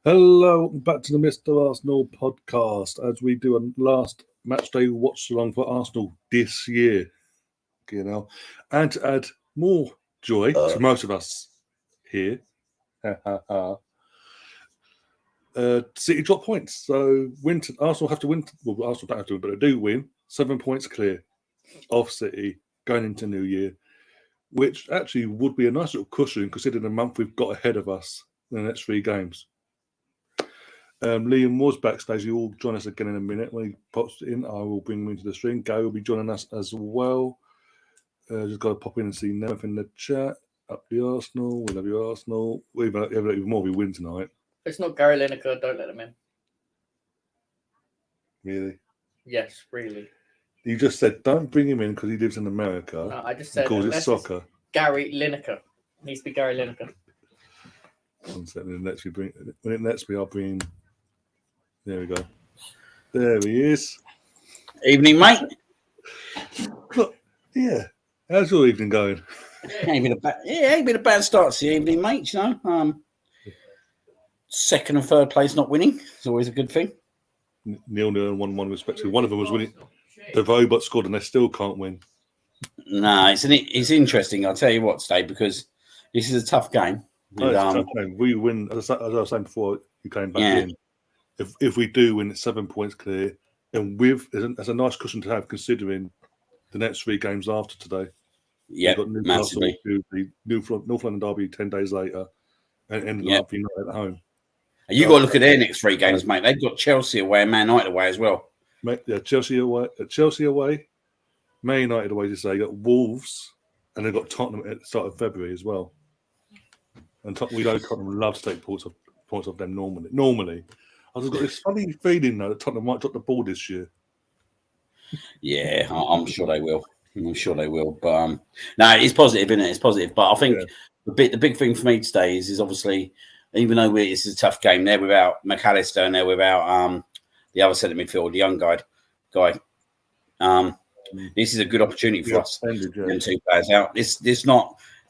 Hello, welcome back to the Mr. Arsenal podcast as we do a last match day watch along for Arsenal this year. You know, and to add more joy to most of us here, City drop points. So Arsenal have to win. Well, Arsenal don't have to win, but they do win. 7 points clear of City going into New Year, which actually would be a nice little cushion considering the month we've got ahead of us in the next 3 games. Liam was backstage. He will join us again in a minute. When he pops in, I will bring him into the stream. Gary will be joining us as well. Just got to pop in and see Nemeth in the chat. Up the Arsenal. We love you, Arsenal. Even more we win tonight. If it's not Gary Lineker, don't let him in. Really? Yes, really. You just said don't bring him in because he lives in America. No, I just said because it's soccer. Gary Lineker. It needs to be Gary Lineker. One second. When it lets me, I'll bring. There we go. There he is. Evening, mate. Look, yeah. How's your evening going? Ain't been a bad start to the evening, mate. You know, second and third place not winning is always a good thing. 0-0 and 1-1 respectively. One of them was winning. The robot scored and they still can't win. No, it's interesting. I'll tell you what today because this is a tough game. No, it's a tough game. We win, as I was saying before you came back in. If we do win, it's 7 points clear, and that's a nice cushion to have considering the next 3 games after today. Yeah, massively. North London derby 10 days later, and ended up being at home. And you got to look at their next 3 games, mate. They've got Chelsea away and Man United away as well. Mate, yeah, Chelsea away, Man United away. To say, you got Wolves, and they've got Tottenham at the start of February as well. And we know Tottenham love to take points off them normally. I've just got this funny feeling though that Tottenham might drop the ball this year. Yeah, I'm sure they will. But no, it's positive, isn't it? It's positive. But I think the big thing for me today is obviously, even though this is a tough game, they're without McAllister and they're without the other centre midfield, the young guy. This is a good opportunity for us. Them 2 players out.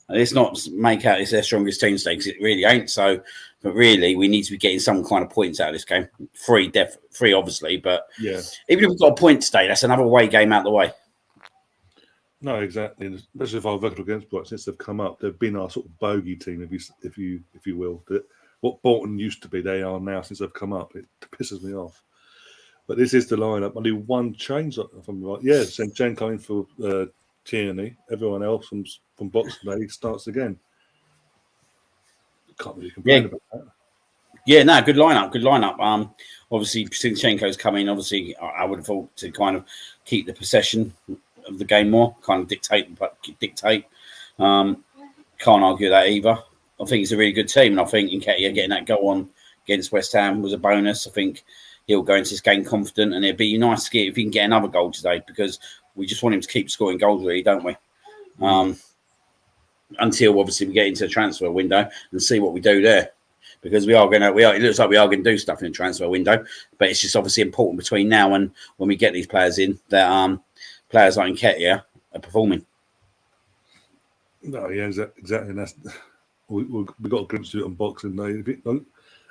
Let's not make out it's their strongest team today because it really ain't. So, but really, we need to be getting some kind of points out of this game. 3 obviously, but even if we've got a point today, that's another away game out of the way. No, exactly. Especially if our record against Brighton since they've come up, they've been our sort of bogey team, if you will. What Bolton used to be, they are now since they've come up. It pisses me off. But this is the lineup. Only one change, if I'm right. Yeah, Zinchenko in for Tierney. Everyone else from Boxing Day starts again. Can't really complain about that. Yeah, no, good lineup. Obviously, Zinchenko's coming. Obviously, I would have thought to kind of keep the possession of the game more, kind of dictate. Can't argue that either. I think it's a really good team, and I think Nketiah getting that goal on against West Ham was a bonus. I think he'll go into this game confident, and it'd be nice to get if he can get another goal today because we just want him to keep scoring goals, really, don't we? Until obviously we get into the transfer window and see what we do there, because it looks like we are going to do stuff in the transfer window, but it's just obviously important between now and when we get these players in that players like Nketiah are performing. No, yeah, exactly. And we got a glimpse of it on Boxing Day, and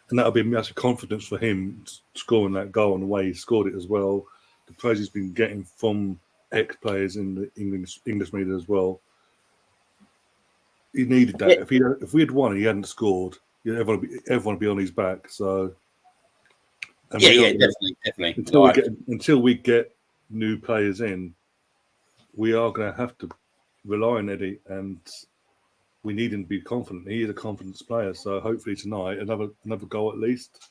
that'll be a massive confidence for him scoring that goal and the way he scored it as well. The praise he's been getting from ex-players in the English media as well. He needed that. Yeah. If we had won and he hadn't scored, everyone would be on his back. So definitely. Until we get new players in, we are going to have to rely on Eddie, and we need him to be confident. He is a confidence player, so hopefully tonight another goal at least.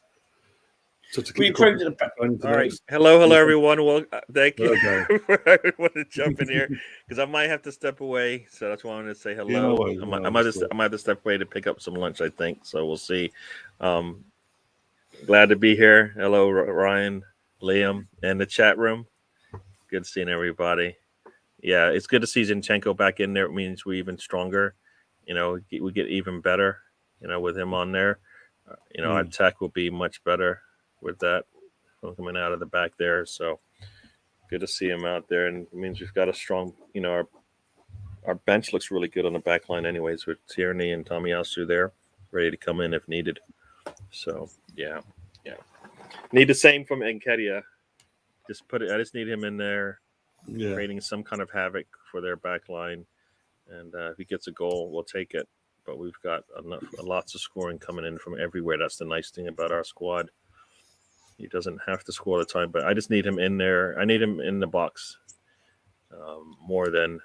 So we improved it. All right. Hello, everyone. Well, thank you. I want to jump in here because I might have to step away. So that's why I wanted to say hello. I might have to step away to pick up some lunch, I think. So we'll see. Glad to be here. Hello, Ryan, Liam, and the chat room. Good seeing everybody. Yeah, it's good to see Zinchenko back in there. It means we're even stronger. We get even better, with him on there. Our attack will be much better with that coming out of the back there. So good to see him out there. And it means we've got a strong, our bench looks really good on the back line anyways with Tierney and Tomiyasu there, ready to come in if needed. So yeah. Need the same from Nketiah. I just need him in there, Yeah. creating some kind of havoc for their back line. And if he gets a goal, we'll take it. But we've got lots of scoring coming in from everywhere. That's the nice thing about our squad. He doesn't have to score all the time, but I just need him in there. I need him in the box more than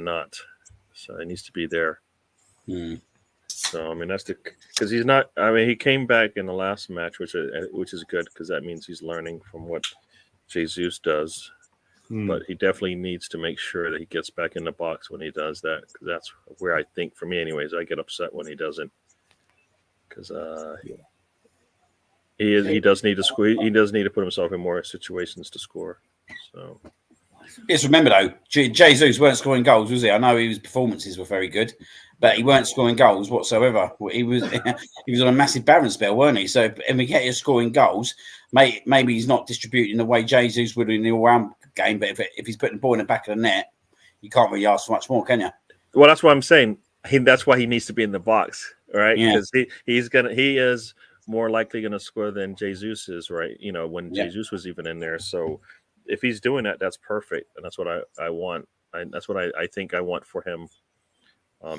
not. So he needs to be there. So I mean that's because he's not. I mean he came back in the last match, which is good because that means he's learning from what Jesus does. But he definitely needs to make sure that he gets back in the box when he does that, because that's where I think, for me anyways, I get upset when he doesn't, because he does need to squeeze. He does need to put himself in more situations to score. So Just remember though, Jesus weren't scoring goals, was he? I know his performances were very good, but he weren't scoring goals whatsoever. He was he was on a massive barren spell, weren't he? So if we get you scoring goals, maybe he's not distributing the way Jesus would in the all-round game. But if he's putting the ball in the back of the net, you can't really ask for much more, can you? Well, that's what I'm saying. That's why he needs to be in the box, right? Yeah. Because he is more likely gonna score than Jesus is, right? You know, when Jesus was even in there. So if he's doing that, that's perfect, and that's what I want. That's what I think I want for him.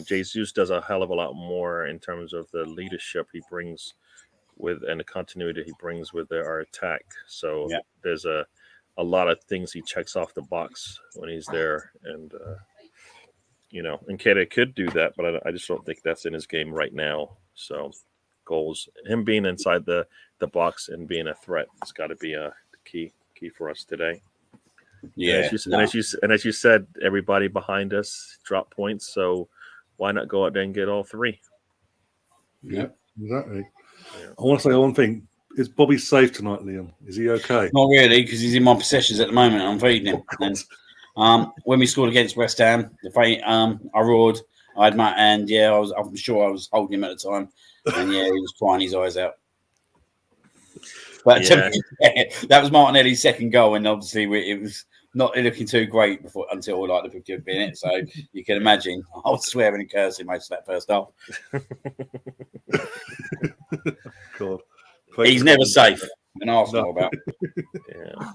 Jesus does a hell of a lot more in terms of the leadership he brings with and the continuity he brings with our attack. So there's a lot of things he checks off the box when he's there, and and Nketiah could do that, but I just don't think that's in his game right now. So goals, him being inside the box and being a threat, it's got to be a key for us today. Yeah, and as you said, everybody behind us drop points, so why not go out there and get all three? Yeah, exactly. Yeah. I want to say one thing. Is Bobby safe tonight, Liam? Is he okay? Not really, because he's in my possessions at the moment. I'm feeding him. And, when we scored against West Ham, I roared, I'm sure I was holding him at the time, and he was crying his eyes out. But that was Martinelli's second goal, and obviously it was not looking too great until like the 50th minute. So you can imagine I was swearing and cursing most of that first half. God, he's never safe. And Arsenal about. Yeah.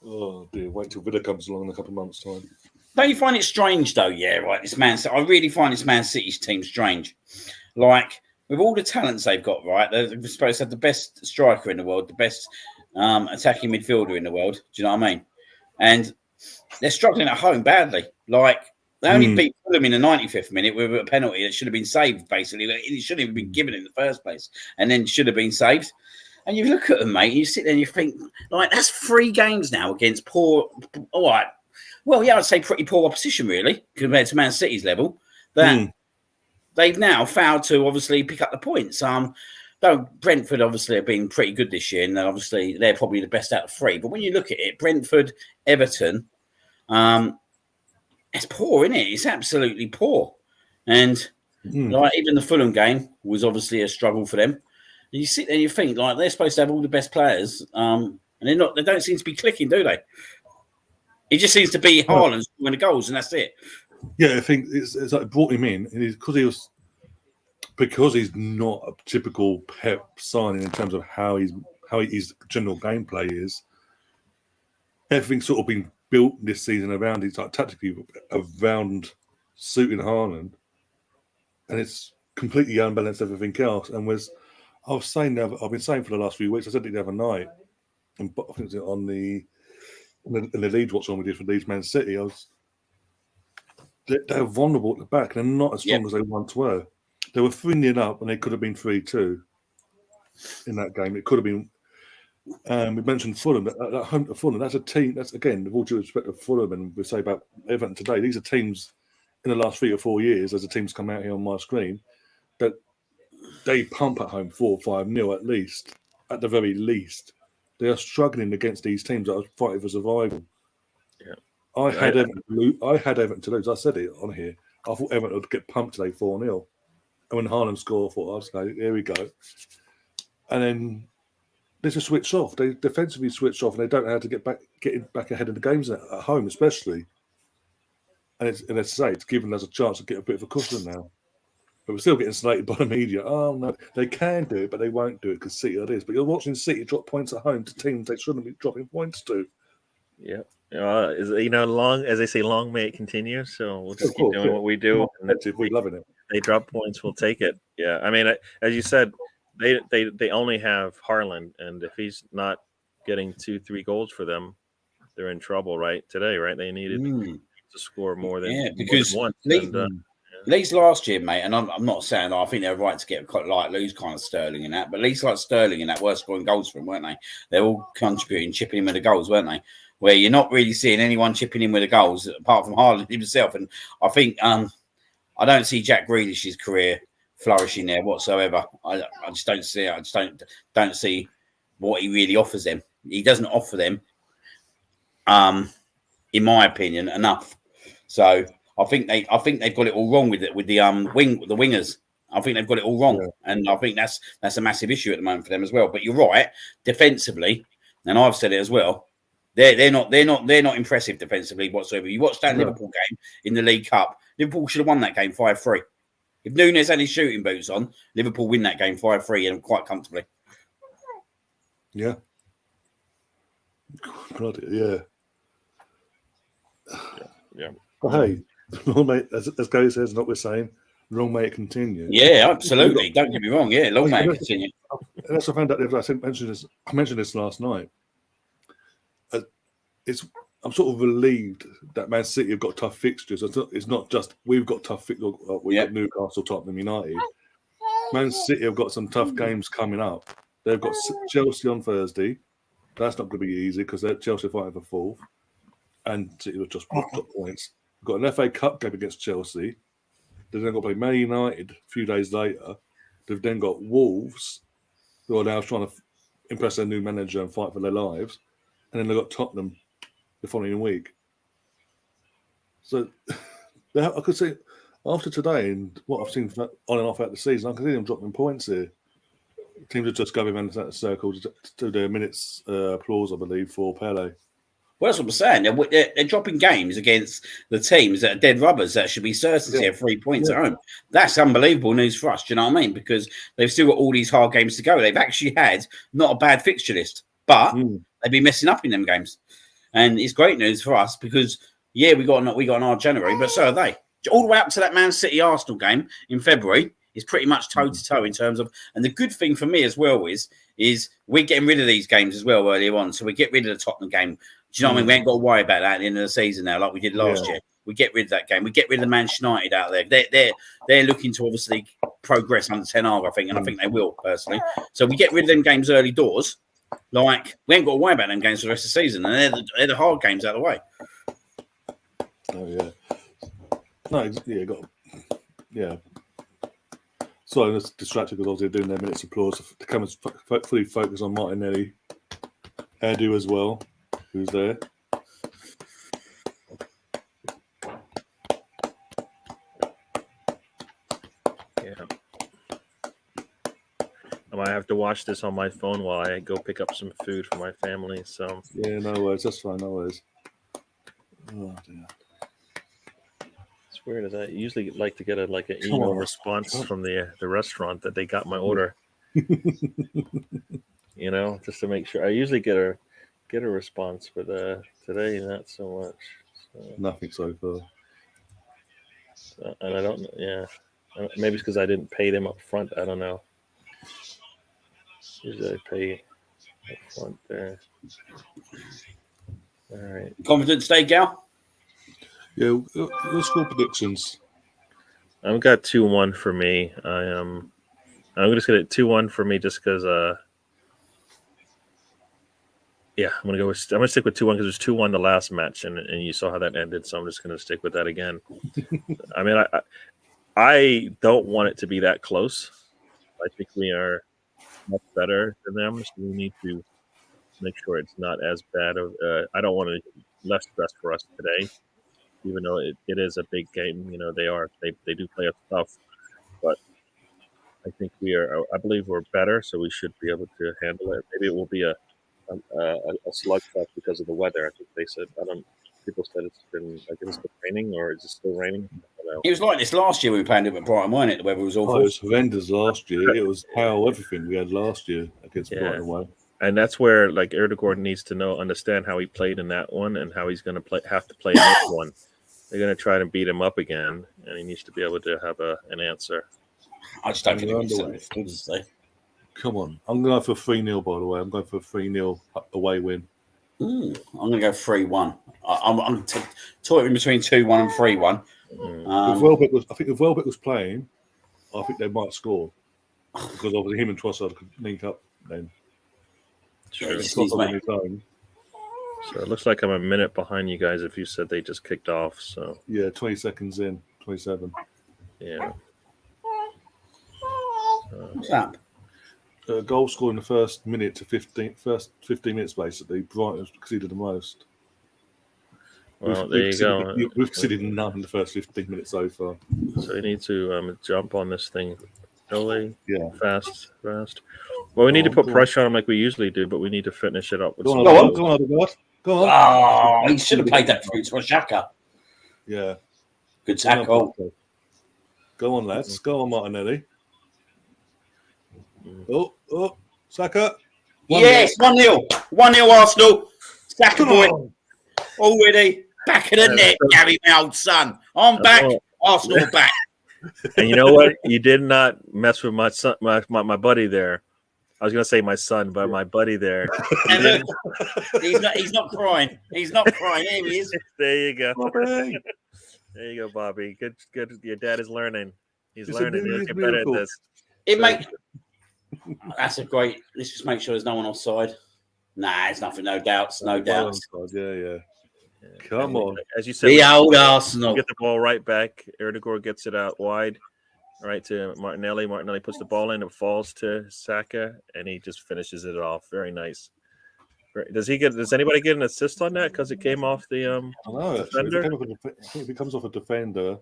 Oh dear! Wait till Villa comes along in a couple of months' time. Don't you find it strange though? Yeah, right. I really find this Man City's team strange. Like, with all the talents they've got, right? They're supposed to have the best striker in the world, the best attacking midfielder in the world. Do you know what I mean? And they're struggling at home badly. Like, they only beat Fulham in the 95th minute with a penalty that should have been saved, basically. It shouldn't even been given in the first place, and then should have been saved. And you look at them, mate, and you sit there and you think, like, that's 3 games now against poor, all right. Well, yeah, I'd say pretty poor opposition, really, compared to Man City's level. That they've now failed to obviously pick up the points. Though Brentford obviously have been pretty good this year, and obviously they're probably the best out of 3. But when you look at it, Brentford, Everton, it's poor, isn't it? It's absolutely poor. And like even the Fulham game was obviously a struggle for them. And you sit there and you think, like, they're supposed to have all the best players, and they're not. They don't seem to be clicking, do they? It just seems to be Haaland scoring the goals, and that's it. Yeah, I think it's like brought him in, and because he's not a typical Pep signing in terms of how his general gameplay is. Everything's sort of been built this season around his tactically around suiting Haaland, and it's completely unbalanced everything else. And I've been saying for the last few weeks. I said it the other night, and I think it was on the Leeds watch on we did for Leeds Man City. They're vulnerable at the back. They're not as strong as they once were. They were 3-0 up, and they could have been 3-2 in that game. It could have been. We mentioned Fulham. At home to Fulham, that's a team. That's again, with all due respect to Fulham, and we say about Everton today. These are teams in the last 3 or 4 years, as the teams come out here on my screen, that they pump at home 4-5-0 at least. At the very least, they are struggling against these teams that are fighting for survival. Yeah. I had Everton to lose. I said it on here. I thought Everton would get pumped today 4-0. And when Haaland scored, I thought, okay, here we go. And then they just switch off. They defensively switch off, and they don't know how to get back ahead of the games at home, especially. And it's given us a chance to get a bit of a cushion now. But we're still getting slated by the media. Oh no, they can do it, but they won't do it because City are this. But you're watching City drop points at home to teams they shouldn't be dropping points to. Yeah. Long as they say, long may it continue. So we'll just Of keep course, doing yeah. what we do. And We're loving it. they drop points, we'll take it. Yeah. I mean, as you said, they only have Haaland, and if he's not getting 2-3 goals for them, they're in trouble. Right today, right? They needed to score more than because once. Leeds last year, mate, and I'm not saying I think they're right to get like lose kind of Sterling in that, but Leeds like Sterling in that were scoring goals for him, weren't they? They're all contributing, chipping in with the goals, weren't they? Where you're not really seeing anyone chipping in with the goals apart from Haaland himself. And I think I don't see Jack Grealish's career flourishing there whatsoever. I just don't see it. I just don't see what he really offers them. He doesn't offer them, in my opinion, enough. So I think they've got it all wrong with the wingers. I think they've got it all wrong, and I think that's a massive issue at the moment for them as well. But you're right, defensively, and I've said it as well. They're not impressive defensively whatsoever. You watch that Liverpool game in the League Cup. Liverpool should have won that game 5-3. If Núñez had his shooting boots on, Liverpool win that game 5-3 and quite comfortably. Yeah. Bloody, yeah. Yeah. But hey, long may, as Gary says, not we're saying, long may it continue. Yeah, absolutely. Don't get me wrong. Yeah, long may it continue. That's what I found out. I mentioned this last night. I'm sort of relieved that Man City have got tough fixtures. It's not just we've got tough fixtures. We've got Newcastle, Tottenham, United. Man City have got some tough games coming up. They've got Chelsea on Thursday. That's not going to be easy because they're Chelsea fighting for fourth, and City have just got points. We've got an FA Cup game against Chelsea. They've then got to play Man United a few days later. They've then got Wolves, who are now trying to impress their new manager and fight for their lives, and then they've got Tottenham the following week. So I could say after today and what I've seen on and off out the season, I can see them dropping points here. Teams are just going around the circle to do their minutes applause, I believe, for Pele. Well, that's what I'm saying. They're dropping games against the teams that are dead rubbers that should be certainty of 3 points at home. That's unbelievable news for us. Do you know what I mean? Because they've still got all these hard games to go. They've actually had not a bad fixture list, but they've been messing up in them games. And it's great news for us because, we got an hard January, but so are they. All the way up to that Man City Arsenal game in February is pretty much toe to toe in terms of. And the good thing for me as well is we're getting rid of these games as well earlier on. So we get rid of the Tottenham game. Do you know what I mean? We ain't got to worry about that at the end of the season now, like we did last year. We get rid of that game. We get rid of Manchester United out there. They're looking to obviously progress under Ten Hag, I think, and I think they will personally. So we get rid of them games early doors. Like we ain't got to worry about them games for the rest of the season, and they're the hard games out of the way. Oh yeah, Sorry, I was distracted because obviously doing their minutes of applause. The cameras fully focus on Martinelli, Edu as well, who's there. Yeah. I might have to watch this on my phone while I go pick up some food for my family. So yeah, no worries. That's fine. No worries. Oh dear. It's weird. I usually like to get an email response from the restaurant that they got my order. Just to make sure. I usually get a response, but today not so much. So, nothing so far. And I don't know. Yeah, maybe it's because I didn't pay them up front. I don't know. Usually I pay up front there. All right. Confident stay, Gal? Yeah, your score predictions. I've got 2-1 for me. I'm just gonna 2-1 for me just because I'm gonna stick with 2-1 because it was 2-1 the last match and you saw how that ended, so I'm just gonna stick with that again. I mean I don't want it to be that close. I think we are much better than them, so we need to make sure it's not as bad. I don't want less stress for us today, even though it is a big game. They do play us tough, but I think I believe we're better, so we should be able to handle it. Maybe it will be a slugfest because of the weather. I think they said people said it's been raining, or is it still raining? But It was like this last year when we played him at Brighton, wasn't it? The weather was Oh, awful. it was horrendous last year. It was how everything we had last year against Yeah. Brighton away. And that's where like Erdogan needs to understand how he played in that one and how he's going to have to play in this one. They're going to try to beat him up again, and he needs to be able to have an answer. I just don't think You're it's underway. so. Come on. I'm going for 3-0, by the way. I'm going for a 3-0 away win. I'm going to go 3-1. I'm toying between 2-1 and 3-1. If Welbeck was playing, I think they might score. Because obviously him and Trossard could link up then. Sure. Yeah, Trossard on his own. So it looks like I'm a minute behind you guys if you said they just kicked off. So Yeah, 20 seconds in, 27. yeah. What's that? Goal scored in the first 15 minutes, basically. Brighton conceded the most. Well, there you go. We've conceded none in the first 15 minutes so far. So you need to jump on this thing early, Yeah. fast. Well, we need to put pressure on them like we usually do, but we need to finish it up with Go some on, goals. go on, Odegaard. Go on. Oh, he should have played that through to Xhaka. Yeah. Good tackle. Go on, lads. Go on, Martinelli. Oh, Saka. Yes, 1-0. 1-0 Arsenal. Saka Come boy on. already back of the net. Gary, my old son. I'm back. Arsenal are back. And you know what? You did not mess with my son, my buddy there. I was going to say my son, but my buddy there. And look, he's not crying. He's not crying. Here he is. There you go. Bobby. There you go, Bobby. Good. Your dad is learning. He's It's a learning. New He'll Year's get better at miracle. this. It makes. That's a great. Let's just make sure there's no one offside. Nah, it's nothing. No doubts. No doubts. Yeah. Come on. As you said, The old we Arsenal. get the ball right back. Erdogan gets it out wide, right to Martinelli. Martinelli puts the ball in. It falls to Saka, and he just finishes it off. Very nice. Does anybody get an assist on that because it came off the I know. Actually, defender? if it comes off a defender,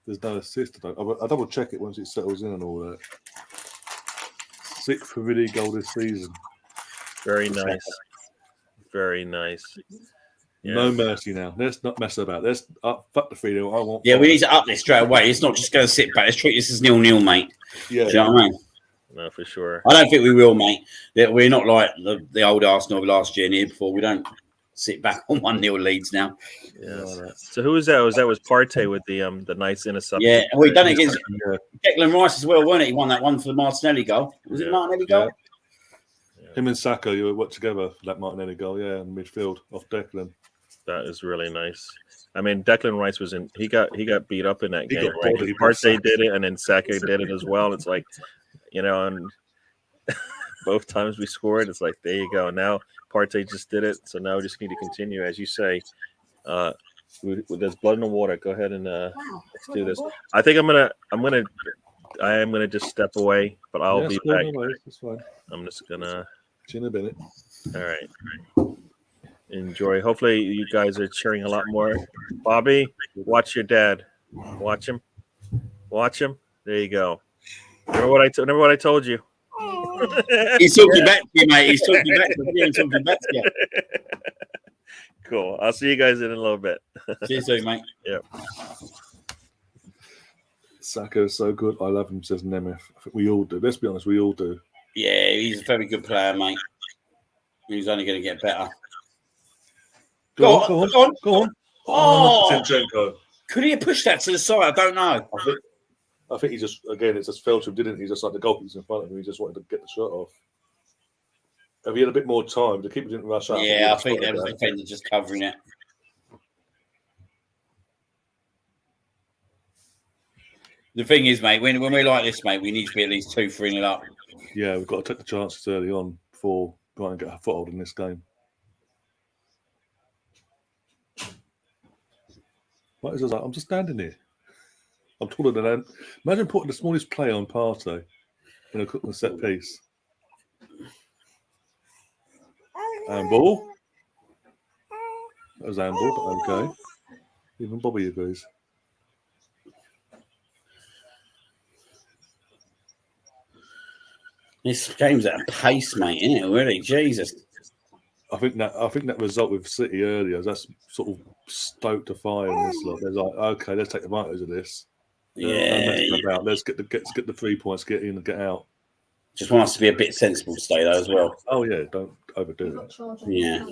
there's no assist. I'll double check it once it settles in and all that. 6th Premier goal this season. Very nice. Very nice. Yeah. No mercy now. Let's not mess about. Let's fuck the 3-0. I want. Yeah, we need to up this straight away. It's not just going to sit back. Let's treat this as 0-0, mate. Yeah. Do you know what I mean? No, for sure. I don't think we will, mate. We're not like the old Arsenal of last year and the year before. We don't sit back on 1-0 leads now. Yeah. So who was that? Was Partey with the nice interception? Yeah, and we've done it against Yeah. Declan Rice as well, wasn't it? He won that one for the Martinelli goal. Was it Martinelli goal? Him and Saka, you worked together for that Martinelli goal. Yeah, in midfield off Declan. That is really nice. I mean, Declan Rice was in. He got beat up in that He game. got Right? bodied. Partey did it, and then Saka did it as well. It's like, and both times we scored, it's like there you go. Now Partey just did it, so now we just need to continue, as you say. There's blood in the water. Go ahead and let's do this. I think I am gonna just step away, but I'll be back. That's fine. I'm just gonna. See you in a minute. All right. Enjoy. Hopefully, you guys are cheering a lot more. Bobby, watch your dad. Watch him. Watch him. There you go. Remember what I told you. He's talking back to you, mate. He's talking back to you and talking back to you. Cool. I'll see you guys in a little bit. See you soon, mate. Yep. Saka is so good. I love him, says Nemeth. I think we all do. Let's be honest, we all do. Yeah, he's a very good player, mate. He's only going to get better. Go on. Oh! Zinchenko. Could he have pushed that to the side? I don't know. I think he just, again, it just fell to him, didn't he? Just like the goalkeeper's in front of him. He just wanted to get the shot off. If he had a bit more time, the keeper didn't rush out. Yeah, I think there was a defender just covering it. The thing is, mate, when we're like this, mate, we need to be at least 2-3-0 up. Yeah, we've got to take the chances early on before trying to get a foothold in this game. What is it like? I'm just standing here. I'm taller than him. Imagine putting the smallest player on Partey in a set piece. Handball. That was handball, but okay. Even Bobby agrees. This game's at a pace, mate, isn't it? Really, Jesus. I think that result with City earlier, that's sort of stoked a fire in this lot. They're like, okay, let's take advantage of this. No Yeah, messing about. Let's get the 3 points, get in and get out. just want us to be a bit sensible today, though, as well. Oh yeah, don't overdo it. Yeah.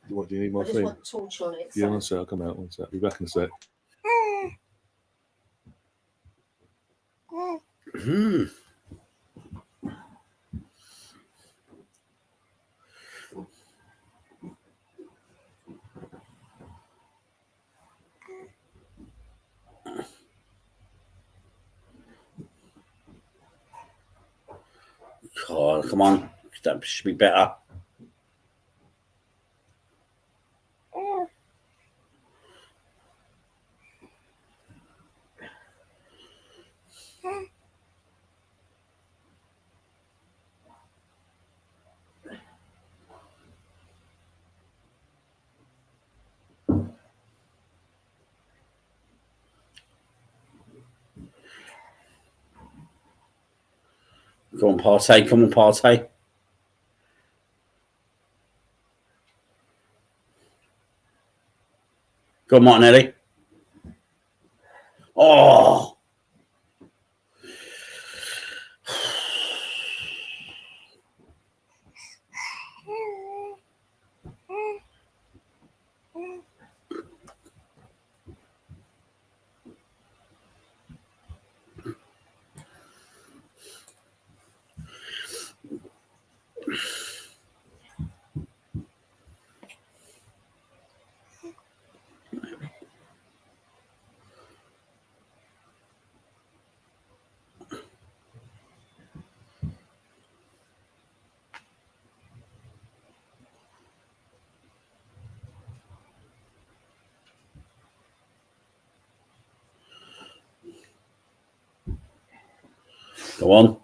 What do you need my thing? want torch on it. Yeah, one sec. I'll come out. One sec. Be back in a sec. Hmm. God, come on. That should be better. Go on, Partey. Come on, Partey. Go on, Martinelli. Oh! Go on.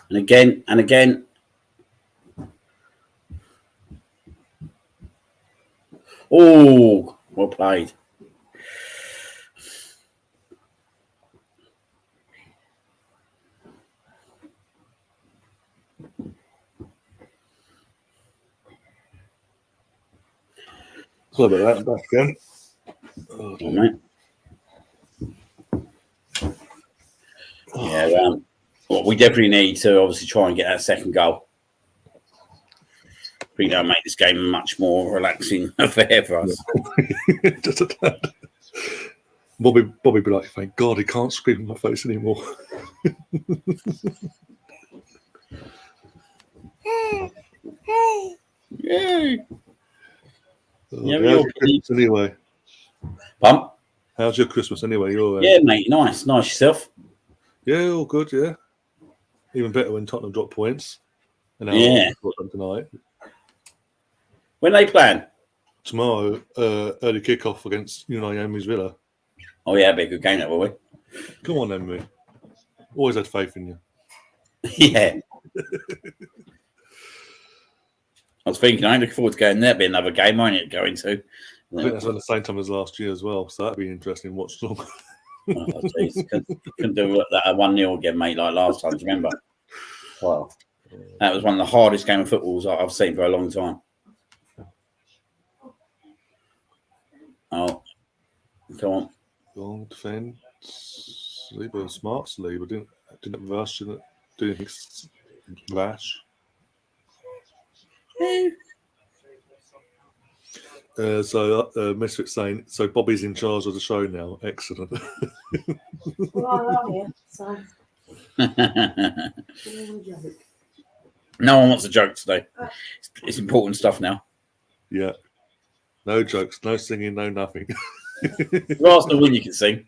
And again, and again. Oh, well played. Sorry about that. Back again. Oh, All right. Yeah, well, we definitely need to obviously try and get that second goal. I think that'll make this game a much more relaxing affair for us. Just a tad. Bobby be like, thank God he can't scream in my face anymore. Yay! Oh, Yeah, how's we your all Christmas anyway? Bump. How's your Christmas anyway? Yeah, mate. Nice. Nice yourself. Yeah, all good. Yeah, even better when Tottenham drop points. And now Yeah. got them tonight. When they playing? Tomorrow, early kickoff against Emery's Villa. Oh, yeah, it'll be a good game, that will we? Come on, Emery. Always had faith in you. Yeah. I was thinking, I'm looking forward to going there. Be another game, won't it? Going to. I think that's around the same time as last year as well. So that'd be interesting. Watchalong. Oh, geez. Couldn't do that 1-0 again, mate, like last time. Do you remember? Wow. That was one of the hardest game of footballs I've seen for a long time. Oh, come on. Long defence. Sleeper, smart sleeper. Didn't rush. Didn't do anything rash. Misfit saying, so Bobby's in charge of the show now. Excellent. Well, I are here, so. No one wants a joke today. It's important stuff now. Yeah. No jokes, no singing, no nothing. If Arsenal win, you can sing.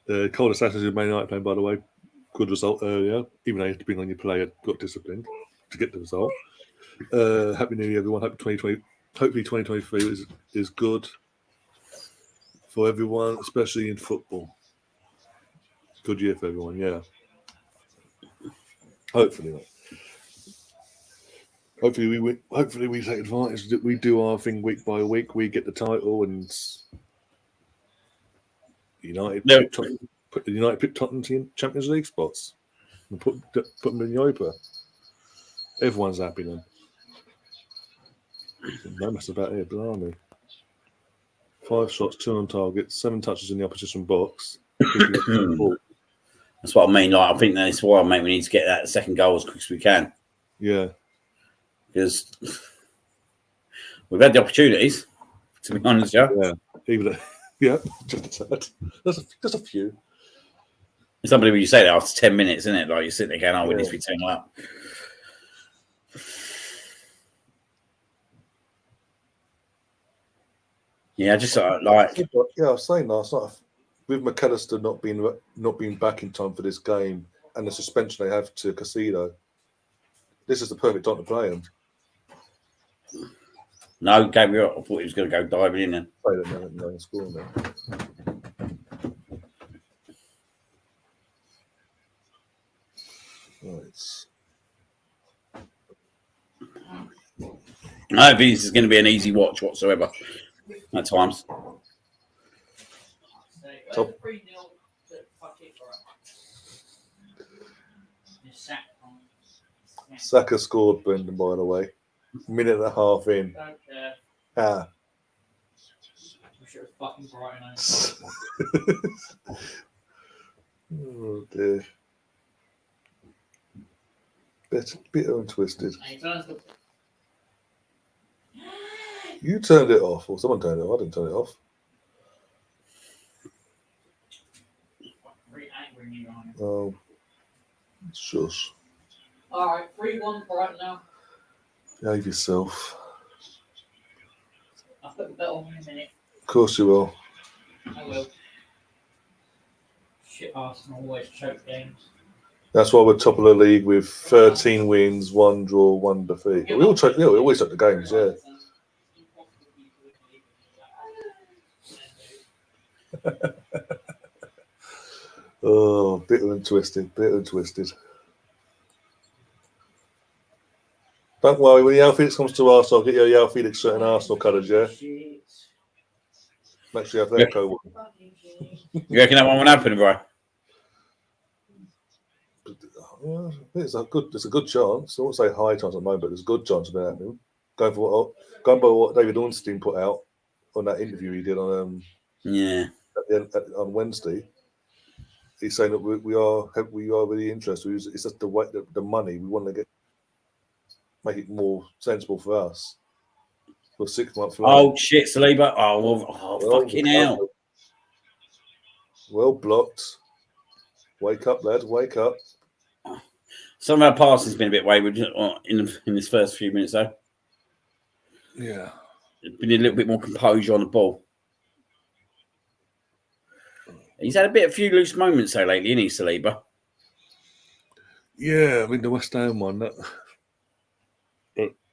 Cold Assassins in Man United playing, by the way. Good result earlier. Even though you had to bring on your player, got disciplined to get the result. Happy New Year, everyone. Hopefully 2023 is good for everyone, especially in football. Good year for everyone, yeah. Hopefully, mate. Hopefully we win. Hopefully we take advantage. That we do our thing week by week. We get the title, and United pick Tottenham to Champions League spots and put them in Europa. Everyone's happy then. No mess about it, blimey. 5 shots, 2 on target, 7 touches in the opposition box. That's what I mean. Like, I think that's why, mate, we need to get that second goal as quick as we can. Yeah. Because we've had the opportunities, to be honest, yeah. Yeah. Even yeah, just a tad. Just a few. Somebody when you say that after 10 minutes, isn't it? Like you sit there going, "Oh, we Yeah. need to be 10 up." Yeah, just like Yeah, I was saying last night with McAllister not being back in time for this game and the suspension they have to Casido, this is the perfect time to play him. no, Gabriel. I thought he was going to go diving in and Play them and score them. Right. I don't think this is going to be an easy watch whatsoever at times. Top. Saka scored, Brendan, by the way. Minute and a half in. Ah. Oh dear. Bitter and twisted. You turned it off, or someone turned it off. I didn't turn it off. Oh, shush. All right, 3-1 Brighton now. Behave yourself. I'll put the bet on in a minute. Of course you will. I will. Shit, Arsenal always choke games. That's why we're top of the league with 13 wins, 1 draw, 1 defeat. We all choke. Yeah, we always choke the games. Yeah. Oh, bitter and twisted. Bitter and twisted. Don't worry, when Yao Felix comes to Arsenal, I'll get your Yao Felix shirt and Arsenal colours, yeah? Make sure you have that coat. You reckon that one won't happen, bro? Yeah, it's a good chance. I won't say high chance at the moment, but there's a good chance of that happening. Going by what David Ornstein put out on that interview he did on on Wednesday. He's saying that we are really interested. It's just the way the money we want to make it more sensible for us for 6 months. Oh shit, Saliba! Oh, fucking hell! Well blocked. Wake up, lads! Wake up. Some of our passing's been a bit wayward in this first few minutes, though. Yeah, been a little bit more composure on the ball. He's had a few loose moments though lately, isn't he, Saliba? Yeah, I mean the West Ham one, the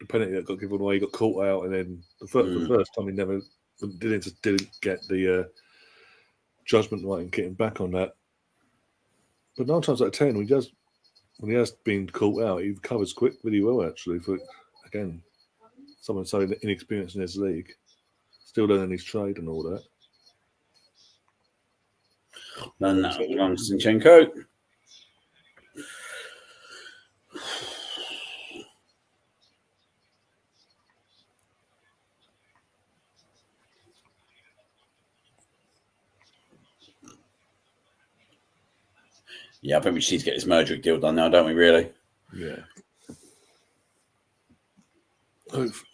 penalty that got given away, he got caught out, and then the first time he never didn't get the judgment right and getting back on that. But 9 times out of 10, when he has been caught out, he recovers really well actually. For again, someone so inexperienced in his league, still learning his trade and all that. And that one, Zinchenko. Yeah, I think we just need to get this Mudryk deal done now, don't we? Really? Yeah.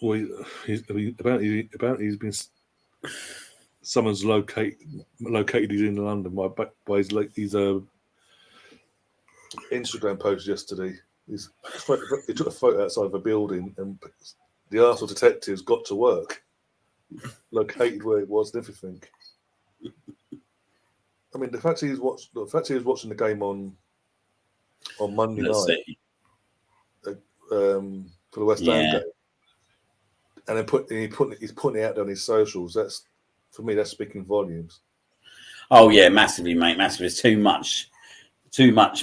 Well, he's been. Someone's located. He's in London by his Instagram post yesterday. He took a photo outside of a building, and the Arsenal detectives got to work, located where it was and everything. I mean, the fact he was watching the game on Monday night for the West Ham game, and then he's putting it out there on his socials. That's, for me, that's speaking volumes. Oh yeah, massively, mate. Massively. It's too much,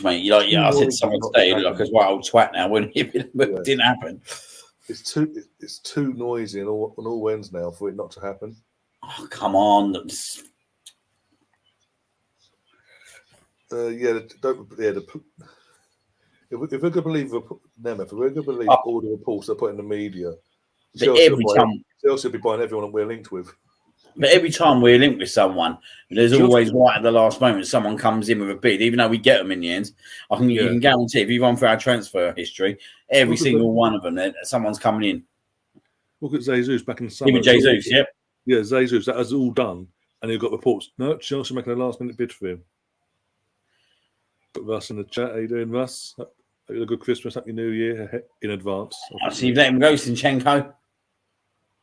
mate. I said to someone today, you look like a white old twat now, wouldn't it? But it didn't happen. It's too noisy on all ends now for it not to happen. Oh come on. If we're going to believe all the reports they put in the media, Chelsea will be buying everyone that we're linked with. But every time we're linked with someone, there's Just- always right at the last moment someone comes in with a bid, even though we get them in the end. You Yeah. can guarantee if you run through our transfer history, every Look at single the- one of them, someone's coming in. Look at Jesus back in the summer. Even Jesus, yep. Yeah, Jesus, that was all done. And you've got reports. No, Chelsea making a last minute bid for him. Put Russ in the chat. How you doing, Russ? Have you had a good Christmas, happy New Year in advance. I see you've let him go, Zinchenko.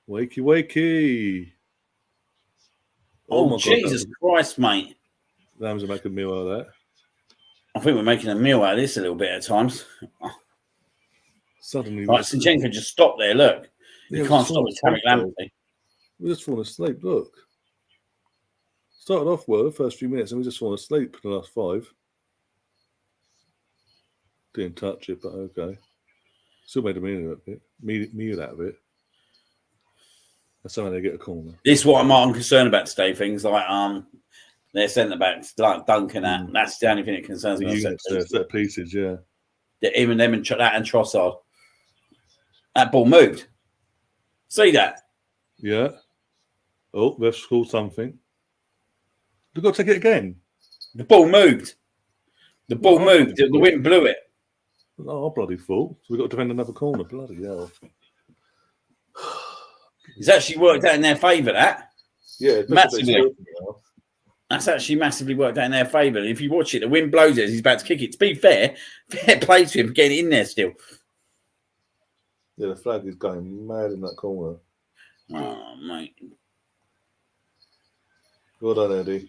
Wakey, wakey. Oh, my God, Jesus Christ, mate. Lambs are making a meal out of that. I think we're making a meal out of this a little bit at times. Suddenly, Right, Zinchenko just stopped there, look. Yeah, You we can't just stop fallen with Tarek asleep, Lamptey. we just fallen asleep. Look, started off well the first few minutes, and we just fallen asleep for the last 5. Didn't touch it, but okay. Still made a meal out of it. Meal out of it. That's how they get a corner. This is what I'm concerned about today. Things like their centre backs, like Duncan. That's the only thing that concerns The me. units there, set pieces, yeah. Even them and that and Trossard. That ball moved. See that? Yeah. Oh, they've scored something. They've got to take it again. The ball moved. The ball Oh, moved. The wind blew it. Oh, bloody fool. So we've got to defend another corner. Bloody hell. It's actually worked out in their favour, that. Yeah, Massively. That's actually massively worked out in their favour. If you watch it, the wind blows it as he's about to kick it. To be fair play to him getting in there still. Yeah, the flag is going mad in that corner. Oh, mate. Well done, Eddie.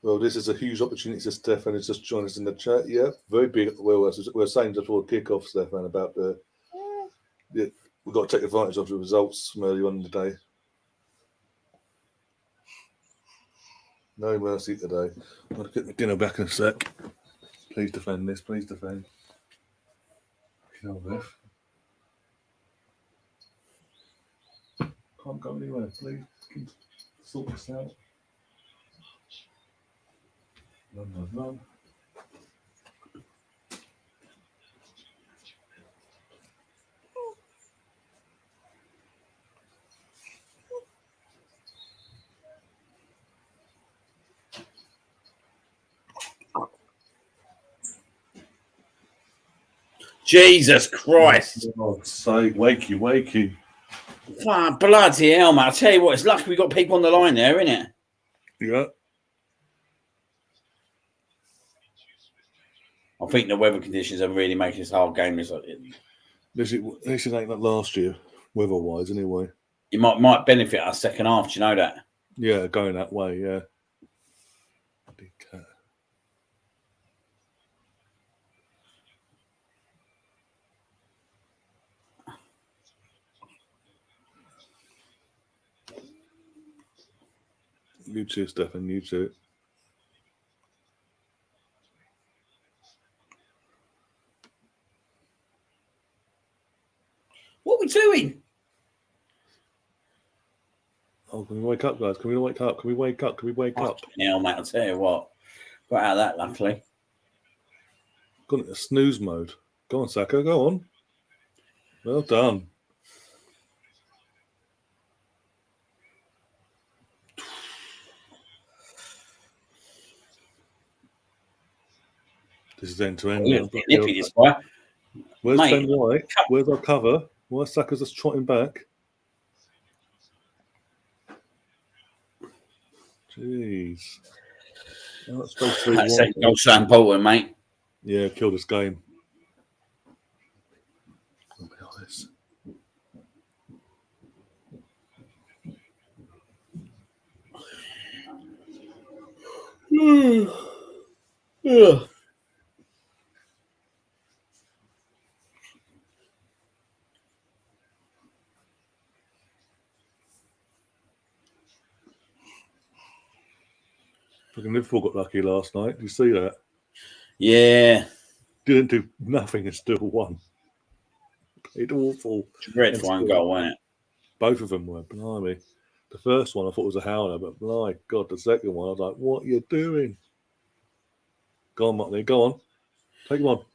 Well, this is a huge opportunity. So Stefan has just joined us in the chat. Yeah, very big. Well, we're saying just before kick-off, Stefan, about we've got to take advantage of the results from early on in the day. No mercy today. I'm going to get my dinner back in a sec. Please defend this. Please defend. You know, Beth. Can't go anywhere. Please sort this out. No. Jesus Christ. For God's sake, wakey. Ah, bloody hell, mate. I tell you what, it's lucky we got people on the line there, isn't it? Yeah. I think the weather conditions are really making this hard game. This ain't like last year, weather-wise, anyway. It might benefit our second half. Do you know that? Yeah, going that way, yeah. Big cat. You too, Stefan, you too. What are we doing? Oh, can we wake up, guys? Can we wake up? Can we wake up? Yeah, mate, I'll tell you what. Got out of that, luckily. Got into snooze mode. Go on, Saka, go on. Well done. This is end to end. Nippy, this guy. Where's Mate, Ben White? Where's our cover? Why Saka's just trotting back? Jeez. That's That second goal so important, mate. Yeah, killed this game. I'll be honest. Yeah. Fucking Liverpool got lucky last night. Did you see that? Yeah. Didn't do nothing and still won. Played awful. Dreadful one goal, wasn't it? Both of them were, blimey. The first one I thought was a howler, but my God, the second one, I was like, what are you doing? Go on, Martin, go on. Take him on.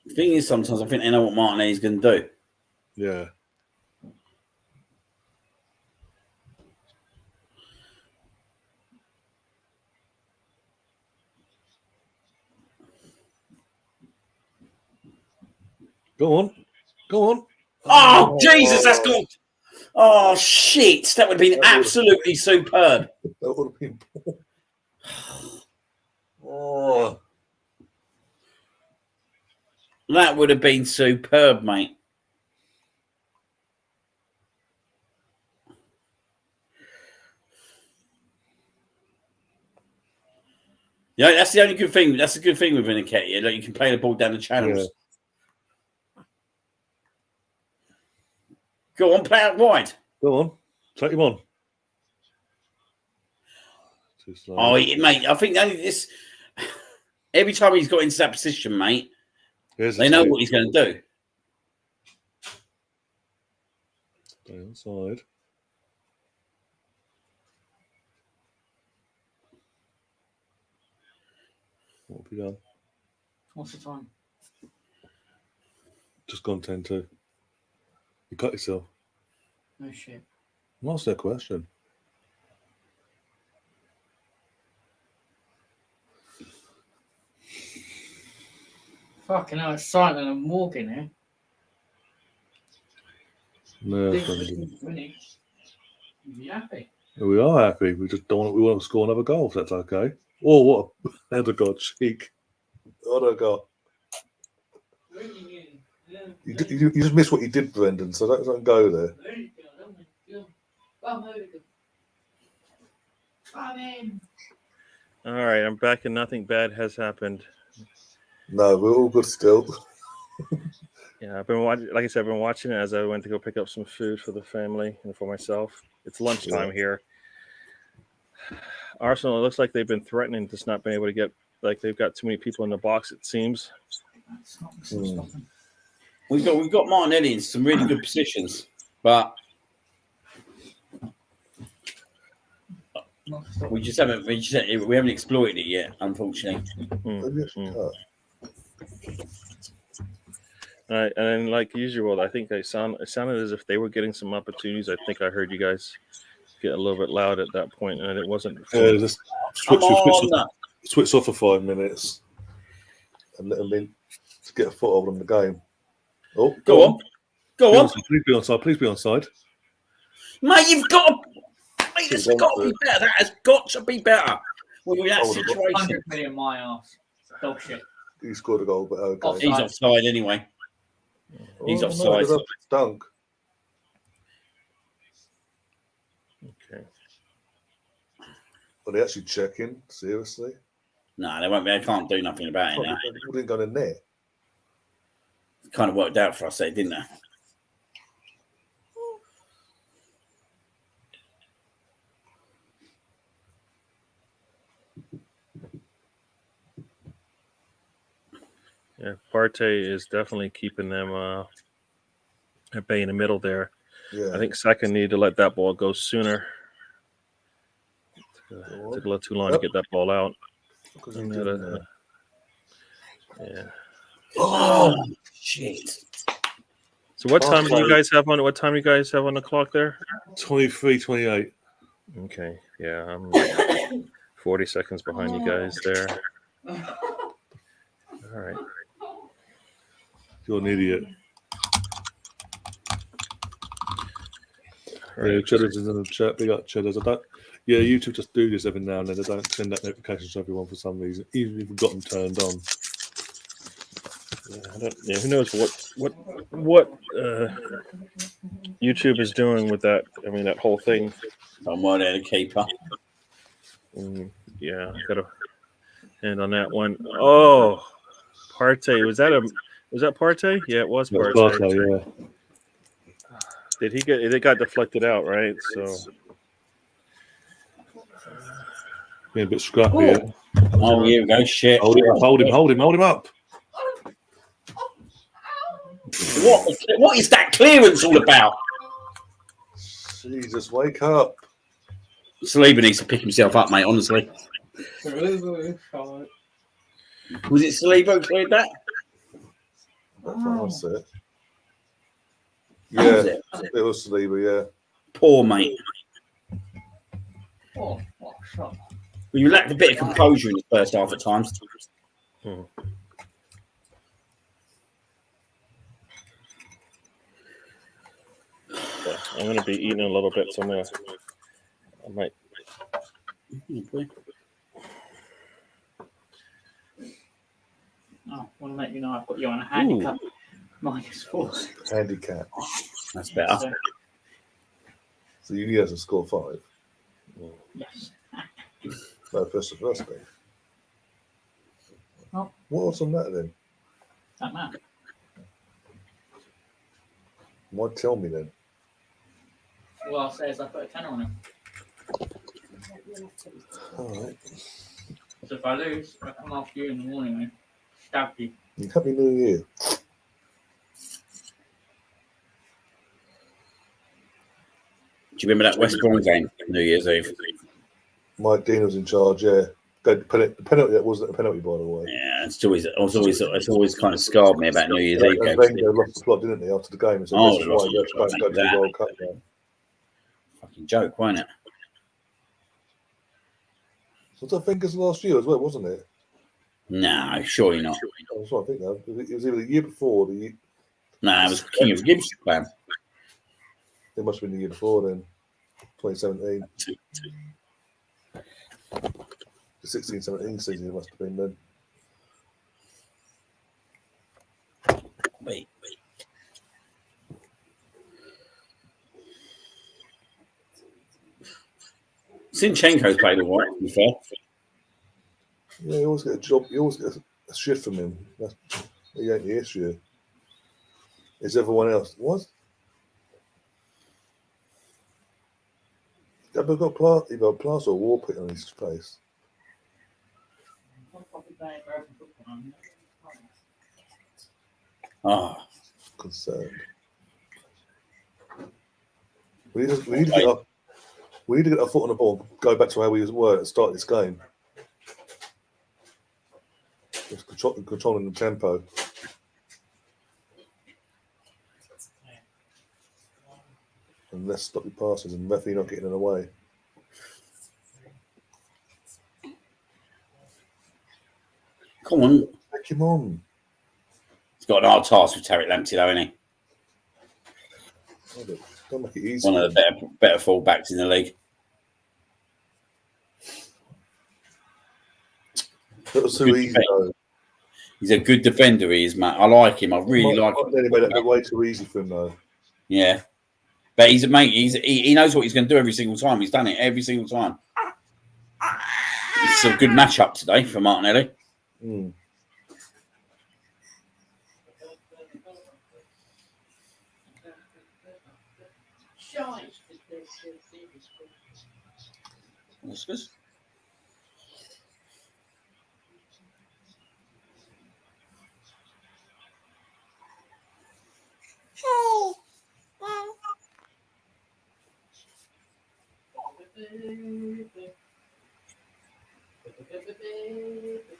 The thing is, sometimes I think they know what Martinez is going to do. Yeah. Go on. Go on. Oh, Jesus, that's good. Oh, shit. That would have been absolutely superb. That would have been. Oh. That would have been superb, mate. Yeah, that's the only good thing. That's a good thing with Viniketti. Like you can play the ball down the channels. Yeah. Go on, play out wide. Go on. Take him on. Too slow. Oh, mate, I think only this. Every time he's got into that position, mate, they know what he's going to do. Stay inside. What have you done? What's the time? Just gone 10-2. You cut yourself. No shit. What's their question? Fucking hell, it's silent and walking here. No, Winning. You happy? we are happy. We just don't want. We want to score another goal. If that's okay. Oh, what a header, God, cheek! Oh, God. You just missed what you did, Brendan. So don't go there. All right, I'm back and nothing bad has happened. No, we're all good still. Yeah, I've been watching. Like I said, I've been watching it as I went to go pick up some food for the family and for myself. It's lunchtime here. Arsenal, it looks like they've been threatening, just not being able to get. Like they've got too many people in the box. It seems. We've got Martinelli in some really good positions, but we haven't exploited it yet, unfortunately. And then, like usual, I think it sounded as if they were getting some opportunities. I think I heard you guys get a little bit loud at that point, and it wasn't. Just switch off for 5 minutes and let them in to get a foothold on the game. Oh, go on. Please be onside. Please be onside. Mate, you've got to. Mate, it's got to be better. That has got to be better. When we're in that situation. 100 million my ass. Dog shit. He scored a goal, but okay. He's offside anyway. He's offside. No, dunk. Okay. Are they actually checking? Seriously? No, they won't be. They can't do nothing about it now. People didn't go in there. It kind of worked out for us, didn't it? Yeah, Partey is definitely keeping them at bay in the middle there. Yeah. I think Saka needed to let that ball go sooner. Took a little too long to get that ball out. Yeah. Oh shit! So what time do you guys have on? What time do you guys have on the clock there? 23:28. Okay. Yeah, I'm like 40 seconds behind you guys there. All right. You're an idiot. Right. Yeah, Cheddar's is in the chat. Big up Cheddar's. Yeah, YouTube just do this every now and then. They don't send that notifications to everyone for some reason, even if we've got them turned on. Yeah, who knows what YouTube is doing with that? I mean, that whole thing. Someone there, the keeper. Yeah, got a hand on that one. Oh, Partey. Was that Partey? Yeah, it was Partey. Yeah. Did he get? It got deflected out, right? So Being a bit scrappy. Yeah. Oh, here we go. Shit. Hold him up. What is that clearance all about? Jesus, wake up. Saliba needs to pick himself up, mate, honestly. Was it Saliba who cleared that? That's what I said. That was Yeah, it. it was Saliba, yeah. Poor mate. Oh, what a shot. Well, you lacked a bit of composure in the first half at times. Hmm. Yeah, I'm going to be eating a little bit, so I might. Oh, I want to let you know I've got you on a handicap. -4. Handicap. That's better. So, So you has to score 5. yes. No, first the first game. Oh. What else on that then? That man. Why tell me then? All I'll say is I put a tenner on him. Alright. So if I lose, I come after you in the morning and stab you. Happy New Year. Do you remember that West Brom game, New Year's Eve? Mike Dean was in charge, yeah. The penalty, that wasn't a penalty, by the way. Yeah, it's always kind of scarred me about New Year's Eve And games. Wenger lost the plot, didn't he, after the game? And so Oh, this is why you have to go to the World Cup now. Fucking joke, wasn't it? Was that Wenger's last year as well, wasn't it? No, surely not. That's what I think now. It was either the year before, or No, it was King of Gibbs plan. it must have been the year before then, 2017. The 16-17 season it must have been then. Wait. Zinchenko's played all right, to be fair. Yeah, you always get a job. You always get a shift from him. He ain't the issue. It's everyone else. What? He's got a plaster or war pit on his face. Oh, Concerned. We need to get our foot on the ball. Go back to how we were at the start of this game. Just controlling the tempo. And let's stop your passes and referee not getting in the way. come on. Take him on. He's got an hard task with Tariq Lamptey, though, isn't he? Don't make it easy. One of the better fullbacks in the league. That was too easy, though. He's a good defender, he is, Matt. I like him. I really like him. They made it way too easy for him, though. Yeah. But he's a mate. He knows what he's going to do every single time. He's done it every single time. It's a good matchup today for Martinelli. Mm. Oscars.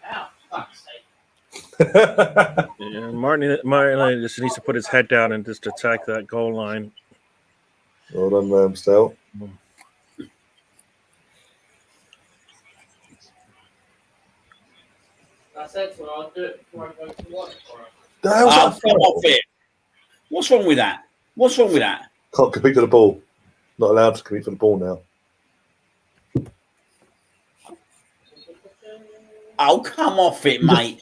Ow, fuck's sake. Yeah, Martin just needs to put his head down and just attack that goal line. Well done, Ramsdale. I said to her, I'll do it before I go to watch for her. The hell's that Come for? off it. What's wrong with that? What's wrong with that? Can't compete for the ball. Not allowed to compete for the ball now. Oh, come off it, mate.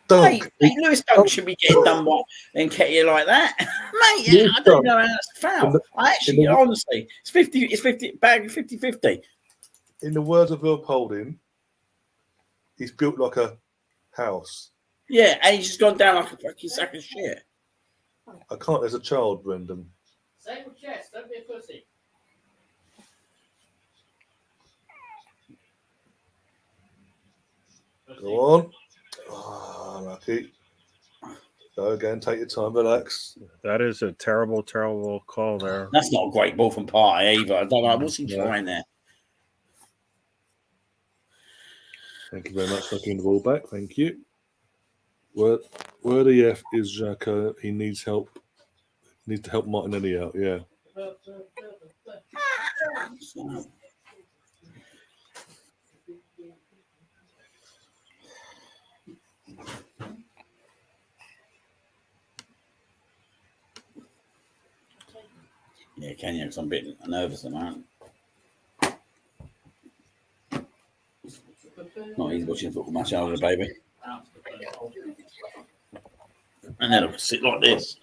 Don't. Mate, Lewis Dunk should be getting done by and Ketty like that. Mate, Lewis I don't know how that's a In foul. the- I actually, honestly, it's 50, bag 50-50. In the words of Will Holding, he's built like a house. Yeah, and he's just gone down like a fucking sack of shit. I can't. There's a child, Brendan. Same with chest, don't be a pussy. Go on. Ah, lucky. Go again. Take your time. Relax. That is a terrible, terrible call there. That's not a great ball from Partey either. I don't know. What's he No. trying there? Thank you very much for giving the ball back. Thank you. Word of F is Xhaka. He needs help Needs to help Martinelli out. Yeah. So, yeah, can you? Because I'm a bit nervous at the moment. Not easy watching a football match over, baby. And then I'll sit like this.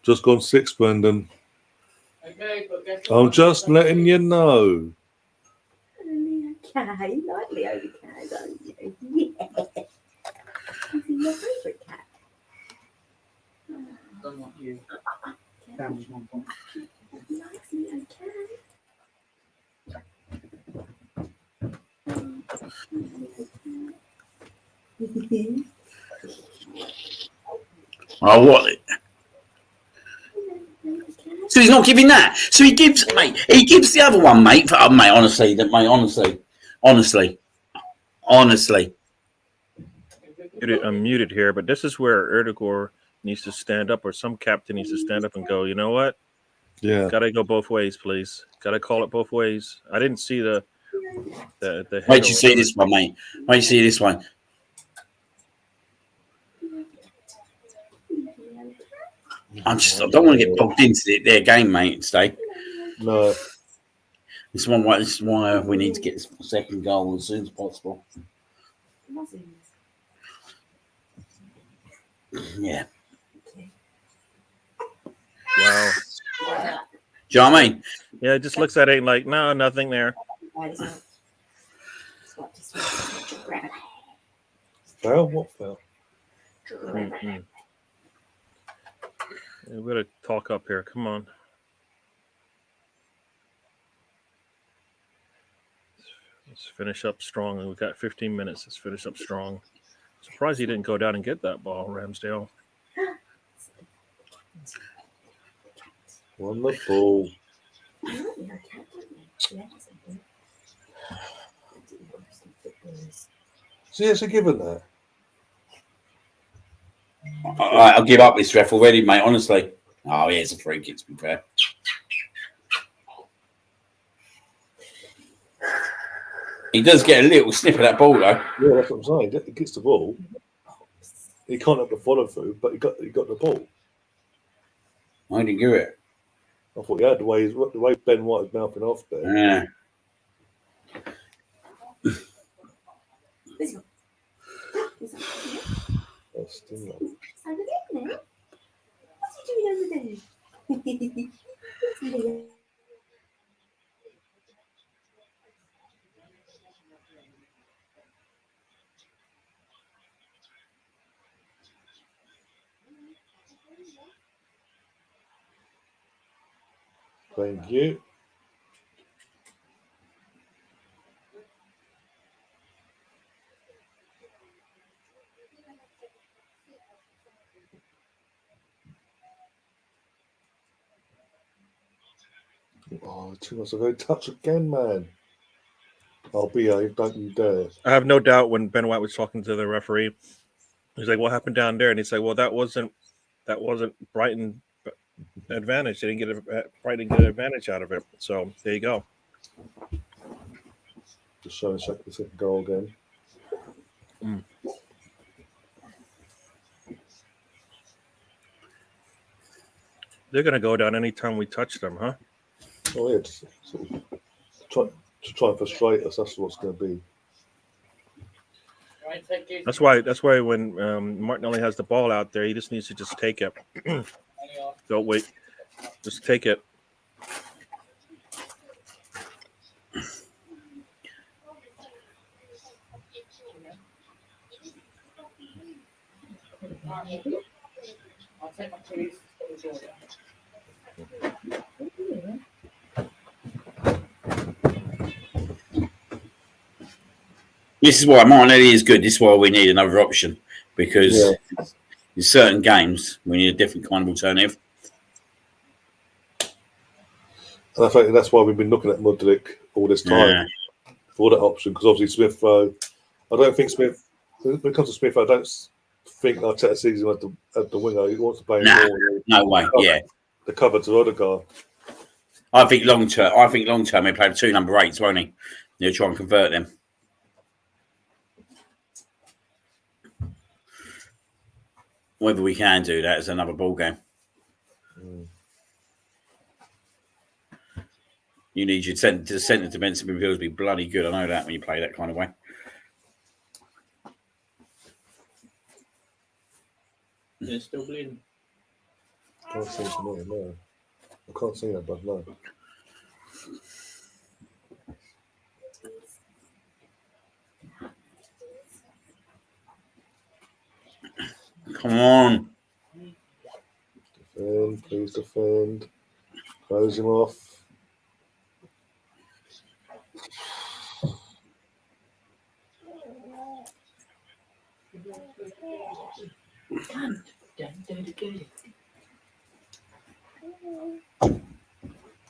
Just gone 6, Brendan. Okay, but guess what? I'm just letting you know. Okay, you like Leo the cat, don't you? Yeah. Is he your favourite cat? Don't want you. Damage one point. He likes Leo the cat. Oh, what? So he's not giving that. So he gives, mate. He gives the other one, mate. Mate, honestly, honestly. I'm muted here, but this is where Erdogan needs to stand up, or some captain needs to stand up and go, you know what? Yeah. Got to go both ways, please. Got to call it both ways. I didn't see the Wait till you see this one, mate. Wait till you see this one. I don't want to get bogged into their game, mate, today. No. This is why we need to get this second goal as soon as possible. Yeah. Wow. Do you know what I mean? Yeah, it just looks at it like, no, nothing there. Foul? What foul? Mm-hmm. We better talk up here. Come on. Let's finish up strong. We've got 15 minutes. Let's finish up strong. Surprised he didn't go down and get that ball, Ramsdale. Wonderful. So yes, a given that. I'll give up this ref already, mate, honestly. Oh, yeah, it's a free kick, to be fair. He does get a little snip of that ball, though. Yeah, that's what I'm saying. He gets the ball. He can't have the follow through, but he got the ball. I didn't give it. I thought, yeah, the way Ben White was mouthing off there. Yeah. That's still not. What's he doing over there? Thank you. Oh, 2 months ago, touch again, man. I'll behave, don't you dare. I have no doubt when Ben White was talking to the referee, he's like, what happened down there? And he's like, well, that wasn't Brighton advantage. They didn't Brighton didn't get an advantage out of it. So there you go. Just showing the second goal again. Mm. They're going to go down anytime we touch them, huh? Oh, yeah, just sort of try and frustrate us. That's what it's going to be. Right, take it. That's why when Martinelli has the ball out there, he just needs to just take it. Don't wait. Just take it. I'll take my keys. This is why Martinelli is good. This is why we need another option. Because in certain games, we need a different kind of alternative. And I think that's why we've been looking at Mudryk all this time for that option. Because obviously Smith, I don't think Smith. When it comes to Smith, I don't think Arteta sees him at the winger. He wants to play him Nah. more. No way. Yeah. The cover to Odegaard. I think long term he'll play 2 number 8s, won't he? He'll try and convert them. Whether we can do that is another ball game. You need your centre defensive midfielders to be bloody good. I know that when you play that kind of way. It's still bleeding. Can't see it from there, no. I can't see that, but no. Come on. Defend, please defend. Close him off.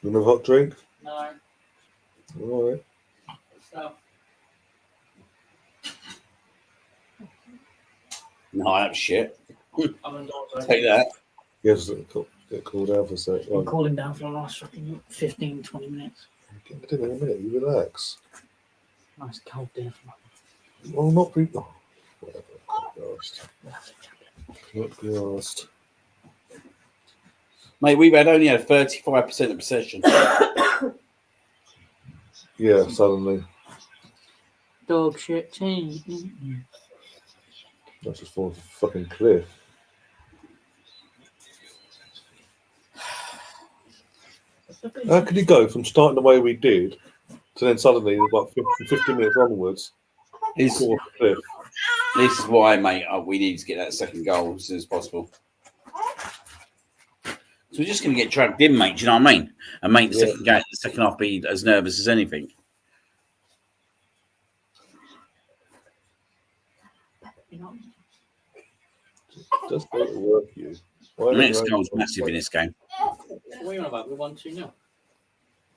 You want a hot drink? No. All right. Stuff. No, that's shit. I'm indoors. Take that. Yes, get cooled down for a sec. I've been cooling down for the last fucking 15, 20 minutes. Get it in a minute. You relax. Nice cold dinner for my Well, not be. Oh, whatever. Not be asked. Mate, we've only had 35% of possession. Yeah, suddenly. dog shit team. That's just falling off a fucking cliff. How could you go from starting the way we did to then suddenly, about 50 minutes onwards, This fall off a cliff? is why, mate, we need to get that second goal as soon as possible. So we're just going to get dragged in, mate. Do you know what I mean? And make the second half be as nervous as anything. Just make it work, you. The next goal's massive in this game. What are you on about? We won 2-0.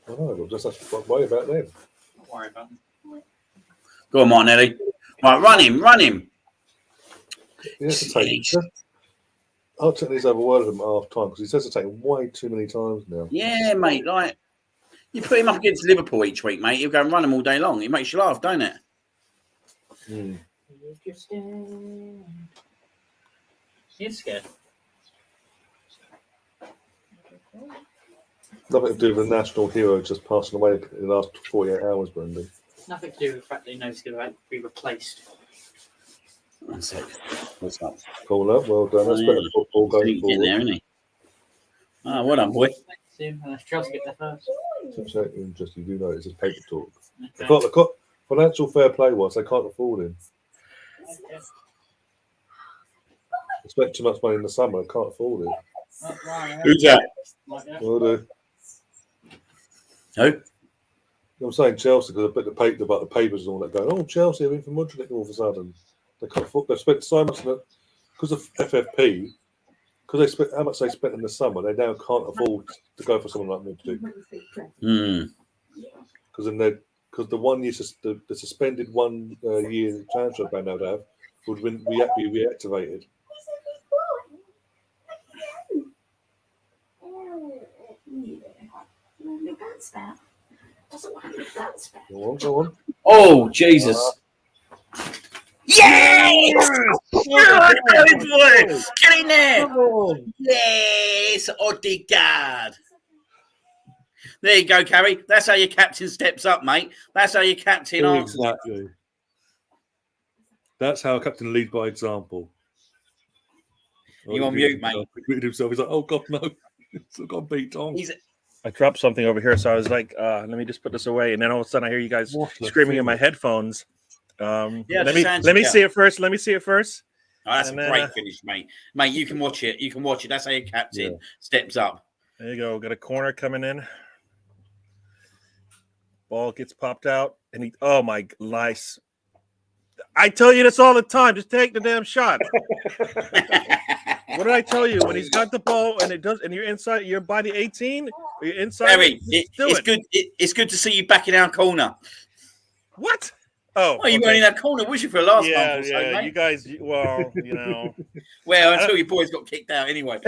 I know, but just have to worry about them. Don't worry about them. Go on, Martinelli. Right, run him. He has to take. I'll take these over word of him at half time because he's hesitating way too many times now. Yeah, mate. Like you put him up against Liverpool each week, mate. He'll go and run them all day long. It makes you laugh, don't it? He's scared. Nothing to do with the national hero just passing away in the last 48 hours, Brendan. Nothing to do with the fact that he knows he's going to be replaced. That's it. What's up? Call up, well done. That's better football going He's forward. getting there, isn't he? Oh, well done, boy. See him unless Chelsea get there first. It's actually interesting. You do know it's just paper talk. Okay. They can't, financial fair play wise, they can't afford him. Okay. They spent too much money in the summer, they can't afford it. Oh, right, Who's that? like that. Well, Who? I'm saying Chelsea because I bet the paper about the papers and all that going. Oh, Chelsea have been from Madrid all of a sudden. They can't afford. They've spent so much on it because of FFP. Because they spent how much they spent in the summer, they now can't afford to go for someone like Madrid. Because the 1 year the suspended 1 year transfer ban they would have would be reactivated. Go on. Oh, Jesus. Yes! Get in there! Yes, Odegaard. There you go, Carrie. That's how your captain steps up, mate. That's how your captain answers. Exactly. That's how a captain leads by example. You on mute, mate. He muted himself. He's like, oh God, no. Still got beat on. I dropped something over here, so I was like, let me just put this away. And then all of a sudden I hear you guys screaming in my headphones. Let me see it first. Let me see it first. Oh, that's a great finish, mate. Mate, you can watch it. You can watch it. That's how your captain steps up. There you go. Got a corner coming in. Ball gets popped out. And oh my lice. I tell you this all the time. Just take the damn shot. What did I tell you? When he's got the ball and it does, and you're inside, you're by the 18, or you're inside. Harry, it's good. It's good to see you back in our corner. What? Oh, Well, you weren't in that corner, was you, for the last month or so, yeah. mate? You guys, well, you know, Well, until your boys got kicked out anyway.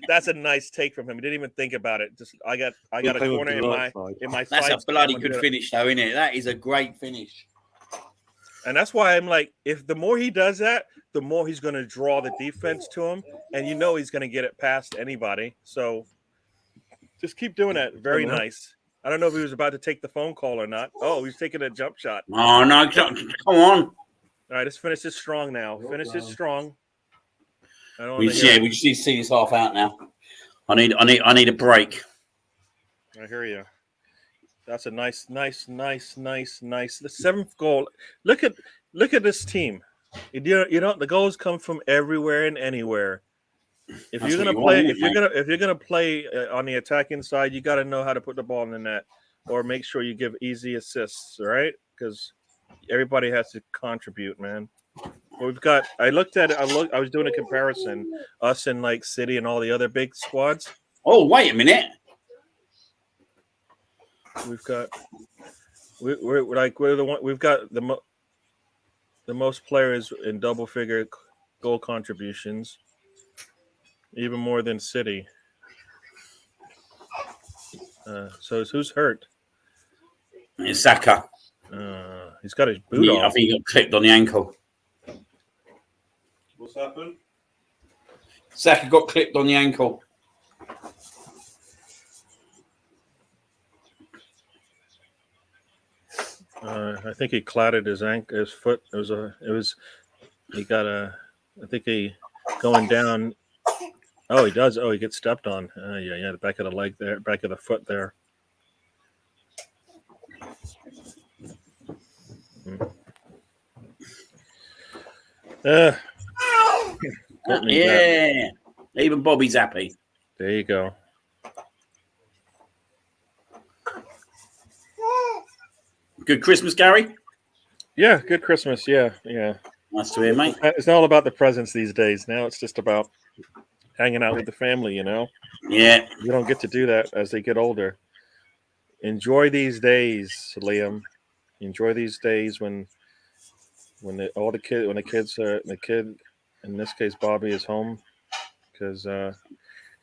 that's a nice take from him. He didn't even think about it. Just I got a corner in my That's a sights. bloody I'm good gonna- finish, though, isn't it? That is a great finish. And that's why I'm like, if the more he does that, the more he's going to draw the defense to him, and you know he's going to get it past anybody. So just keep doing that. Very nice. I don't know if he was about to take the phone call or not. Oh, he's taking a jump shot. Oh no! Come on. All right, let's finish this strong now. Finish this strong. We just need to see this half out now. I need a break. I hear you. That's a nice. The seventh goal. Look at this team. You know the goals come from everywhere and anywhere. If you're gonna play on the attacking side, you got to know how to put the ball in the net, or make sure you give easy assists, right? Because everybody has to contribute, man. We've got. I was doing a comparison, us and like City and all the other big squads. Oh, wait a minute. We've got. We're the one. We've got the most players in double-figure goal contributions, even more than City. So who's hurt? It's Saka. He's got his boot off. I think he got clipped on the ankle. What's happened? Saka got clipped on the ankle. I think he clattered his foot. He got I think he going down. Oh, he does. Oh, he gets stepped on. Yeah, the back of the leg there, back of the foot there. Yeah. Even Bobby's happy. There you go. Good Christmas, Gary? Yeah, good Christmas. Yeah. Nice to hear, mate. It's not all about the presents these days. Now it's just about hanging out with the family, you know? Yeah. You don't get to do that as they get older. Enjoy these days, Liam. Enjoy these days when the kid, in this case Bobby, is home, because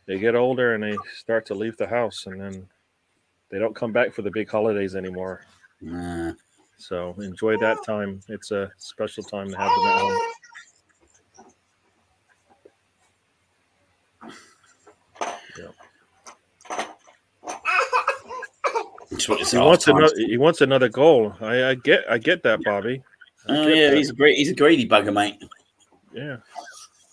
they get older and they start to leave the house, and then they don't come back for the big holidays anymore. So enjoy that time. It's a special time to have them at home. He wants another goal. I get that, Bobby. He's a greedy bugger, mate. Yeah.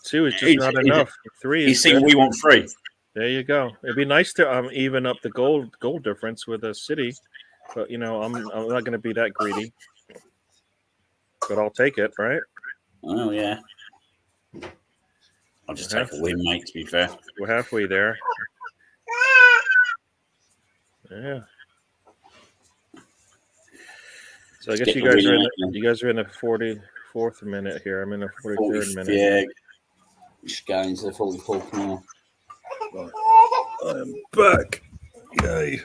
2 is just not enough. 3 is. He's saying we want 3. There you go. It'd be nice to even up the goal difference with a City, but I'm not going to be that greedy. But I'll take it, right? Oh yeah. I'll just take a win, mate. To be fair, we're halfway there. Yeah. So I guess you guys are in the 44th minute here. I'm in the 43rd minute. Yeah. Just going to the 44th now. Right. I am back. Yay.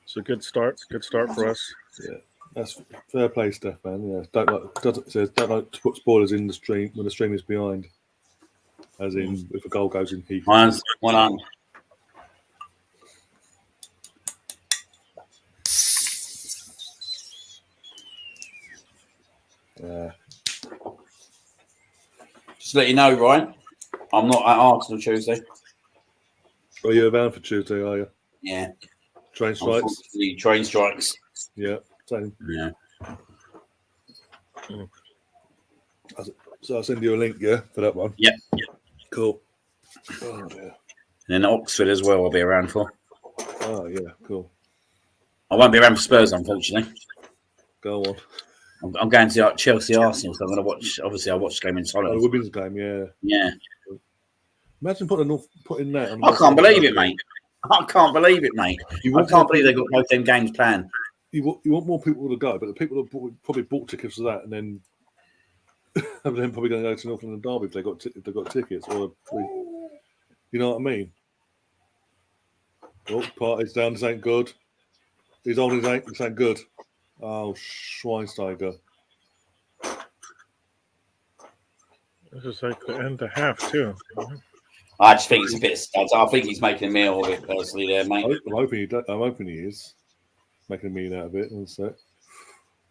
It's a good start. Good start for us. Yeah, that's fair play, Steph, man. Yeah, don't like to put spoilers in the stream when the stream is behind. As in, if a goal goes in, he. One on. Just to let you know, Ryan, I'm not at Arsenal Tuesday. Are you around for Tuesday? Are you? Yeah. Train strikes. Train strikes. Yeah. Same. Yeah. So I'll send you a link, yeah, for that one. Yeah. Cool. Oh dear. And then Oxford as well. I'll be around for. Oh yeah, cool. I won't be around for Spurs, unfortunately. Go on. I'm going to Chelsea Arsenal, so I'm going to watch. Obviously, I'll watch the game in Solid. The women's game, yeah. Yeah. Imagine putting that. I can't believe it, mate. I can't believe it, mate. I can't believe they've got both them games planned. You want more people to go, but the people that probably bought tickets for that, and then probably going to go to North London Derby if they got tickets. Or You know what I mean? Oh, Partey's down. This ain't good. He's on his ain't. This ain't good. Oh, Schweinsteiger. This is like the end of half too. I just think it's a bit of studs. I think he's making a meal of it personally there, mate. I'm hoping he is making a mean out of it. And so,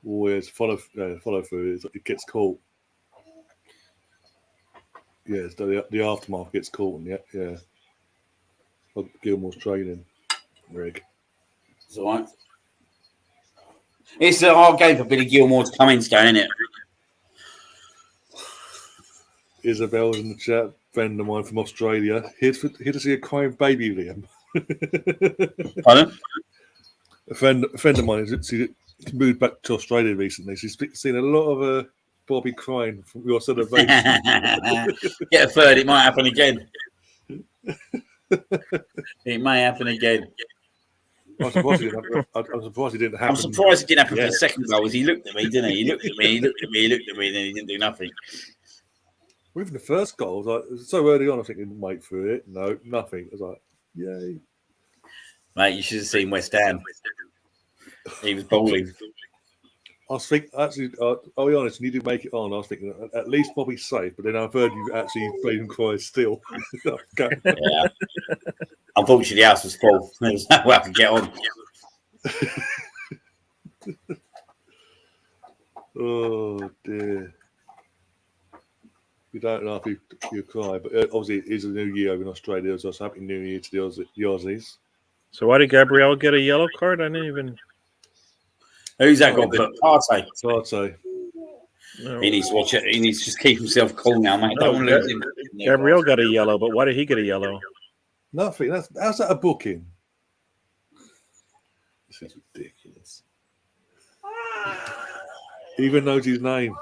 always follow through. It gets caught. Yeah, it's the aftermath gets caught, and yeah. Gilmore's training rig. It's all right. It's a hard game for Billy Gilmore to come in, isn't it? Isabel's in the chat. Friend of mine from Australia. Here to see a crying baby, Liam. Pardon? A friend of mine has moved back to Australia recently. She's seen a lot of Bobby crying from your celebration. Get a third, it might happen again. It may happen again. I'm surprised it didn't happen. I'm surprised it didn't happen for the second goal. He looked at me, didn't he? He looked at me, and then he didn't do nothing. Well, even the first goal, it was so early on, I was thinking, wait through it. No, nothing. I was like, yay. Mate, you should have seen West Ham. He was bowling. I was thinking, actually, I'll be honest, you did make it on. I was thinking, at least Bobby's safe, but then I've heard you actually played him cry still. Okay. Yeah. Unfortunately, the house was full. There was no way I could get on. Oh, dear. We don't know if you cry, but obviously it is a new year over in Australia, so happy New Year to the Aussies. So why did Gabriel get a yellow card? I didn't even. Who's that got put? Partey. No. He needs to watch it. He needs to just keep himself cool now, mate. Don't want to lose him. Gabriel got a yellow, but why did he get a yellow? Nothing. How's that a booking? This is ridiculous. He even knows his name.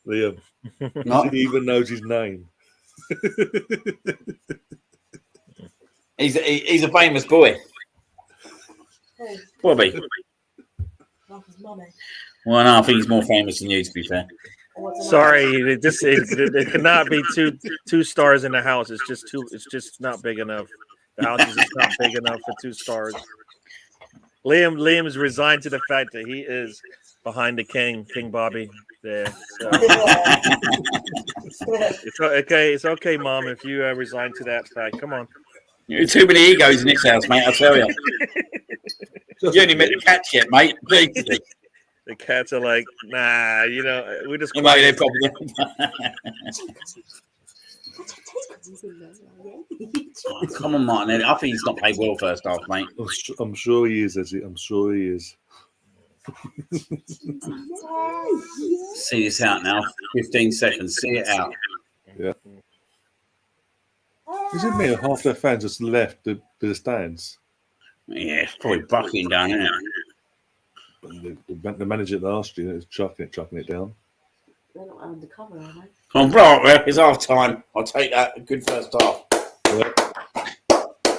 Liam. No. He even knows his name. He's a famous boy. Oh, Bobby. like his mummy. Well, no, I think he's more famous than you, to be fair. Sorry, it cannot be two stars in the house. It's just not big enough. The house is just not big enough for 2 stars. Liam is resigned to the fact that he is behind the King Bobby. There. So. It's okay. It's okay, Mom. If you resign to that fact, come on. Too many egos in this house, mate. I tell you. You only met the cats yet, mate. Please. The cats are like, nah. We just. Mate, probably. Come on, Martin. I think he's not played well first half, mate. I'm sure he is, Ezzy. I'm sure he is. See this out now. 15 seconds. See it out. Yeah. Is it me or half their fans just left the stands? Yeah, it's probably bucking down, isn't it? The manager last year is chucking it down. They're not undercover, are they? Come on, bro. It's half time. I'll take that. A good first half. Yeah.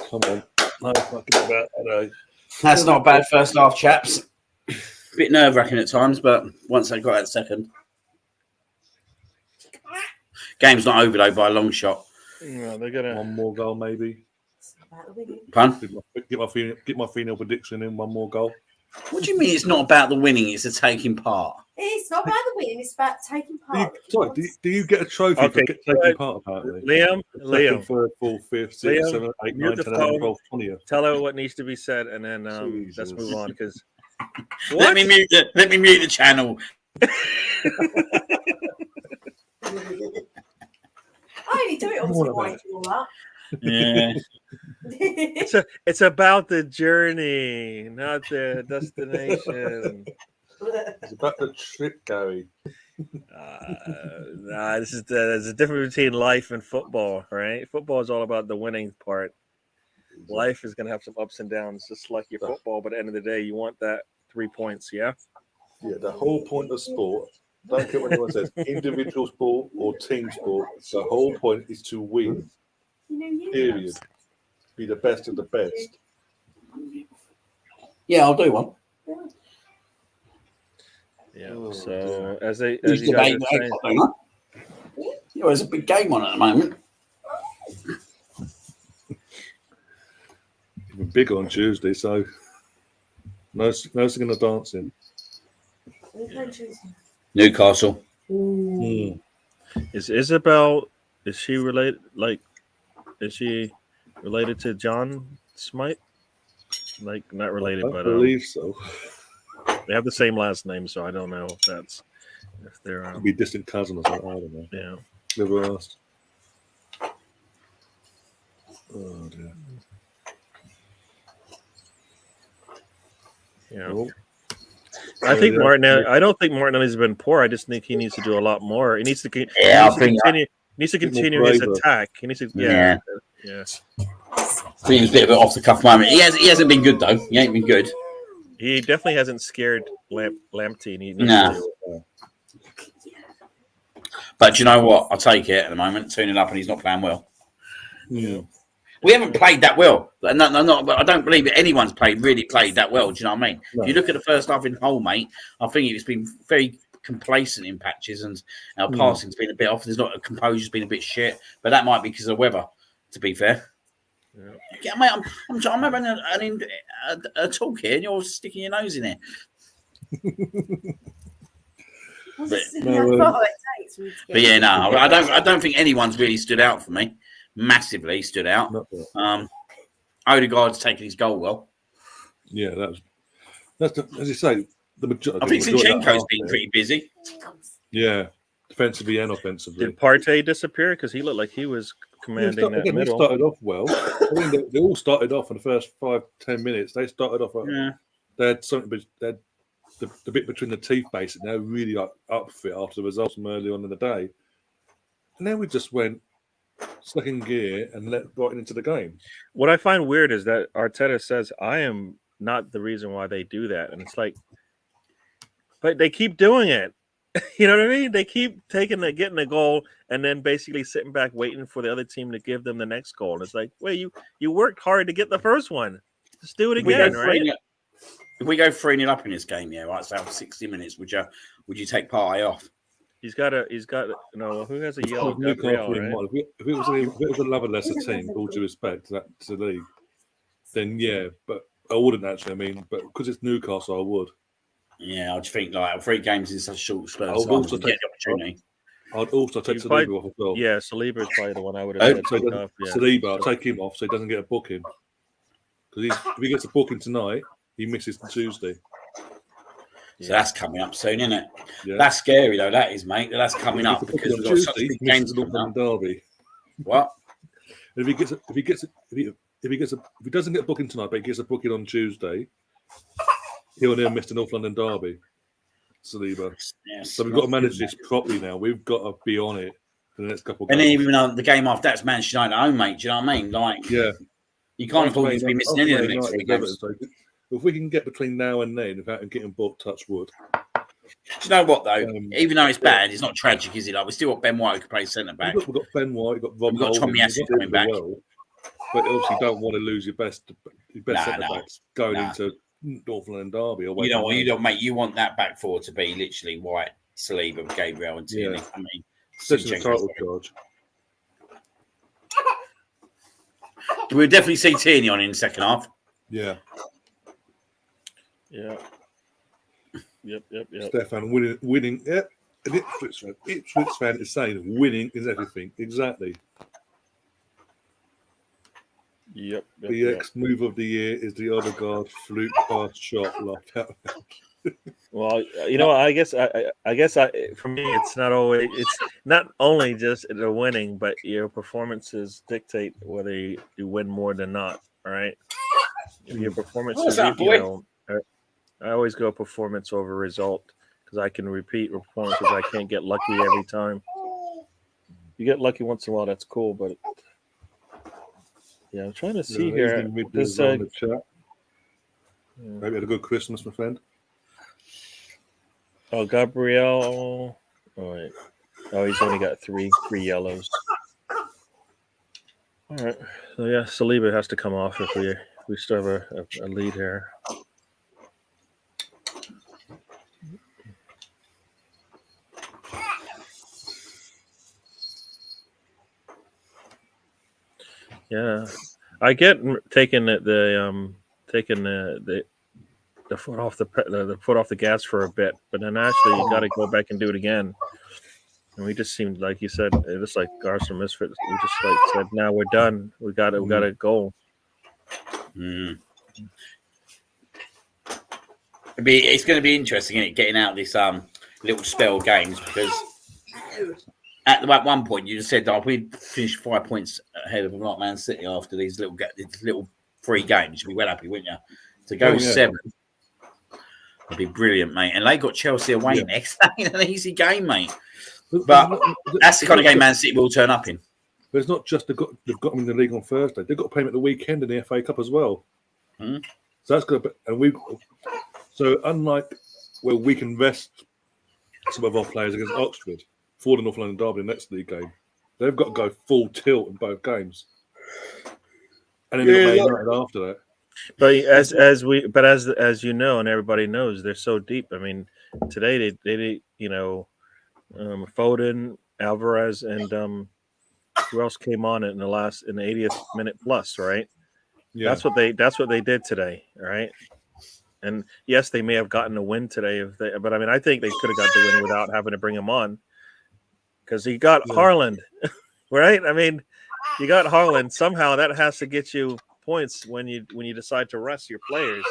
Come on. No fucking about that. That's not a bad first half, chaps. Bit nerve-wracking at times, but once they got out second. Game's not over, though, by a long shot. No, they're gonna. One more goal, maybe. It's about the winning. Pun? Get my final prediction in. One more goal. What do you mean it's not about the winning, it's the taking part? It's not about the winning, it's about taking part. Do you get a trophy for taking part, apparently? Liam. Second, third, fourth, fifth, sixth, Liam, seventh, eighth, mute ninth, the 10th, 11th, phone. 12th, 20th. Tell her what needs to be said, and then let's move on. Because Let me mute the channel. I only do it obviously while all that. Yeah. it's about the journey, not the destination. It's about the trip, Gary. There's a difference between life and football, right? Football is all about the winning part. Life is going to have some ups and downs, just like your football. But at the end of the day, you want that 3 points, yeah? Yeah, the whole point of sport, don't care what anyone says, individual sport or team sport, the whole point is to win. Period. Be the best of the best. Yeah, I'll do one. Yeah. Oh, So dear. as you Who's guys debating are saying, yeah, there's a big game on at the moment. big on Tuesday, so no singing or dancing. We play Tuesday. Newcastle. Ooh. Is Isabel? Is she related? Like, is she related to John Smite? Like, not related, I but believe so. they have the same last name, so I don't know if they're Could be distant cousin or something. I don't know. yeah. Never asked. Oh dear. Yeah. Oh, I think yeah. Martinelli. I don't think Martinelli's been poor. I just think he needs to do a lot more. He needs to. Yeah, I think continue. He needs to bit more continue his braver. attack. He needs to. Yeah. Yeah. I think it's a bit of an off the cuff moment. He hasn't been good though. He ain't been good. He definitely hasn't scared Lamptey. He needs Nah. to. But you know what? I'll take it at the moment. 2-0 up and he's not playing well. Yeah. We haven't played that well. No, but I don't believe that anyone's really played that well. Do you know what I mean? No. If you look at the first half in whole, mate, I think it's been very complacent in patches and our passing's been a bit off. There's not composure's been a bit shit, but that might be because of the weather. To be fair, yeah, mate, I'm having a talk here, and you're sticking your nose in it. But yeah, no, I don't think anyone's really stood out for me. Massively stood out. Odegaard's taken his goal well. Yeah, that's as you say. I think Zinchenko's been pretty busy. Yeah, defensively and offensively. Did Partey disappear? Because he looked like he was commanding that They middle. started off well. I mean, they all started off in the first 5-10 minutes. They started off. They had something. They had the bit between the teeth, basically. They were really up for it after the results from early on in the day, and then we just went second gear and let Brighton into the game. What I find weird is that Arteta says, "I am not the reason why they do that," and it's like, but they keep doing it. You know what I mean? They keep getting a goal and then basically sitting back waiting for the other team to give them the next goal. And it's like, wait, you worked hard to get the first one. Just do it again, right? If we go 3-0 up in this game, yeah, right, so 60 minutes, would you take Partey off? He's got no. Who has a yellow? Gabriel, right? If it was another lesser team, all due respect to the league, then yeah, but I wouldn't actually. I mean, but because it's Newcastle, I would. Yeah, I just think like 3 games in such a short space. I'd also take Saliba off as well. Yeah, Saliba is probably the one I would have taken off. Yeah. Saliba, I'll take him off so he doesn't get a booking. Because if he gets a booking tonight, he misses the Tuesday. So that's coming up soon, isn't it? Yeah. That's scary though. That is, mate. That's coming up because we've got such big games coming up. Derby. What? If he doesn't get a booking tonight, but he gets a booking on Tuesday, he'll then miss the North London Derby. Saliba. Yes, so we've got to manage this properly now. We've got to be on it for the next couple of games. And then even though the game after that's Manchester United at home, mate. Do you know what I mean? Like, yeah, you can't afford to be missing any of the next 3 games. So if we can get between now and then without getting booked, touch wood. Do you know what though? Even though it's bad, it's not tragic, is it? Like, we still got Ben White who can play centre back. We've got Ben White. We've got Rob. We've got Tommy Ashley coming back. Well, but obviously, you don't want to lose your best centre backs going into North London Derby. Or you don't, mate. You want that back forward to be literally White, Saliba, Gabriel, and Tierney. I mean, especially the title charge. We'll definitely see Tierney on in the second half. Yeah. Yeah. Yep. Stefan winning. Yeah. An Ipswich fan is saying winning is everything. Exactly. Yep. The move of the year is the Odegaard fluke pass shot. Well, you know, I guess for me, it's not only just the winning, but your performances dictate whether you win more than not. All right. If your performance is I always go performance over result because I can repeat performances. I can't get lucky every time. You get lucky once in a while, that's cool, but yeah, I'm trying to see here. This, the chat. Hope you had a good Christmas, my friend. Oh, Gabriel. Oh, wait. Oh, he's only got three yellows. All right. So yeah, Saliba has to come off if we still have a lead here. Yeah. I get taking the foot off the foot off the gas for a bit, but then actually you got to go back and do it again. And we just seemed like you said, just like Arsenal Misfits. We just like said, "Now we're done. We got to go." Mm. It's going to be interesting, isn't it, getting out of this little spell of games, because at one point you just said, "Oh, we finished 5 points ahead of Man City after these little 3 games. You'd be well happy, wouldn't you? To go 7, it'd be brilliant, mate. And they got Chelsea away next. Ain't an easy game, mate. But that's the kind of game Man City will turn up in. But it's not just they've got them in the league on Thursday. They've got to play them at the weekend in the FA Cup as well. Mm-hmm. So that's going to So unlike where we can rest some of our players against Oxford for the North London Derby, the next league game, they've got to go full tilt in both games, and then they've got Man United after that. But as you know, and everybody knows, they're so deep. I mean, today they Foden, Alvarez, and who else came on it in the 80th minute plus, right? Yeah. That's what they did today, right? And yes, they may have gotten a win today, but I mean, I think they could have got the win without having to bring him on, because he got Haaland, right? I mean, you got Haaland. Somehow that has to get you points when you decide to rest your players.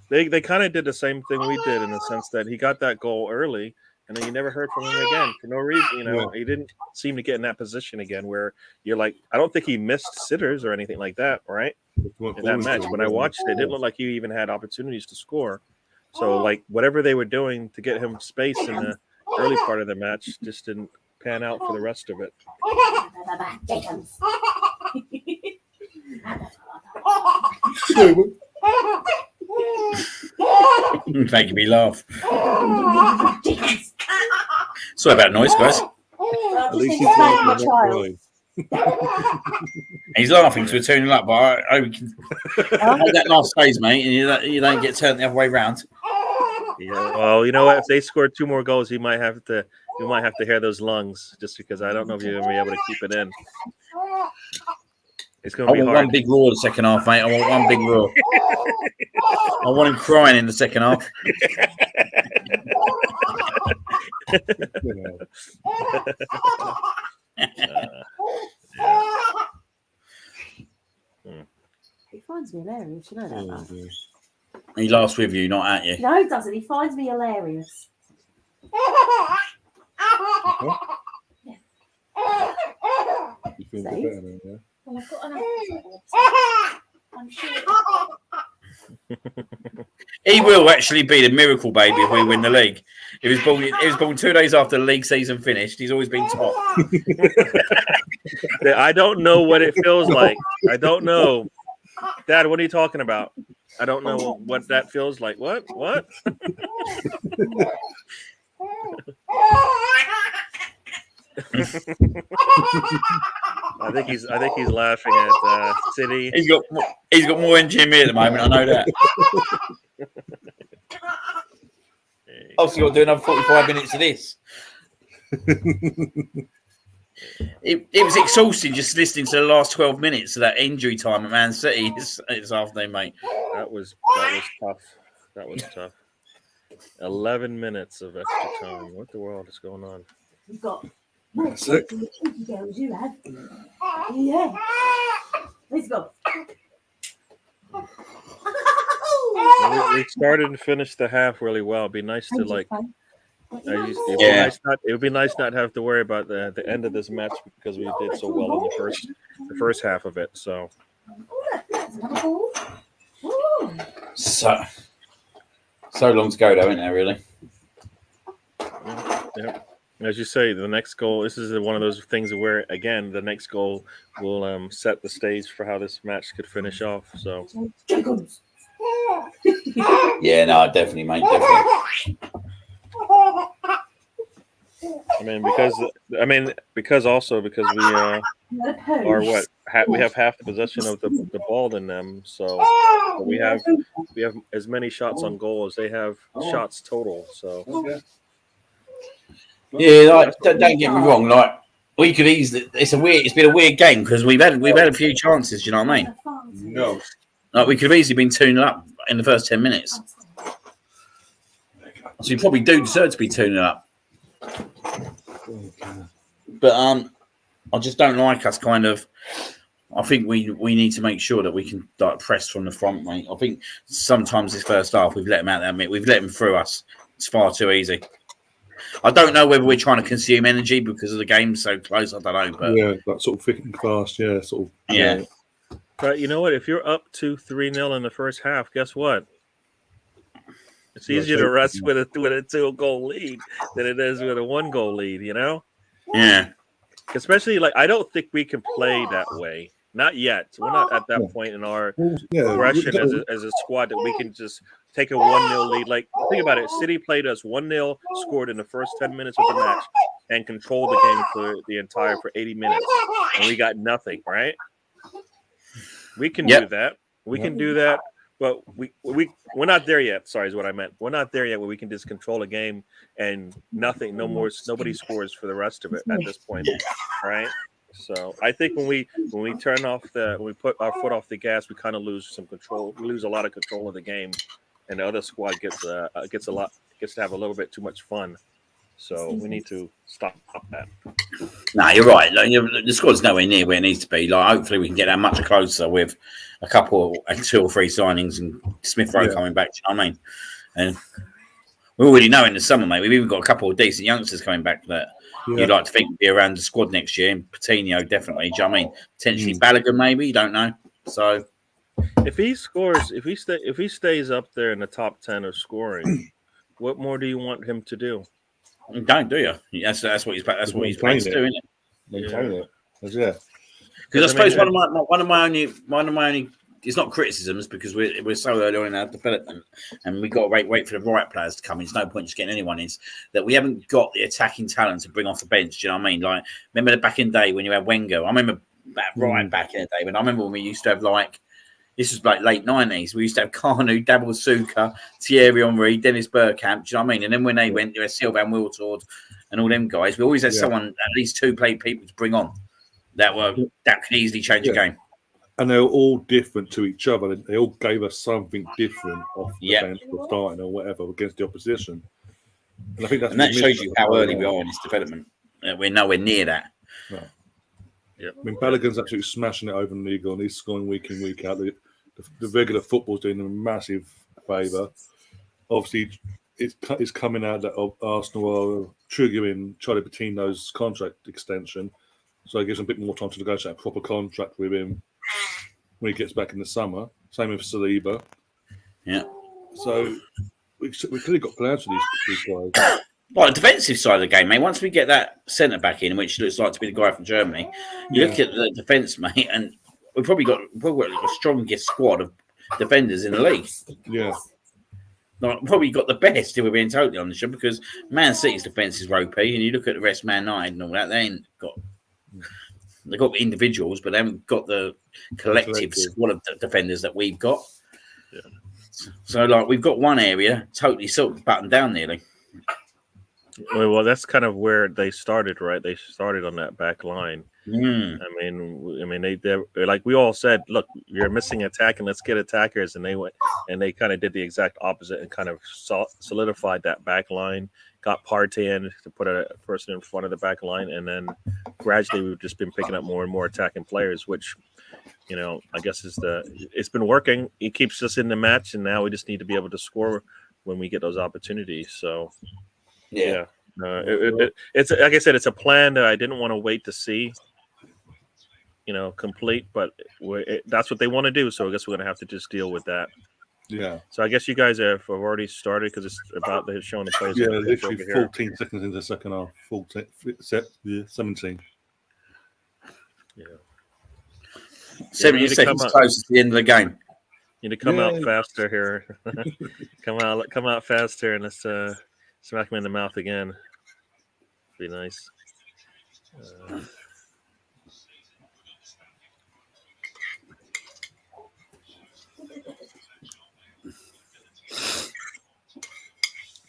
They kind of did the same thing we did, in the sense that he got that goal early, and then you never heard from him again for no reason. He didn't seem to get in that position again where you're like, I don't think he missed sitters or anything like that, right? In that match, when I watched it, it didn't look like he even had opportunities to score. So, like, whatever they were doing to get him space in the early part of the match just didn't pan out for the rest of it. Making me laugh. Sorry about noise, guys. At least he's laughing, not crying. He's laughing because we're turning up, but I can hold that last phase, mate, and you don't get turned the other way round. Yeah, well, you know what? If they score 2 more goals, you might have to hear those lungs, just because I don't know if you're gonna be able to keep it in. It's gonna be hard. I want one big roar in the second half, mate. I want one big roar. I want him crying in the second half. He finds me hilarious, you know that. He laughs with you, not at you. No, he doesn't. He finds me hilarious. You feel better now, yeah? Well, I've got I'm sure. He will actually be the miracle baby if we win the league. He was born 2 days after the league season finished. He's always been top. I don't know what it feels like. I don't know. Dad, what are you talking about? I don't know what that feels like. What? I think he's laughing at City. He's got more energy in me at the moment. I know that. Obviously, got to do another 45 minutes of this. It was exhausting just listening to the last 12 minutes of that injury time at Man City this afternoon, mate. That was tough. That was tough. 11 minutes of extra time. What the world is going on? You've got That's it. girls you have. Yeah. Let's go. We started and finished the half really well. It'd be nice to it would be nice not to have to worry about the end of this match, because we did so well in the first half of it. So long to go, though, isn't there? Really? Yeah. As you say, the next goal. This is one of those things where, again, the next goal will set the stage for how this match could finish off. So. Yeah, no, definitely, mate. Definitely. Because we are we have half the possession of the ball than them, so we have as many shots on goal as they have shots total. So yeah, don't get me wrong. Like We could easily. It's been a weird game because we've had a few chances. Do you know what I mean? No. Like we could have easily been 2-0 up in the first 10 minutes. So we probably do deserve to be 2-0 up. But I just don't like us kind of. I think we need to make sure that we can press from the front, mate. I think sometimes this first half we've let them out there, we've let them through us. It's far too easy. I don't know whether we're trying to consume energy because of the game so close. I don't know, but Yeah, that sort of thick and fast. Yeah, sort of. yeah. But you know what? If you're up 2-3-0 in the first half, guess what? It's easier to rest with a 2-goal lead than it is with a 1-goal lead. You know? Yeah. Especially I don't think we can play that way. Not yet. We're not at that point in our progression as a squad that we can just take a 1-0 lead. Like, think about it. City played us 1-0, scored in the first 10 minutes of the match, and controlled the game for 80 minutes. And we got nothing, right? We can do that. We can do that. But we're not there yet. Sorry, is what I meant. We're not there yet where we can just control a game and nobody scores for the rest of it at this point, right? So I think when we when we put our foot off the gas, we kind of lose some control. We lose a lot of control of the game, and the other squad gets to have a little bit too much fun. So we need to stop that. No, you're right. Like, the squad's nowhere near where it needs to be. Like, hopefully, we can get that much closer with a couple, 2 or 3 signings, and Smith Rowe coming back. Do you know what I mean? And we already know in the summer, mate. We've even got a couple of decent youngsters coming back that you'd like to think would be around the squad next year. And Patino, definitely. Do you know what I mean? Potentially Balogun, maybe. You don't know. So, if he scores, if he stays up there in the top 10 of scoring, what more do you want him to do? You don't, do you? That's what he's playing to do, isn't it? Maintain it. Yeah. Because I suppose one of my only it's not criticisms because we're so early on in our development and we've got to wait for the right players to come in. There's no point just getting anyone in. That we haven't got the attacking talent to bring off the bench. Do you know what I mean? Like, remember back in the day when you had Wenger? I remember back in the day when I remember when we used to have this was like late 90s. We used to have Carnu, Dabble Suka, Thierry Henry, Dennis Bergkamp. Do you know what I mean? And then when they went, there was Sylvain Wiltord and all them guys. We always had someone, at least 2 people to bring on that could easily change the game. And they're all different to each other. They all gave us something different off the bench for starting or whatever against the opposition. And I think that shows you how early we are in this development. We're nowhere near that. No. Yeah. I mean, Balogun's absolutely smashing it over in the league, and he's scoring week in, week out. The regular football's doing him a massive favour. Obviously, it's coming out that Arsenal are triggering Charlie Patino's contract extension, so it gives him a bit more time to negotiate a proper contract with him when he gets back in the summer. Same with Saliba. Yeah. So we clearly got plans for these guys. Like the defensive side of the game, mate. Once we get that centre back in, which looks like to be the guy from Germany, you look at the defence, mate, and we've probably got the strongest squad of defenders in the league. Yeah. Like, probably got the best, if we're being totally honest, because Man City's defence is ropey, and you look at the rest, Man United and all that, they've got individuals, but they haven't got the collective squad of defenders that we've got. Yeah. So, like, we've got one area totally sort of buttoned down nearly. Well, that's kind of where they started, right? They started on that back line. I mean, they're like we all said, look, you're missing attack, and let's get attackers. And they went and they kind of did the exact opposite and kind of solidified that back line. Got Partey in to put a person in front of the back line, and then gradually we've just been picking up more and more attacking players, which, you know, I guess it's been working. It keeps us in the match, and now we just need to be able to score when we get those opportunities. So. Yeah. It's like I said, it's a plan that I didn't want to wait to see, complete, but that's what they want to do. So I guess we're going to have to just deal with that. Yeah. So I guess you guys have already started because it's about they're showing the players. Yeah, literally 14 seconds into the second half. 17. Yeah. 70 seconds close to the end of the game. You need to come out faster here. come out faster, and let's smack him in the mouth again. Be nice.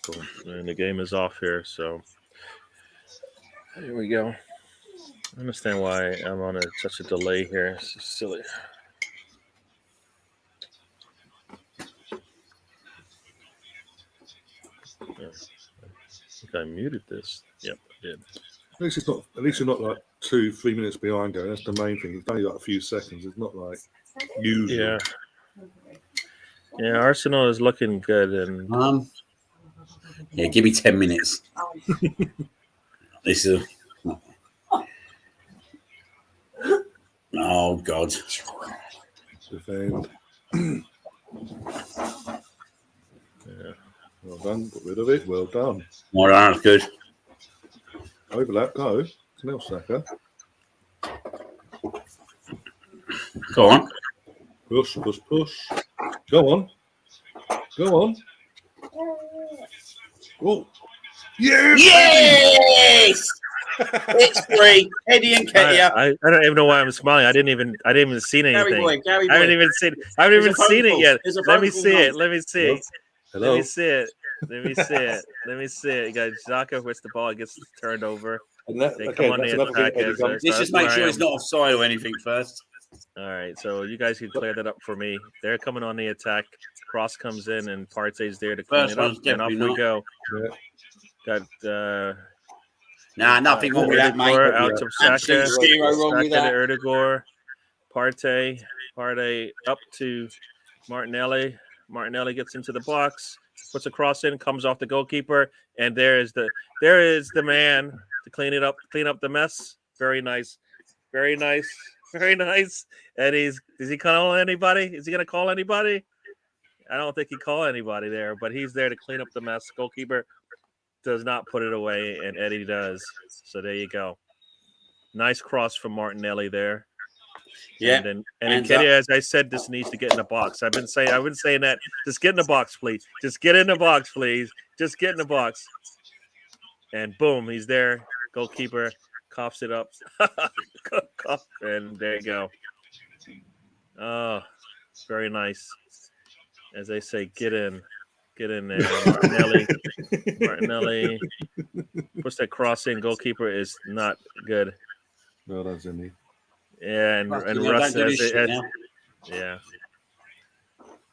Cool. And the game is off here, so here we go. I understand why I'm on such a delay here. It's just silly. Yeah. I think I muted this. Yep, I did. At least it's not. At least you're not like 2-3 minutes behind going. That's the main thing. It's only like a few seconds. It's not like usual. Yeah. Yeah, Arsenal is looking good, and Yeah, give me 10 minutes. This is. Oh God. Defend. yeah. Well done. Got rid of it. Well done. Well, that's good. Overlap. Go. Snell Saka. Go on. Push. Push. Push. Go on. Go on. Oh. Yes. Yes! It's free. Eddie and Ketia. I don't even know why I'm smiling. I didn't even see anything. Gary boy. I haven't even seen. I haven't even There's a phone seen it call. yet. There's a Let phone me call see now. it. Let me see. Hello. Let me see it. Let me see it. Let me see it. You got Xhaka with the ball. It gets turned over. And that, They okay, come on that's the another thing. attack Eddie as comes- Let's just make sure it's not offside or anything first. All right, so you guys can clear that up for me. They're coming on the attack. Cross comes in, and Partey's there to clean First it up, one's and off definitely we go. Yeah. Got Nah, nothing wrong with that, mate. Erdegaard out to Saka. Absolute zero wrong with Saka to that. Erdegaard. Partey up to Martinelli. Martinelli gets into the box, puts a cross in, comes off the goalkeeper, and there is the man to clean up the mess. Very nice. Very nice. Very nice. And is he calling anybody? Is he gonna call anybody? I don't think he called anybody there, but he's there to clean up the mess. Goalkeeper does not put it away, and Eddie does. So there you go. Nice cross from Martinelli there. Yeah. And then Hands Nketiah, up. as I said, this needs to get in the box. I've been saying that. Just get in the box, please. Just get in the box, please. Just get in the box. And boom, he's there. Goalkeeper coughs it up. And there you go. Oh, very nice. As they say, get in there. Martinelli puts that cross in. Goalkeeper is not good. Well done, Zinni. Yeah, and Fucking hell, Russ don't do has this it. shit now. Yeah.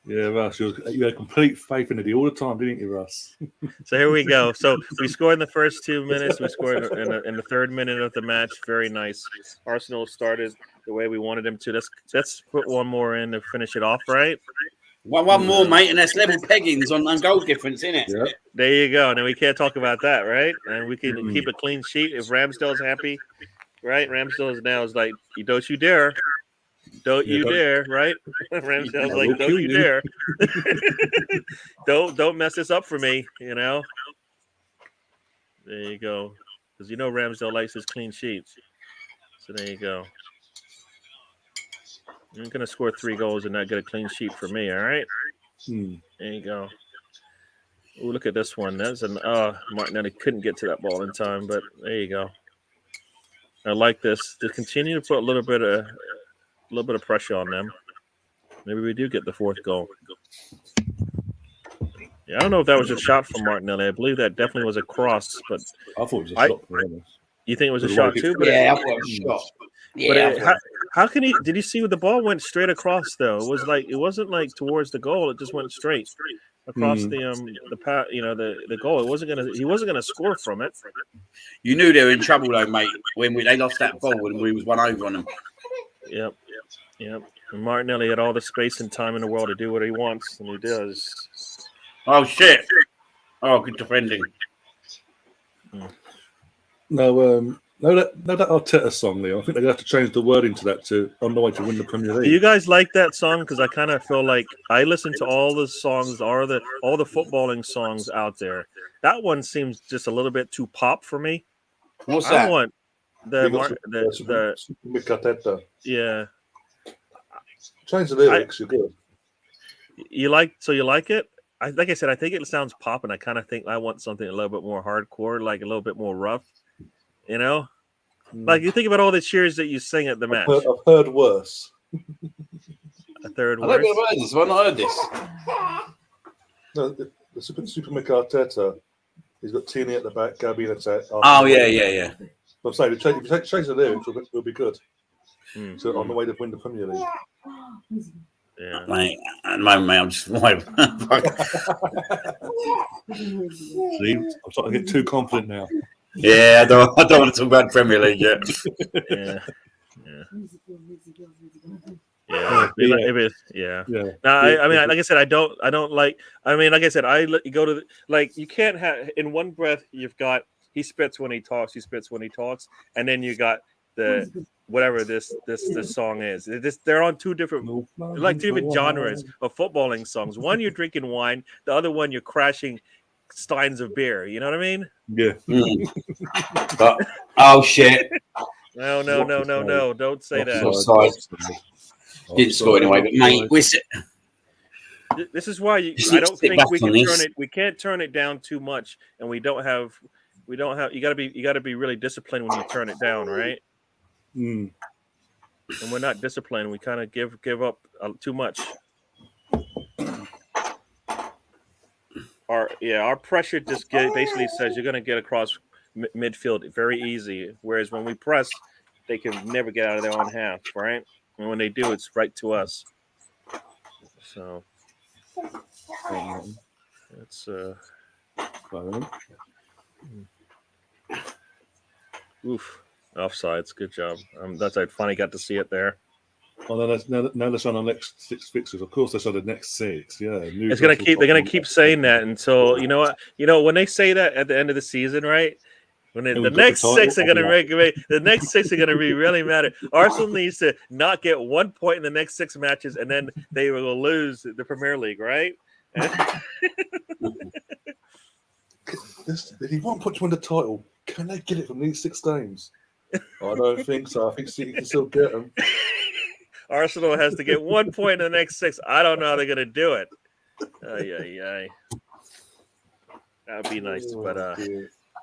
Yeah, Russ, you had complete faith in Eddie all the time, didn't you, Russ? So here we go. So we scored in the first 2 minutes. We scored in the third minute of the match. Very nice. Arsenal started the way we wanted them to. Let's put one more in to finish it off, right? One more, mate, and that's level peggings on goal difference, isn't it? Yeah. There you go. Now we can't talk about that, right? And we can keep a clean sheet if Ramsdale's happy, right? Ramsdale now is like, don't you dare. Don't you dare, right? Ramsdale's like, don't you dare. Don't mess this up for me, you know? There you go. Because you know Ramsdale likes his clean sheets. So there you go. You're going to score 3 goals and not get a clean sheet for me, all right? There you go. Ooh, look at this one. That's Martinelli couldn't get to that ball in time, but there you go. I like this. To continue to put a little bit of pressure on them. Maybe we do get the 4th goal. Yeah, I don't know if that was a shot from Martinelli. I believe that definitely was a cross, but I thought it was a shot, to be honest. you think it was a shot too? But Yeah, I thought it was a shot. Yeah, how can he? Did you see the ball went straight across though? It wasn't like towards the goal. It just went straight across the goal. He wasn't gonna score from it. you knew they were in trouble though, mate. When they lost that ball when we was 1-over on them. Yep. And Martinelli had all the space and time in the world to do what he wants, and he does. Oh shit! Oh, good defending. No, that Arteta song, Leo. I think they're gonna have to change the wording to that to on the way to win the Premier Do League. you guys like that song? Because I kind of feel like I listen to all the songs, all the footballing songs out there. That one seems just a little bit too pop for me. What's I that? want You got the Arteta. yeah. Change the lyrics. You're good. You like it? Like I said, I think it sounds pop, and I kind of think I want something a little bit more hardcore, like a little bit more rough. You know, like you think about all the cheers that you sing at the match. I've heard worse. A third I word. don't think I've heard this. I've not heard this. No, the Super Mick Arteta. He's got Tierney at the back, Gabby in attack. Oh yeah. I'm saying if you take Chase there, it'll be good. Mm. So on the way to win the Premier League. Yeah. Mate, at the moment, mate, I'm just See, I'm starting to get too confident now. yeah. I don't want to talk about Premier League yet. Yeah. Yeah. Yeah. Yeah. Yeah. No, I mean, like I said, I don't like. I mean, like I said, you go to like you can't have in one breath. You've got he spits when he talks, and then you got the whatever this song is. They're on two different two different genres of footballing songs. One you're drinking wine, the other one you're crashing steins of beer. You know what I mean? Yeah. But, oh shit! No! Don't say that. Offside. Didn't score anyway, but mate, This is why Just I don't sit think back we on can this. turn it. We can't turn it down too much, and we don't have. You got to be really disciplined when you turn it down, right? Mm. And we're not disciplined. We kind of give up too much. Our pressure just basically says you're going to get across midfield very easy. Whereas when we press, they can never get out of their own half, right? And when they do, it's right to us. So it's oof, offsides. Good job. I finally got to see it there. Well, now that's on the next 6 fixtures. Of course, that's on the next 6. Yeah, It's gonna keep. They're gonna keep saying that until you know what. You know when they say that at the end of the season, right? When the next 6 are gonna the next 6 are gonna be really matter. Arsenal needs to not get 1 point in the next 6 matches, and then they will lose the Premier League, right? If you want to win the title, can they get it from these 6 games? I don't think so. I think City can still get them. Arsenal has to get 1 point in the next 6. I don't know how they're gonna do it. That would be nice, but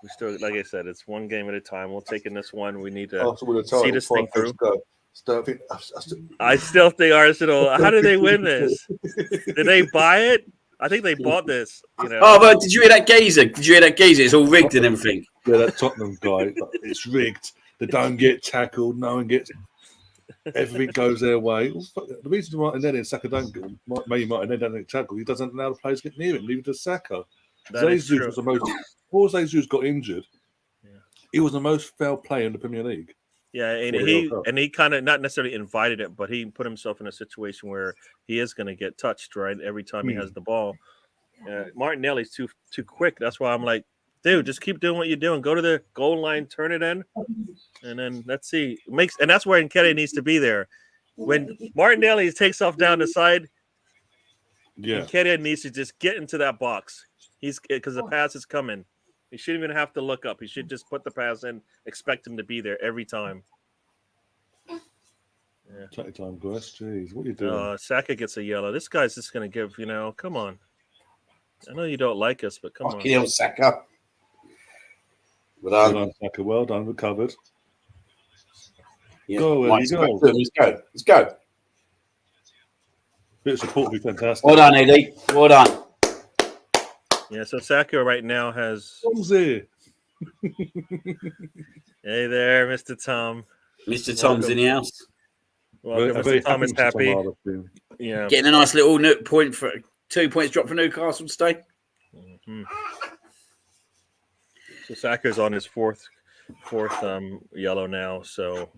we still, like I said, it's one game at a time. We'll take in this one. We need to see this thing through. I still think Arsenal. How did they win this? Did they buy it? I think they bought this. You know. Oh, but did you hear that geezer? It's all rigged and everything. Yeah, that Tottenham guy. It's rigged. They don't get tackled. No one gets. Everything goes their way. The reason why Martinelli and Saka don't get, maybe Martinelli don't get tackled, he doesn't allow the players to get near him, leave it to Saka. Jesus was the most. Before Jesus got injured, he was the most foul player in the Premier League. Yeah, and he kind of not necessarily invited it, but he put himself in a situation where he is going to get touched right every time he has the ball. Martinelli's too quick. That's why I'm like, dude, just keep doing what you're doing. Go to the goal line, turn it in, and then let's see. And that's where Nketiah needs to be there. When Martinelli takes off down the side, Nketiah needs to just get into that box. Because the pass is coming. He shouldn't even have to look up. He should just put the pass in, expect him to be there every time. Yeah. Take your time, Grace. Jeez, what are you doing? Saka gets a yellow. This guy's just going to give, come on. I know you don't like us, but come on. Kill Saka. Well done, Saka. Well done. Recovered. Yeah. Go, Let's go. Bit of support would be fantastic. Well done, Eddie. Well done. Yeah, so Saka right now has. Tom's here. Hey there, Mr. Tom. Mr. Tom's in the house. Welcome, Mr. Tom is happy. Yeah, getting a nice little point for 2 points drop for Newcastle today. Mm-hmm. So Saka's on his fourth yellow now. So.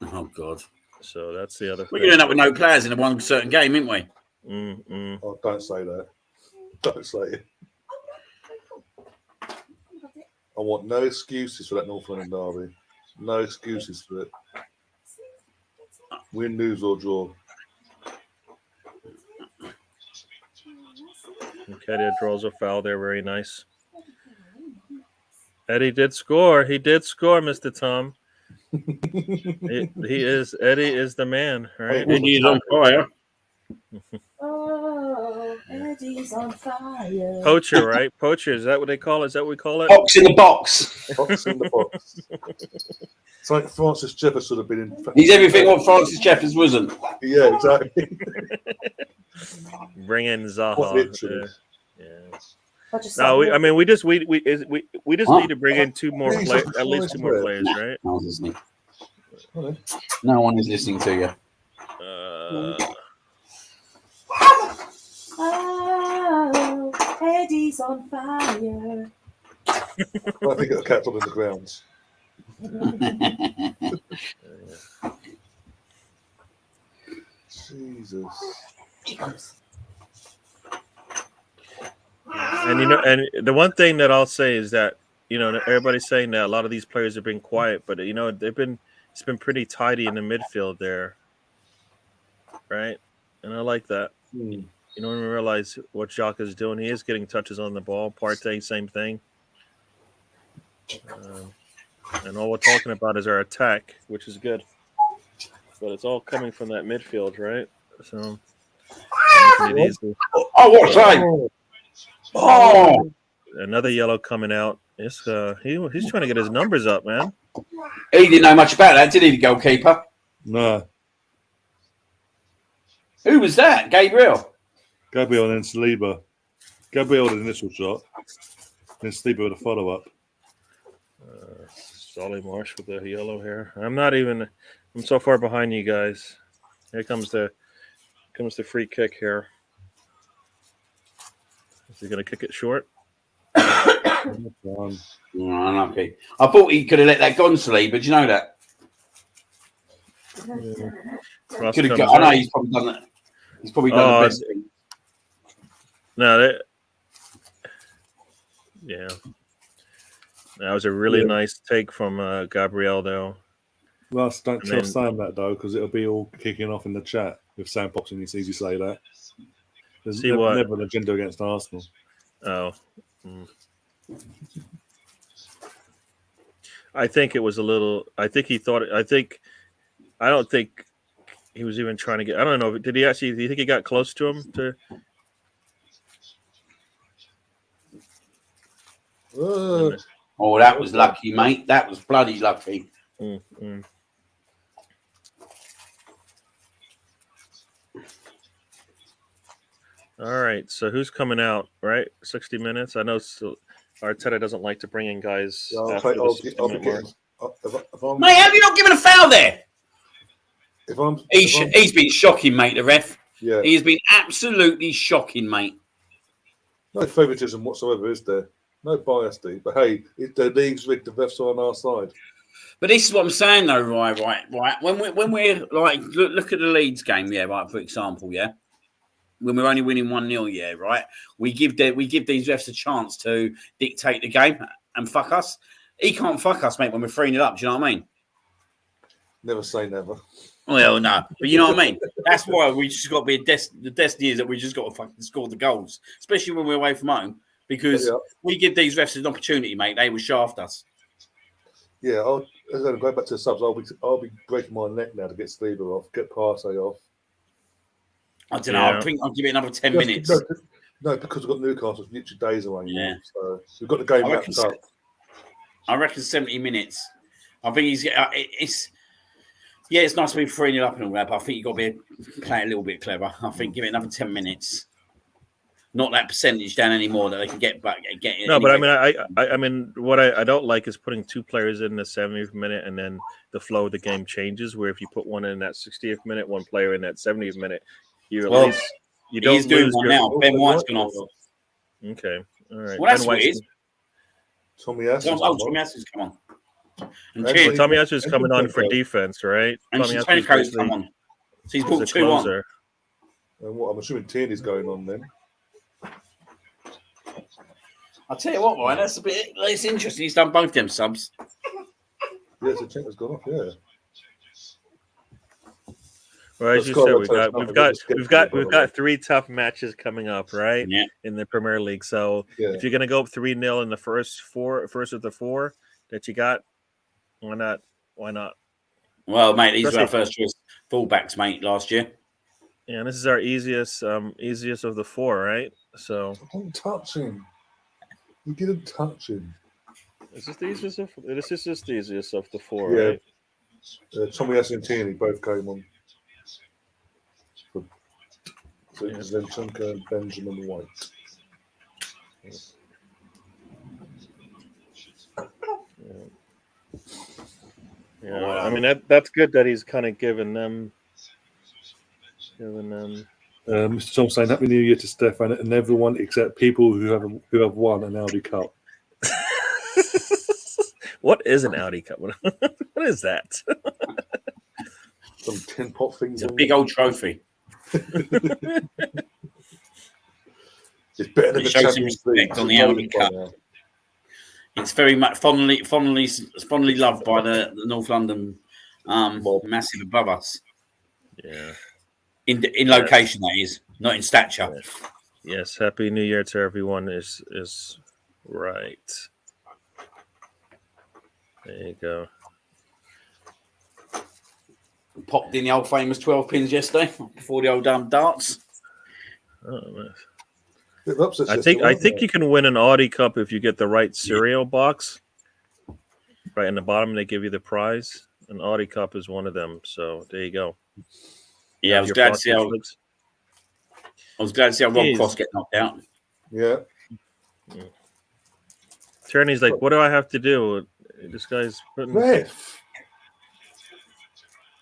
Oh God. So that's the other. We're going to end up with no players in a one certain game, aren't we? Mm-hmm. Oh, don't say that. Don't say it. I want no excuses for that North London derby. No excuses for it. Win, lose, or draw. Nketiah draws a foul there. Very nice. Eddie did score. He did score, Mr. Tom. Eddie is the man, right? Eddie's on fire. Oh, Eddie's on fire. Poacher, right? Poacher, is that what they call it? Is that what we call it? Box in the box. Box in the box. It's like Francis Jefferson would have been in. He's everything what Francis Jefferson wasn't. Yeah, exactly. Bring in Zaha. Literally. Yeah. I just No, said, we just need to bring in two more Jesus players, at least Christ, two more Brett. players, right? No one's listening. Okay. No one is listening to you. oh, Eddie's on fire. I think the cat's on in the grounds. Jesus. She comes. And and the one thing that I'll say is that everybody's saying that a lot of these players have been quiet, but it's been pretty tidy in the midfield there, right? And I like that. Hmm. You don't even realize what Jacques is doing. He is getting touches on the ball. Partey, same thing. And all we're talking about is our attack, which is good. But it's all coming from that midfield, right? So making it easy. Oh, what time? Oh, Another yellow coming out. It's he's trying to get his numbers up, man. he didn't know much about that, did he, the goalkeeper? No. Who was that? Gabriel. Gabriel and then Saliba. Gabriel with the initial shot. Then Saliba with a follow-up. Solly Marsh with the yellow hair. I'm so far behind you guys. Here comes the free kick here. Is he going to kick it short? Unlucky. I thought he could have let that gone, Saliba, but you know that? Ross Could have comes got, I know in. he's probably done that. He's probably done the best thing. No, yeah. That was a really nice take from Gabriel, though. Russ, don't And tell then- Sam that, though, because it'll be all kicking off in the chat. If Sam pops in, it's easy to say that. There's See what? never an agenda against Arsenal. Oh. I think it was a little. I think he thought. I don't think he was even trying to get. I don't know. Did he actually? Do you think he got close to him? Oh, that was lucky, mate. That was bloody lucky. All right. So who's coming out? Right, 60 minutes. I know. Arteta doesn't like to bring in guys. Yeah, after the I'll 60 be minute mark. getting. Mate, have you not given a foul there? If I'm, He's been shocking, mate, the ref. yeah, He has been absolutely shocking, mate. no favouritism whatsoever, is there? No bias, Steve. But hey, if the league's rigged, the refs are on our side. But this is what I'm saying, though, right. When we're like, look at the Leeds game, yeah, right. For example, yeah, when we're only winning 1-0, yeah, right. We give these refs a chance to dictate the game and fuck us. He can't fuck us, mate, when we're 3-0 up. Do you know what I mean? Never say never. Well, no, but you know what I mean. That's why we just got to be the destiny is that we just got to fucking score the goals, especially when we're away from home, because we give these refs an opportunity, mate. They will shaft us. Yeah, I'll go back to the subs. I'll be breaking my neck now to get Stieber off, get Partey off. I don't know. I think I'll give it another 10 minutes. No, because we've got Newcastle literally days away. Yeah. So we've got the game wrapped up. I reckon 70 minutes. I think it's nice to be 3-0 up and all that, but I think you've got to play a little bit clever. I think give it another 10 minutes. Not that percentage down anymore that they can get back. No, but I mean, what I don't like is putting two players in the 70th minute and then the flow of the game changes. Where if you put one in that 60th minute, one player in that 70th minute, you at least you don't he's doing lose one your... now. Ben White's gone off. Okay, all right. Well, that's Ben White's... weird. Tommy Asu. Tommy Asu's come on. And Tommy Asu's coming on for defense, right? And Chenko's come on. So he's put 2 on. And what I'm assuming Tierney's going on then. I'll tell you what, Ryan, it's interesting. He's done both them subs. Yeah, so Chenko's gone off, yeah. Well, as you said, we've got 3 tough matches coming up, right? Yeah. In the Premier League. So if you're going to go up 3-0 in the first of the 4 that you got, why not? Well, mate, these were our first choice fullbacks, mate, last year. Yeah, and this is our easiest of the 4, right? So don't touch him. You didn't touch him. Is this the easiest of? This is just the easiest of the 4, yeah. right? Tommy Asu and Tierney both came on. So it was then Zinchenko and Benjamin White. Yeah, Well, I mean that's good that he's kind of giving them. Mr. Tom saying Happy New Year to Stefan and everyone except people who have won an Audi Cup. What is an Audi Cup? What is that? Some tin pot things. It's a big old trophy. It's better than It the shows some Champions League. respect on the Audi Cup. It's very much fondly loved by the North London massive above us. Yeah. In location, that is, not in stature. Yes. Happy New Year to everyone is right. There you go. Popped in the old famous 12 pins yesterday before the old darts. Oh, nice. I I think you can win an Audi Cup if you get the right cereal box. Right in the bottom, they give you the prize. An Audi Cup is one of them. So there you go. Yeah, I was glad to see how Rob Cross get knocked out. Yeah. Attorney's like, what do I have to do? This guy's putting. Ref.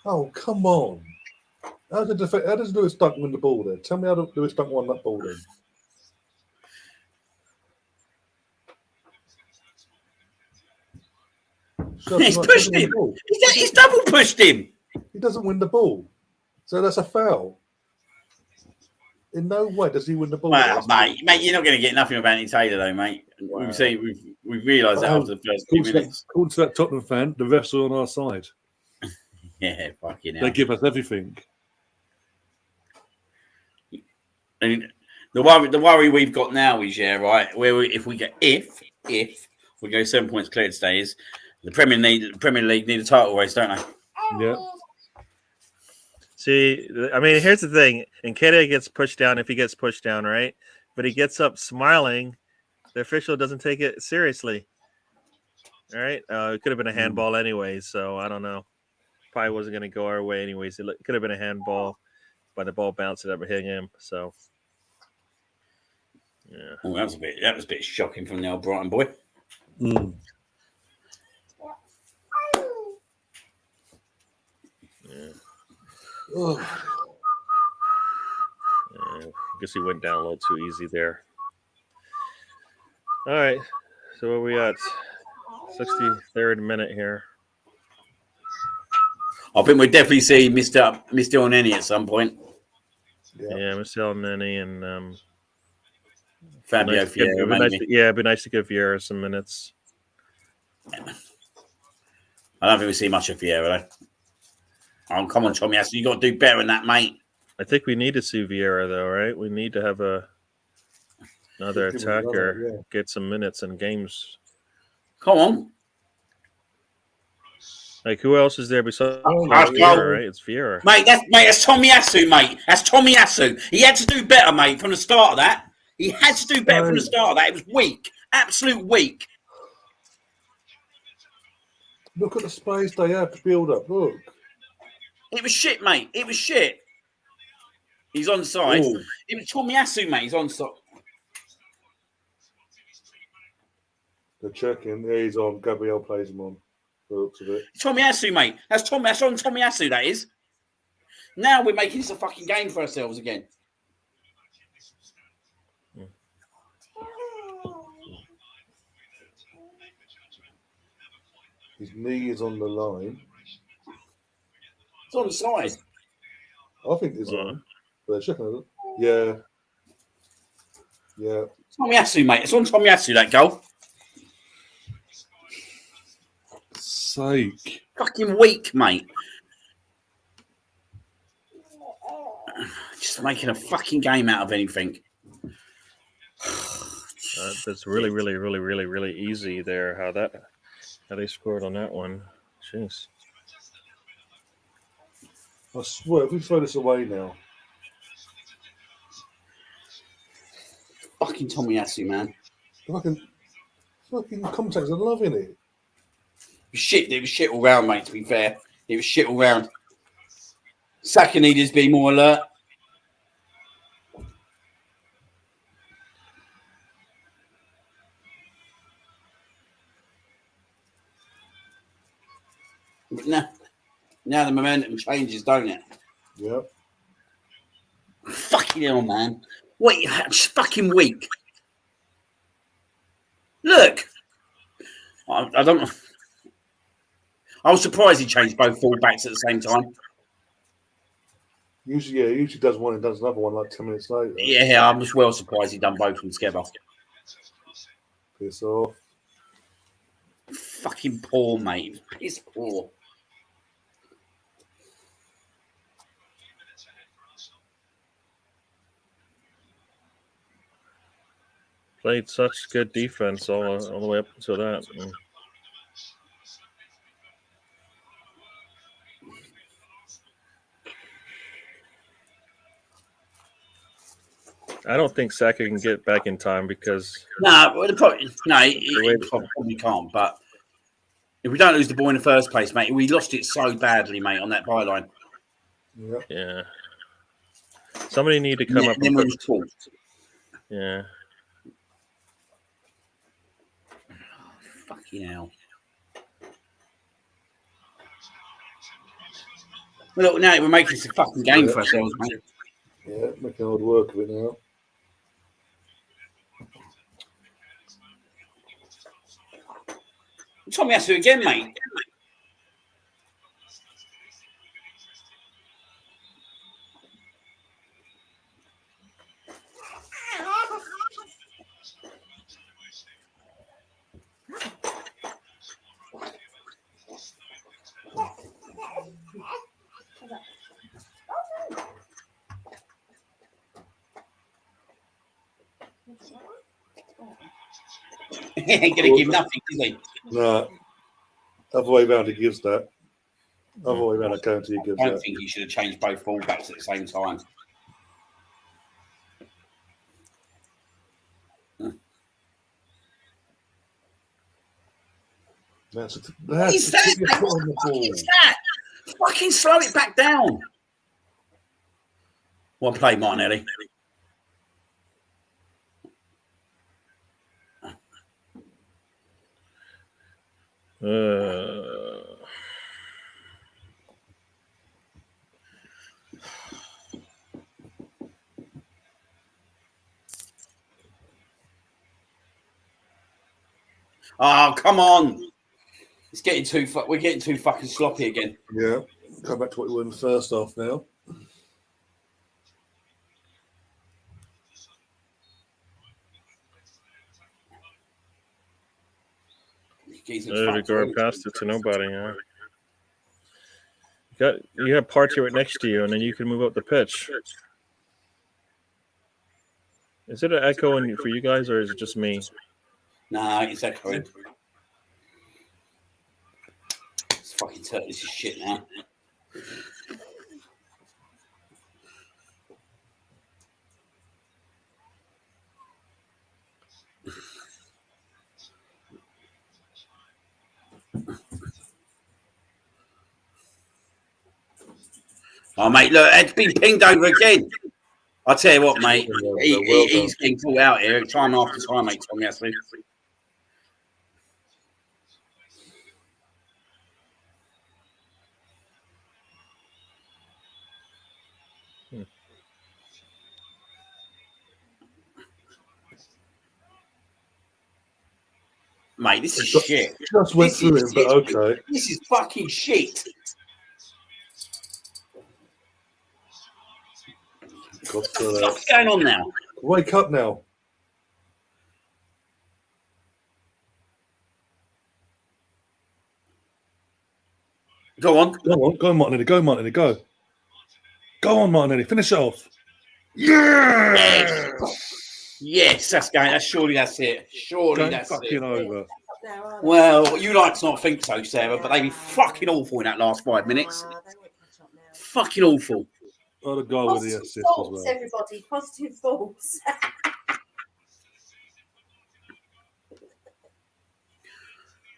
Oh, come on. How does Lewis Dunk win the ball then? Tell me how Lewis Dunk won that ball then. He's pushed him. He's double pushed him. He doesn't win the ball. So that's a foul. In no way does he win the ball. Well, mate, you're not going to get nothing about Anthony Taylor, though, mate. Wow. We've realised that after the first 2 minutes. According to that Tottenham fan, the refs are on our side. Yeah, fucking hell. They give us everything. And the worry we've got now is, right, where if we go 7 points clear today, is the Premier League need a title race, don't they? Yeah. See, I mean, here's the thing. Nketiah gets pushed down if he gets pushed down, right? But he gets up smiling. The official doesn't take it seriously. All right? It could have been a handball anyway, so I don't know. Probably wasn't going to go our way anyways. It could have been a handball, but the ball bounced it up and hit him. So, yeah. Oh, that was a bit shocking from the old Brighton boy. Mm. Yeah. Oh. I guess he went down a little too easy there. All right. So where we at? 63rd minute here. I think we'll definitely see Mr. Oneni at some point. Yeah, Mr. Oneni and Fabio Vieira. It'd be nice to give Vieira some minutes. I don't think we see much of Vieira, though. Oh, come on, Tommy. You got to do better than that, mate. I think we need to see Vieira, though, right? We need to have another attacker get some minutes in games. Come on. Like, who else is there besides Vieira, right? It's Vieira. That's Tomiyasu, mate. That's Tomiyasu. He had to do better, mate, from the start of that. He had to do better from the start of that. It was weak. Absolute weak. Look at the space they had to build up. Look. It was shit, mate. It was shit. He's on side. Ooh. It was Tomiyasu, mate. He's on side. They're checking. Yeah, he's on. Gabriel plays him on. The looks of it. Tomiyasu, mate. That's on Tomiyasu, that is. Now we're making this a fucking game for ourselves again. His knee is on the line. It's on the side. I think it's on. But they're checking it. Yeah. Yeah. Tomiyasu, mate. It's on Tomiyasu, that goal. Sake. Fucking weak, mate. Just making a fucking game out of anything. That's really, really, really, really, really easy there. How they scored on that one. Jeez. I swear, if we throw this away now. Fucking Tomiyasu, man. Fucking commentators are loving it. It was shit all round, mate, to be fair. It was shit all round. Saka needed to be more alert. But now the momentum changes, don't it? Yeah. Fucking hell, man. Wait, it's fucking weak. Look. I don't know. I was surprised he changed both fullbacks at the same time. Usually does one and does another one like 10 minutes later. Yeah, I'm just well surprised he done both of them together. Piss off. Fucking poor, mate. Piss poor. Played such good defense all the way up to that. I don't think Saka can get back in time because He probably can't. But if we don't lose the ball in the first place, mate, we lost it so badly, mate, on that byline. Yeah. Somebody need to come up. Then we was taught. Yeah. Fucking hell. Well, look, now we're making this a fucking game for ourselves, mate. Yeah, making hard work of it now. Tommy has to do it again, mate. He ain't going to give nothing, is he? No. Other way round, he gives that. Other way round, I guarantee he gives I don't that. think he should have changed both fullbacks at the same time. What is that, mate? What the fuck is that? Fucking slow it back down. One play, Martinelli. Oh, come on. It's getting we're getting too fucking sloppy again. Yeah. Go back to what we were in the first half now. Odegaard passed it to nobody. Yeah. You have Partey right next to you, and then you can move up the pitch. Is it an echo for you guys, or is it just me? Nah, it's echoing. It's fucking turkish shit now. Oh, mate, look, it's been pinged over again. I tell you what, mate, he's getting caught out here time after time, mate, Tommy Ashley. Mate, this is shit. Just went through it, but okay. This is fucking shit. What's going on now? Wake up now. Go on, Martinelli. Go, Martinelli. Go. Go on, Martinelli. Finish it off. Yeah. Yes, that's going. Surely that's it. Surely that's fucking it. over. Well, you like to not think so, Sarah, but they've been fucking awful in that last 5 minutes. Fucking awful. Oh, the guy with the assist as well. Everybody, positive thoughts.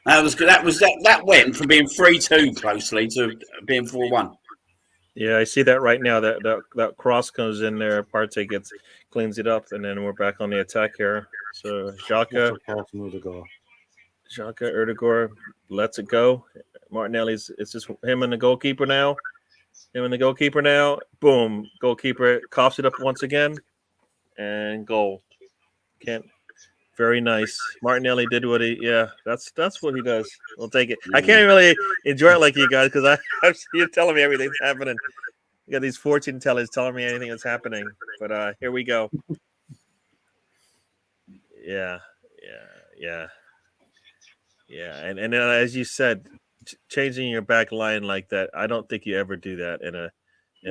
That was good. That went from being 3-2 closely to being 4-1. Yeah, I see that right now. That cross comes in there. Partey cleans it up, and then we're back on the attack here. So Xhaka, Odegaard lets it go. Martinelli's. It's just him and the goalkeeper now. Boom. Goalkeeper coughs it up once again, and goal. Can't. Very nice. Martinelli did what he. Yeah, that's what he does. We'll take it. I can't really enjoy it like you guys because you're telling me everything's happening. You got these fortune tellers telling me anything that's happening. But here we go. Yeah. And then, as you said, changing your back line like that, I don't think you ever do that in a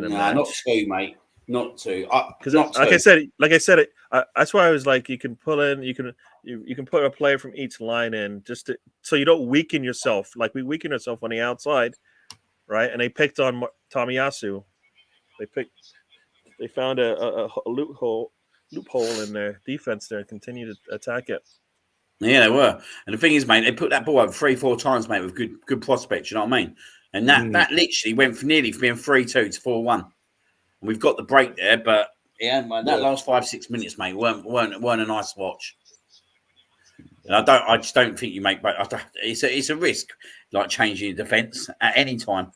match. Not two, mate. Not two. Because like I said, that's why I was like, you can pull in, you can put a player from each line in so you don't weaken yourself. Like we weaken ourselves on the outside, right? And they picked on Tomiyasu. They found a loophole in their defense there and continue to attack it. Yeah, they were. And the thing is, mate, they put that ball over 3-4 times, mate, with good prospects. You know what I mean? And that literally went from being 3-2 to 4-1. We've got the break there, but last 5-6 minutes, mate, weren't a nice watch. And I just don't think you make. But it's a risk, like changing your defence at any time.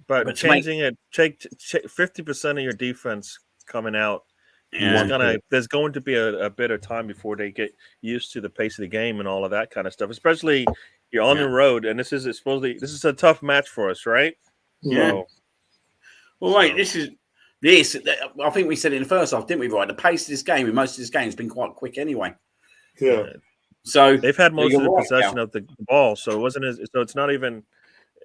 But changing it, 50% of your defense coming out. Yeah. There's going to be a bit of time before they get used to the pace of the game and all of that kind of stuff. Especially you're on the road, and this is a tough match for us, right? Yeah. So, well, wait, this. I think we said it in the first half, didn't we? Right, the pace of this game in most of this game has been quite quick anyway. Yeah. So they've had most of the possession of the ball, so it wasn't as. So it's not even.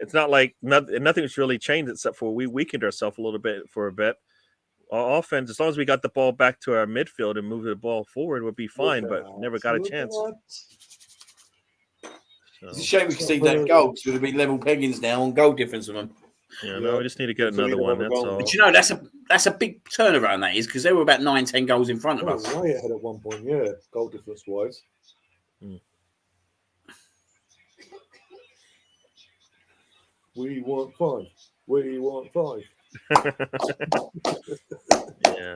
It's not like nothing's really changed except for we weakened ourselves a little bit for a bit. Our offense, as long as we got the ball back to our midfield and moved the ball forward, would be fine. But never got a chance. It's a shame we conceded that goal because we'd have been level peggings now on goal difference with them. Yeah, no, we just need to get another one. That's all. But you know, that's a big turnaround. That is because they were about 9-10 goals in front of us. Way ahead at one point, yeah, goal difference wise. We want 5. We want 5. Yeah.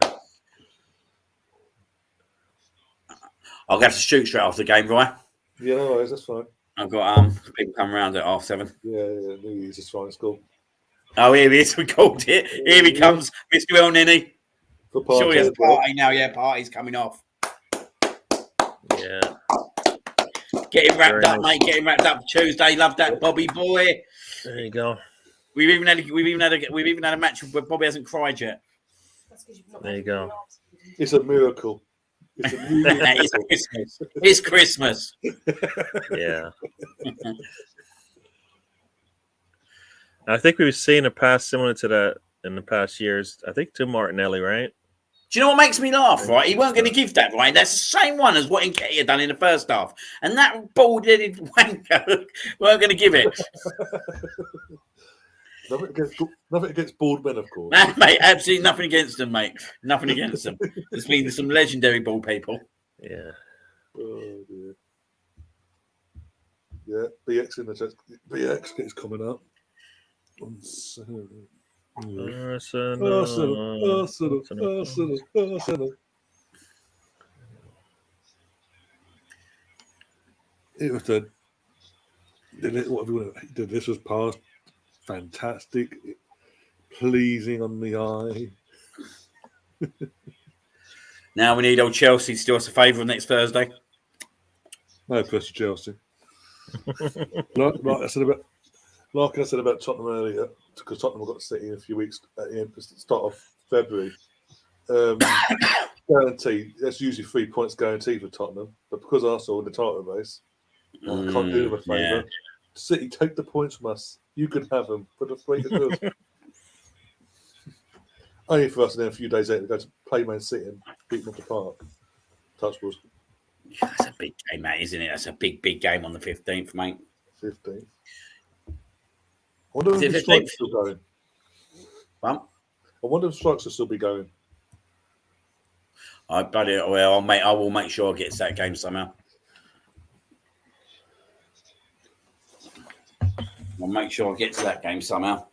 I'll have to shoot straight after the game, right? Yeah, no worries, that's fine. I've got people coming around at 7:30. Yeah, New Year's is fine, it's cool. Oh, here he is. We called it. Here he comes, Mr. El Nini. Sure, he has a party now. Yeah, party's coming off. Yeah. Get him wrapped up, mate. Get him wrapped up for Tuesday. Love that, Bobby boy. There you go. We've even had a match where Bobby hasn't cried yet. There you go. It's a miracle. It's a new It's Christmas. Yeah. I think we've seen a pass similar to that in the past years. I think to Martinelli, right? Do you know what makes me laugh, right? He weren't going to give that, right? That's the same one as what Nketiah done in the first half. And that bald-headed wanker weren't going to give it. Nothing against bald men, of course. Nah, mate, absolutely nothing against them, mate. Nothing against them. There's been some legendary bald people. Yeah. Oh, dear. Yeah, BX in the chat. BX is coming up. Arsenal. It was whatever did. This was past fantastic, pleasing on the eye. Now we need old Chelsea to do us a favour next Thursday. No pressure, Chelsea. like I said about Tottenham earlier, because Tottenham got City in a few weeks at the start of February. Guaranteed, that's usually 3 points guaranteed for Tottenham. But because Arsenal in the title race, I can't do them a favour. Yeah. City, take the points from us. You can have them for the greater good. Only for us, and then a few days later, go to play Man City and beat them off the park. Touchwood. That's a big game, mate, isn't it? That's a big game on the 15th, mate. 15th. I wonder if the strikes are still going. What? I wonder if strikes will still be going. I will make sure I get to that game somehow. I'll make sure I get to that game somehow.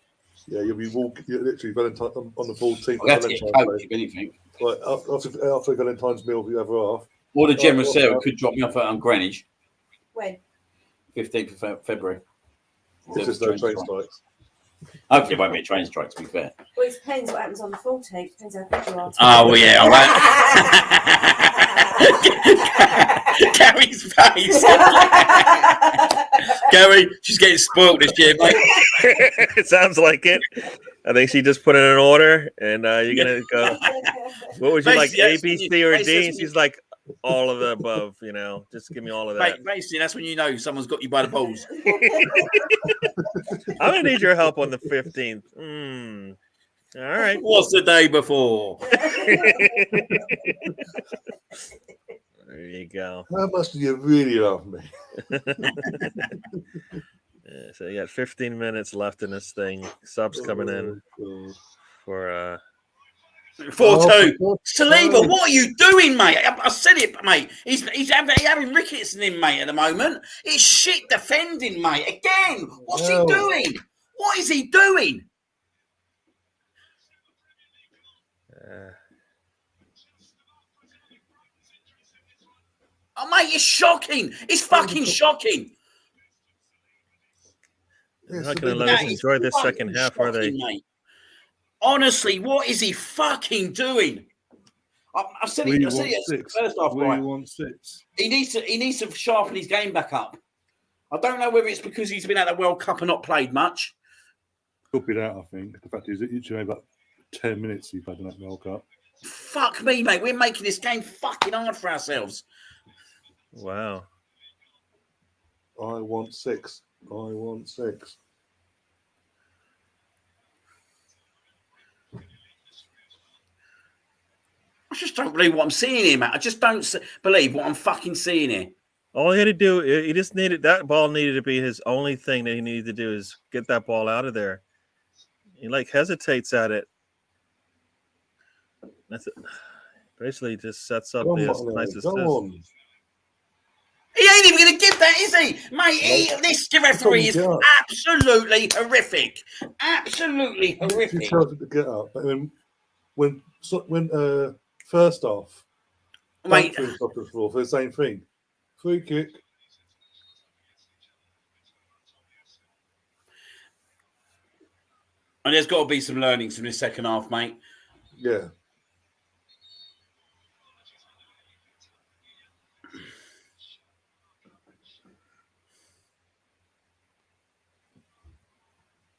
Yeah, you'll be literally Valentine on the full team. I'll have to get a coach, if anything. Like after Valentine's meal, if you ever off. Or the General Sarah could drop me off on Greenwich. When? 15th of February. It's just no train strikes. Hopefully, it won't be a train strike. To be fair. Well, it depends what happens on the 14th. Depends how good you are. Oh well, yeah. Gary's face. Gary, she's getting spoiled this year, mate. It sounds like it. I think she just put in an order, and you're gonna go. What would you like, A, B, C, or D? And she's like, all of the above. You know, just give me all of that. Basically, that's when you know someone's got you by the balls. I'm gonna need your help on the 15th. All right. What's the day before? There you go. How much do you really love me? Yeah, so you got 15 minutes left in this thing. Subs coming in for 4-2. Saliba, what are you doing, mate? I said it, mate. He's having rickets in him, mate, at the moment. It's shit defending, mate. Again, what's he doing? What is he doing? Oh, mate, it's shocking. It's fucking shocking. They're not going to let us enjoy this second half, are they? Mate. Honestly, what is he fucking doing? I said it. I said it first half. Right. 6. He needs to sharpen his game back up. I don't know whether it's because he's been at the World Cup and not played much. Could be that, I think. The fact is, it's only about 10 minutes he's had in that World Cup. Fuck me, mate. We're making this game fucking hard for ourselves. Wow. I want 6. I just don't believe what I'm seeing here, mate. I just don't believe what I'm fucking seeing here. All he had to do, he just needed that ball needed to be his only thing that he needed to do is get that ball out of there. He hesitates at it. That's it. Basically just sets up the nice assist. He ain't even going to give that, is he? Mate, this referee is absolutely horrific. Absolutely horrific. He tells him to get up. But when first off, mate, for the same thing. Free kick. And there's got to be some learnings from this second half, mate. Yeah.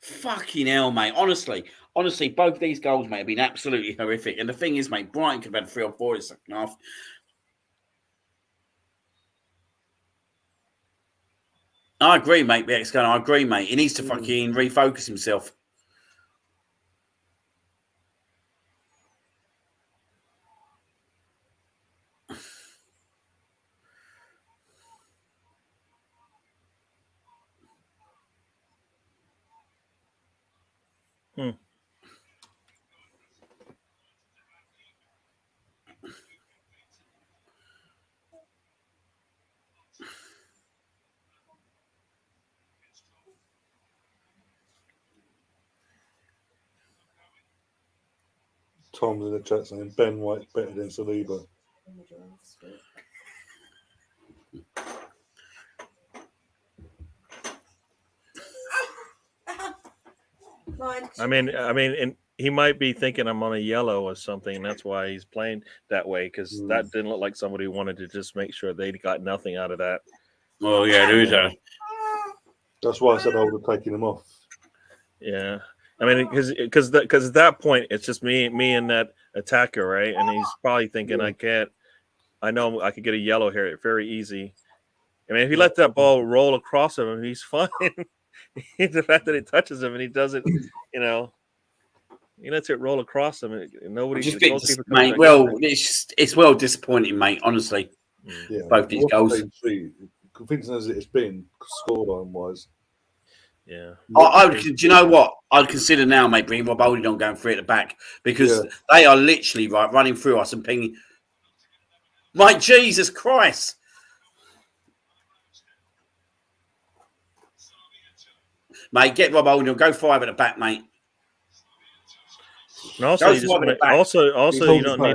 Fucking hell, mate. Honestly, both these goals, mate, have been absolutely horrific. And the thing is, mate, Brighton could have had 3 or 4 in the second half. I agree, mate. I agree, mate. He needs to fucking refocus himself. Tom's in the chat saying Ben White better than Saliba. I mean, and he might be thinking I'm on a yellow or something, and that's why he's playing that way because that didn't look like somebody wanted to just make sure they got nothing out of that. Oh yeah, there is a. That's why I said I would have taken him off. Yeah, I mean, because at that point it's just me and that attacker, right? And he's probably thinking, I know I could get a yellow here, very easy. I mean, if he let that ball roll across him, he's fine. The fact that it touches him and he does it, he lets it roll across him. And nobody, mate. Well, it's well disappointing, mate. Honestly, both these goals. Convincing as it's been, scoreline wise. Yeah. Do you know what? I'd consider now, mate, bringing Rob Holding on going through at the back because they are literally running through us and pinging. My Jesus Christ. Mate, get Rob Holding on. Go 5 at the back, mate. And also, you don't need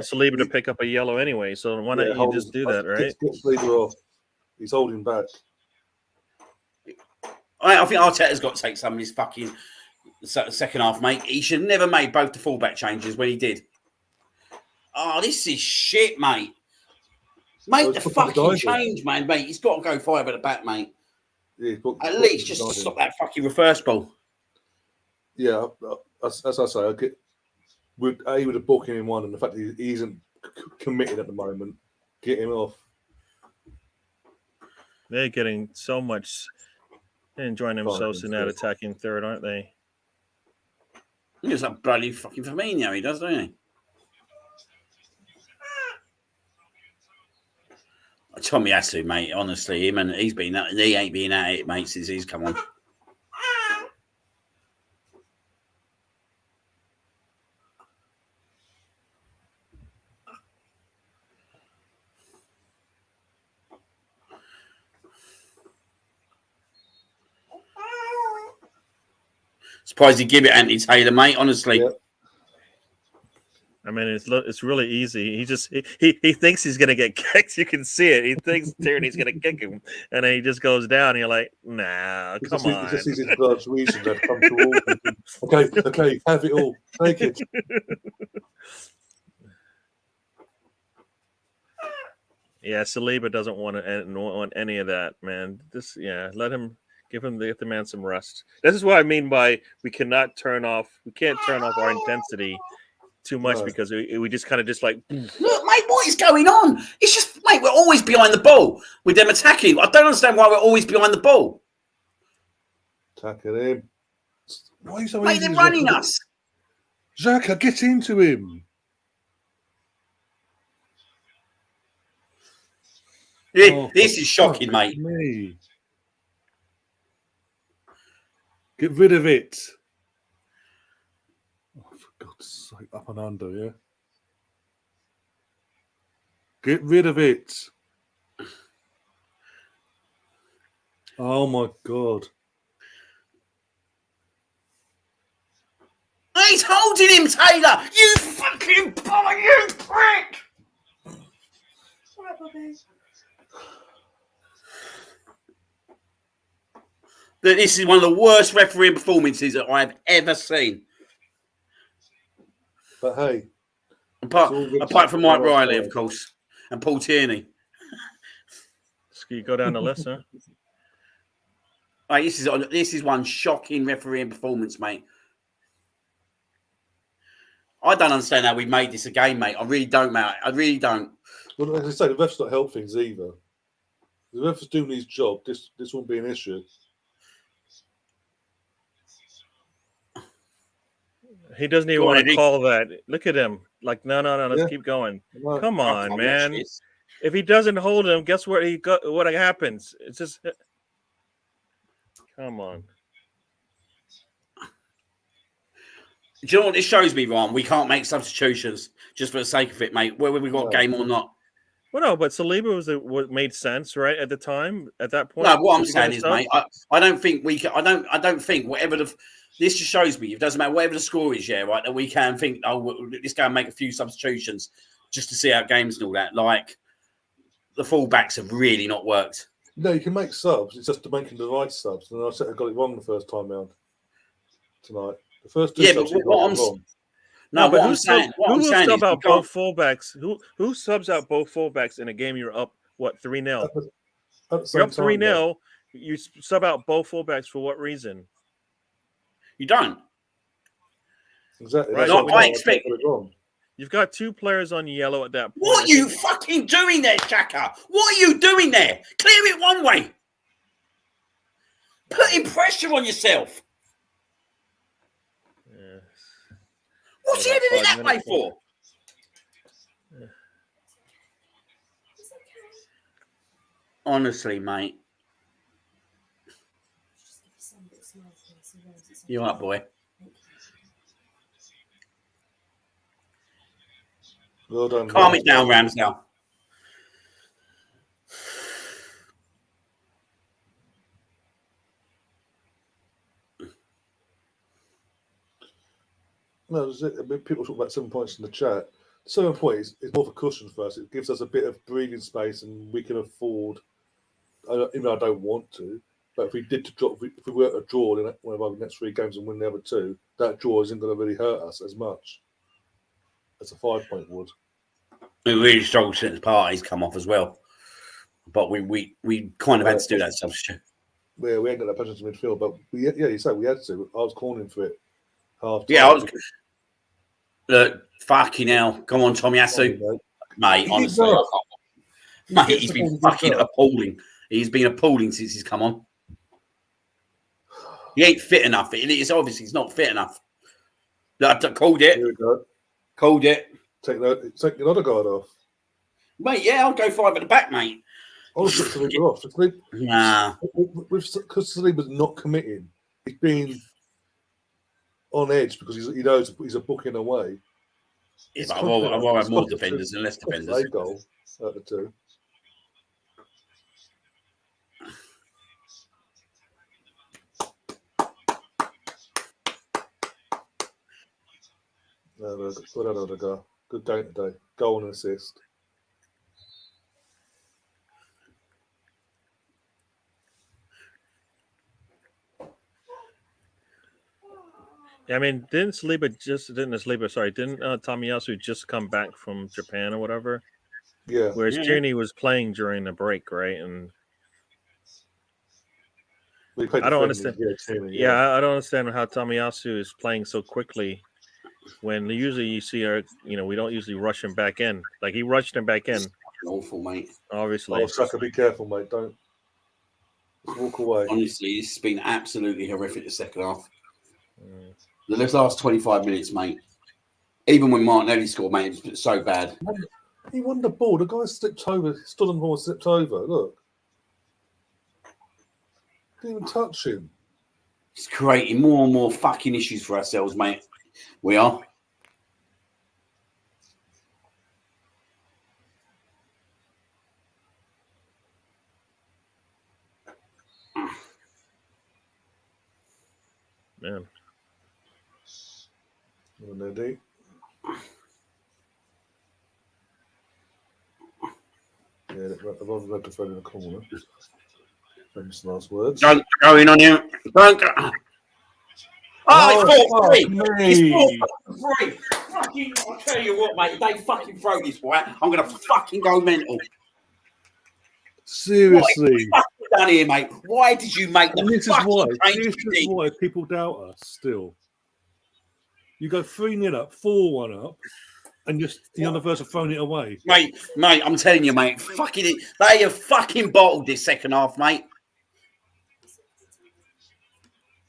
Saliba to pick up a yellow anyway. So why not you just do that, right? Get Saliba off. He's holding back. I think Arteta's got to take some of his fucking second half, mate. He should have never made both the fullback changes when he did. Oh, this is shit, mate. Make the fucking change, man, mate. He's got to go 5 at the back, mate. Yeah, at least just to stop that fucking reverse ball. Yeah, as I say, I get with the booking in one, and the fact that he isn't committed at the moment, get him off. They're getting so much. They're enjoying themselves in that attacking third, aren't they? He's like bloody fucking Firmino, he does, don't he? Tommy has to, mate. Honestly, he ain't been at it, mate, since he's come on. Surprised he give it Anthony Taylor, mate. Honestly. Yeah. I mean, it's really easy. He thinks he's gonna get kicked. You can see it. He thinks Tierney's gonna kick him, and then he just goes down. And you're like, nah, come on. He just sees his blood's reason that come to all. Okay, have it all. Take it. Yeah, Saliba doesn't want any of that, man. Let him give the man some rest. This is what I mean by we can't turn off our intensity too much because we just kind of just like look, mate, what is going on? It's just, mate, we're always behind the ball with them attacking. I don't understand why we're always behind the ball. Attacking him. Why are you so mate, they're running us. Xhaka, get into him. This is shocking, mate. Me. Get rid of it. Oh, for God's sake, up and under, yeah? Get rid of it. Oh, my God. He's holding him, Taylor. You fucking boy, you prick. All right, Bobby. This is one of the worst refereeing performances that I've ever seen. But hey. Apart from Mike Riley, of course, and Paul Tierney. You go down the list, huh? Right, this is one shocking refereeing performance, mate. I don't understand how we made this a game, mate. I really don't, mate. I really don't. Well, as I say, the refs don't help things either. The refs doing his job. This won't be an issue. He doesn't even want to call that. Look at him. Like, no. Let's keep going. Right. Come on, man. If he doesn't hold him, guess what? What happens? It's just. Come on. Do you know what this shows me, Ron? We can't make substitutions just for the sake of it, mate. Whether we got a game or not. Well, no, but Saliba was what made sense, right? At the time, at that point. No, what I'm saying is, mate, I don't think we can. I don't think whatever this just shows me. It doesn't matter whatever the score is, yeah, right. That we can think, let's go and make a few substitutions just to see how games and all that. Like the fullbacks have really not worked. No, you can make subs. It's just making the right subs. And I said I got it wrong the first time round tonight. The first two subs but what I'm saying, who subs out both fullbacks? Who subs out both fullbacks in a game you're up 3-0? You're up 3-0. You sub out both fullbacks for what reason? You don't. Exactly. Right. No, I expect. You've got two players on yellow at that point. What are you fucking doing there, Xhaka? What are you doing there? Clear it one way. Putting pressure on yourself. Yes. What's he heading it that way for? Yeah. Honestly, mate. You up, boy? Well done. Calm it down, Ramsdale. No, I mean, people talk about 7 points in the chat. 7 points is more of a cushion for us. It gives us a bit of breathing space, and we can afford. Even though I don't want to, But if we did to drop, if we were to draw in one of our next 3 games and win the other 2, that draw isn't going to really hurt us as much as a 5-point would. We really struggled since Partey's come off as well, but we kind of had to do that substitute. Yeah, we ain't got that presence in midfield, but you say we had to. I was calling for it. Half time. Yeah, I was. Look, fucking hell! Come on, Tomiyasu, mate. Honestly, mate, he's been fucking appalling. He's been appalling since he's come on. He ain't fit enough. It's obvious he's not fit enough. I called it. Here we go. Called it. Take another guard off. Mate, yeah, I'll go 5 at the back, mate. I'll put Saliba off. Nah. Because Saliba's not committing. He's been on edge because he knows he's a booking away. Yeah, but I'd rather have more defenders than less defenders. A goal out of the 2. Another goal. Good game today. Goal and assist. Yeah, I mean, didn't Tomiyasu just come back from Japan or whatever? Yeah. Whereas Tierney was playing during the break, right? And I don't understand. I don't understand how Tomiyasu is playing so quickly when usually you see we don't usually rush him back in. Like he rushed him back in. Awful, mate. Obviously. Oh, Saka, be careful, mate. Don't walk away. Honestly, it's been absolutely horrific the second half. The last 25 minutes, mate. Even when Martinelli scored, mate, it was so bad. He won the ball. The guy slipped over. Stood on the ball, slipped over. Look. Didn't even touch him. It's creating more and more fucking issues for ourselves, mate. We are. Man. Ready? Yeah, I've got to throw in the corner. Famous last words. Don't go in on you. Don't go. Oh, it's 4-3. It's 4-3. Fucking, I'll tell you what, mate. If they fucking throw this, right, I'm going to fucking go mental. Seriously. What have you done here, mate? Why did you make the This is why people doubt us still. You go 3-0 up, 4-1 up, and just the other person throwing it away. Mate, I'm telling you, mate. Fucking it. They have fucking bottled this second half, mate.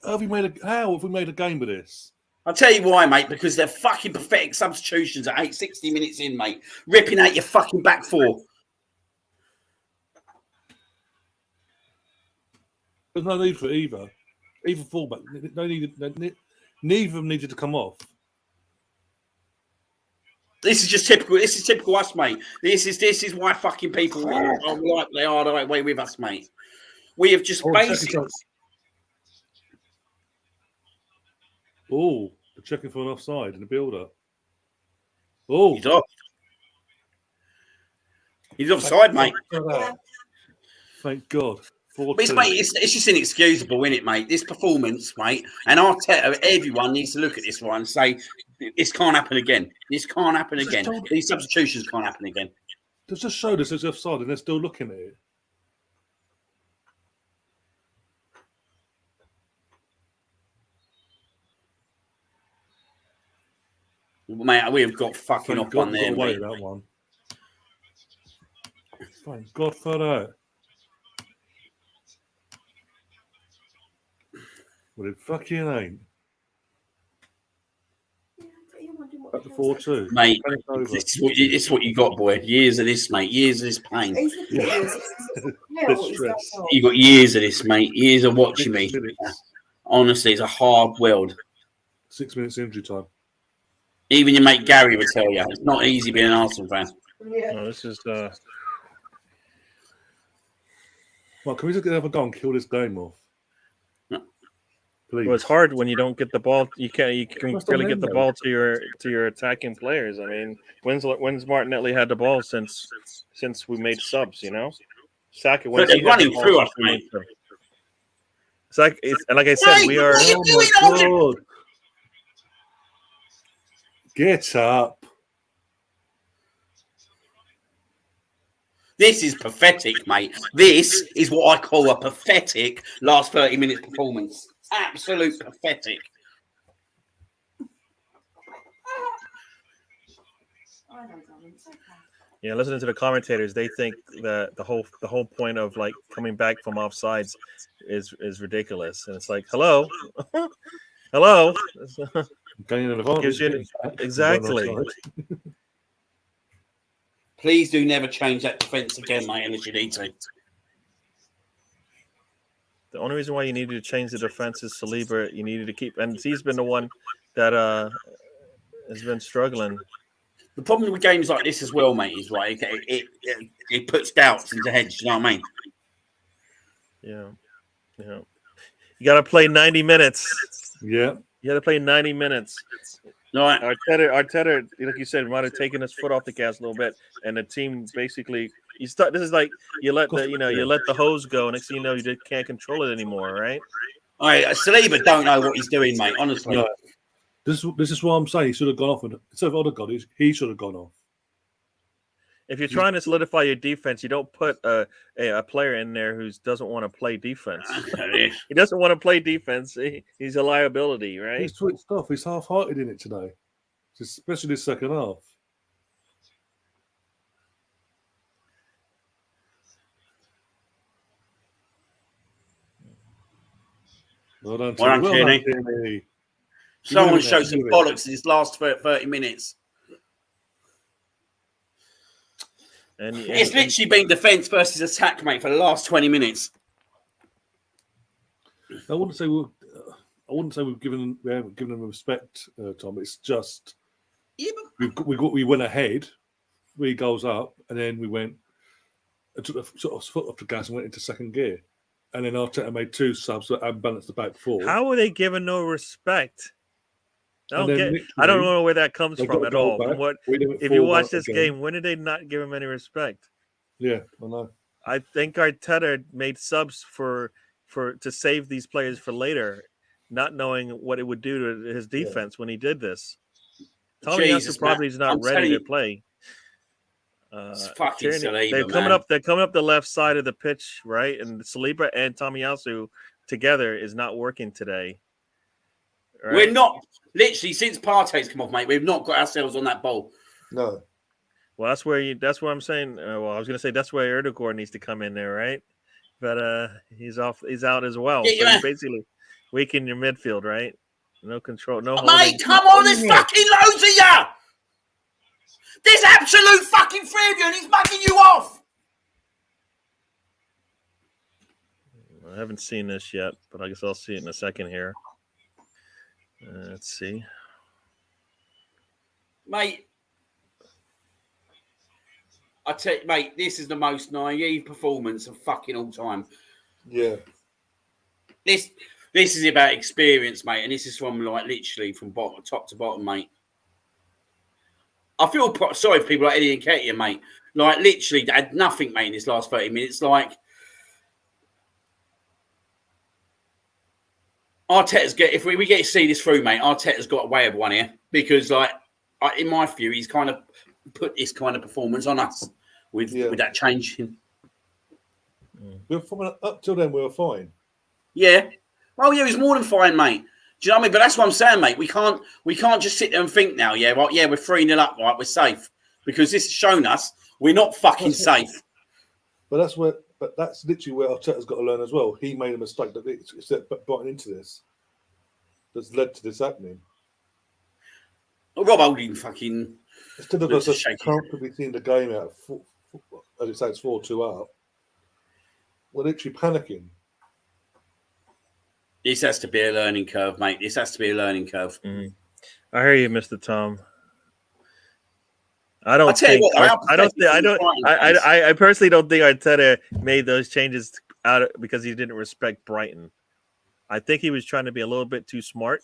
How have we made a game of this? I'll tell you why, mate, because they're fucking pathetic substitutions at 60 minutes in, mate. Ripping out your fucking back 4. There's no need for either. Either fullback. Neither of them needed to come off. This is just typical. This is typical us, mate. This is why fucking people are like they are the right way with us, mate. We have just basically. Oh, they're checking for an offside in the build-up. Oh, He's off. He's offside, mate. Thank God. But it's just inexcusable, isn't it, mate? This performance, mate, and Arteta, everyone needs to look at this one and say, this can't happen again. This can't happen again. These substitutions can't happen again. They've just showed us it's offside and they're still looking at it. Mate, we have got fucking off one there, mate. That one. Thank God for that. Well, it fucking ain't. At the 4-2. Mate, this is what you got, boy. Years of this, mate. Years of this pain. You got years of this, mate. Years of watching me. Honestly, it's a hard world. 6 minutes injury time. Even your mate Gary would tell you it's not easy being an Arsenal fan. Yeah. No, this is Well, can we just have a go and kill this game off? Please. Well, it's hard when you don't get the ball. You can barely get the ball to your attacking players. I mean, when's Martinelli had the ball since we made subs? You know, Saka. But they're running through us, mate. and like I said, Hey, we are. what are you doing, Oh my Albion? God. Get up. This is pathetic, mate. This is what I call a pathetic last 30 minutes performance. Absolute pathetic. I know, darling. It's okay. Yeah, listening to the commentators, they think that the whole point of like coming back from offsides is ridiculous, and it's like, hello, hello, Gaining an advantage. gives you getting back, exactly. going offside. Please do never change that defence again, mate, unless you need to. The only reason why you needed to change the defense is Saliba. You needed to keep, and he's been the one that has been struggling. The problem with games like this as well, mate, is right. It puts doubts into heads. You know what I mean? Yeah. You got to play 90 minutes. Yeah. You got to play 90 minutes. Right. Arteta, like you said, might have taken his foot off the gas a little bit, and the team basically. This is like you let the hose go, and next thing you know, you just can't control it anymore, right? All right, Saliba don't know what he's doing, mate. Honestly. No. This is what I'm saying. He should have gone off, and instead of Odegaard, he should have gone off. If you're trying to solidify your defense, you don't put a player in there who doesn't want to play defense. He doesn't want to play defense. He's a liability, right? He's switched off. He's half-hearted in it today, especially the second half. Well done, Well done, Tierney. Tierney. Someone showed some bollocks in his last 30 minutes. It's literally been defence versus attack, mate, for the last 20 minutes. I wouldn't say we've given them respect, Tom. It's just we went ahead, 3 goals up, and then we went took the sort of foot off the gas and went into second gear, and then Arteta made 2 subs and balanced the back 4. How are they given no respect? I don't know where that comes from at all. If you watch this game, when did they not give him any respect? Yeah, I know. I think Arteta made subs to save these players for later, not knowing what it would do to his defense when he did this. Tommy Yasu probably is not ready to play. It's fucking Saliba, they're coming up the left side of the pitch, right? And Saliba and Tomiyasu together is not working today. Right? We're not literally since Partey's come off, mate. We've not got ourselves on that ball. No. Well, that's where I'm saying. I was going to say that's where Erdogan needs to come in there, right? But he's out as well. Yeah, so basically, weaken your midfield, right? No control, no. Mate, come on! There's fucking loads of you. There's absolute fucking 3 of you, and he's mugging you off. I haven't seen this yet, but I guess I'll see it in a second here. Let's see. Mate, I tell you, mate, this is the most naive performance of fucking all time. Yeah. This is about experience, mate, and this is from like literally from top to bottom, mate. I feel sorry for people like Eddie and Katie, mate. Like literally, they had nothing, mate, in this last 30 minutes. Like Arteta's if we get to see this through, mate, Arteta's got a way of one here because, like, in my view, he's kind of put this kind of performance on us with that change. Up till then, we were fine. Yeah. Well, yeah, he's more than fine, mate. Do you know what I mean? But that's what I'm saying, mate. We can't just sit there and think now, yeah, right, yeah, we're 3-0 up, right, we're safe. Because this has shown us we're not fucking safe. But that's literally where Arteta's got to learn as well. He made a mistake that brought into this. That's led to this happening. Rob Holding fucking... Instead of us comfortably seeing the game out, as it says, 4-2 up, we're literally panicking. This has to be a learning curve, mate. This has to be a learning curve. Mm. I hear you, Mr. Tom. I personally don't think Arteta made those changes because he didn't respect Brighton. I think he was trying to be a little bit too smart,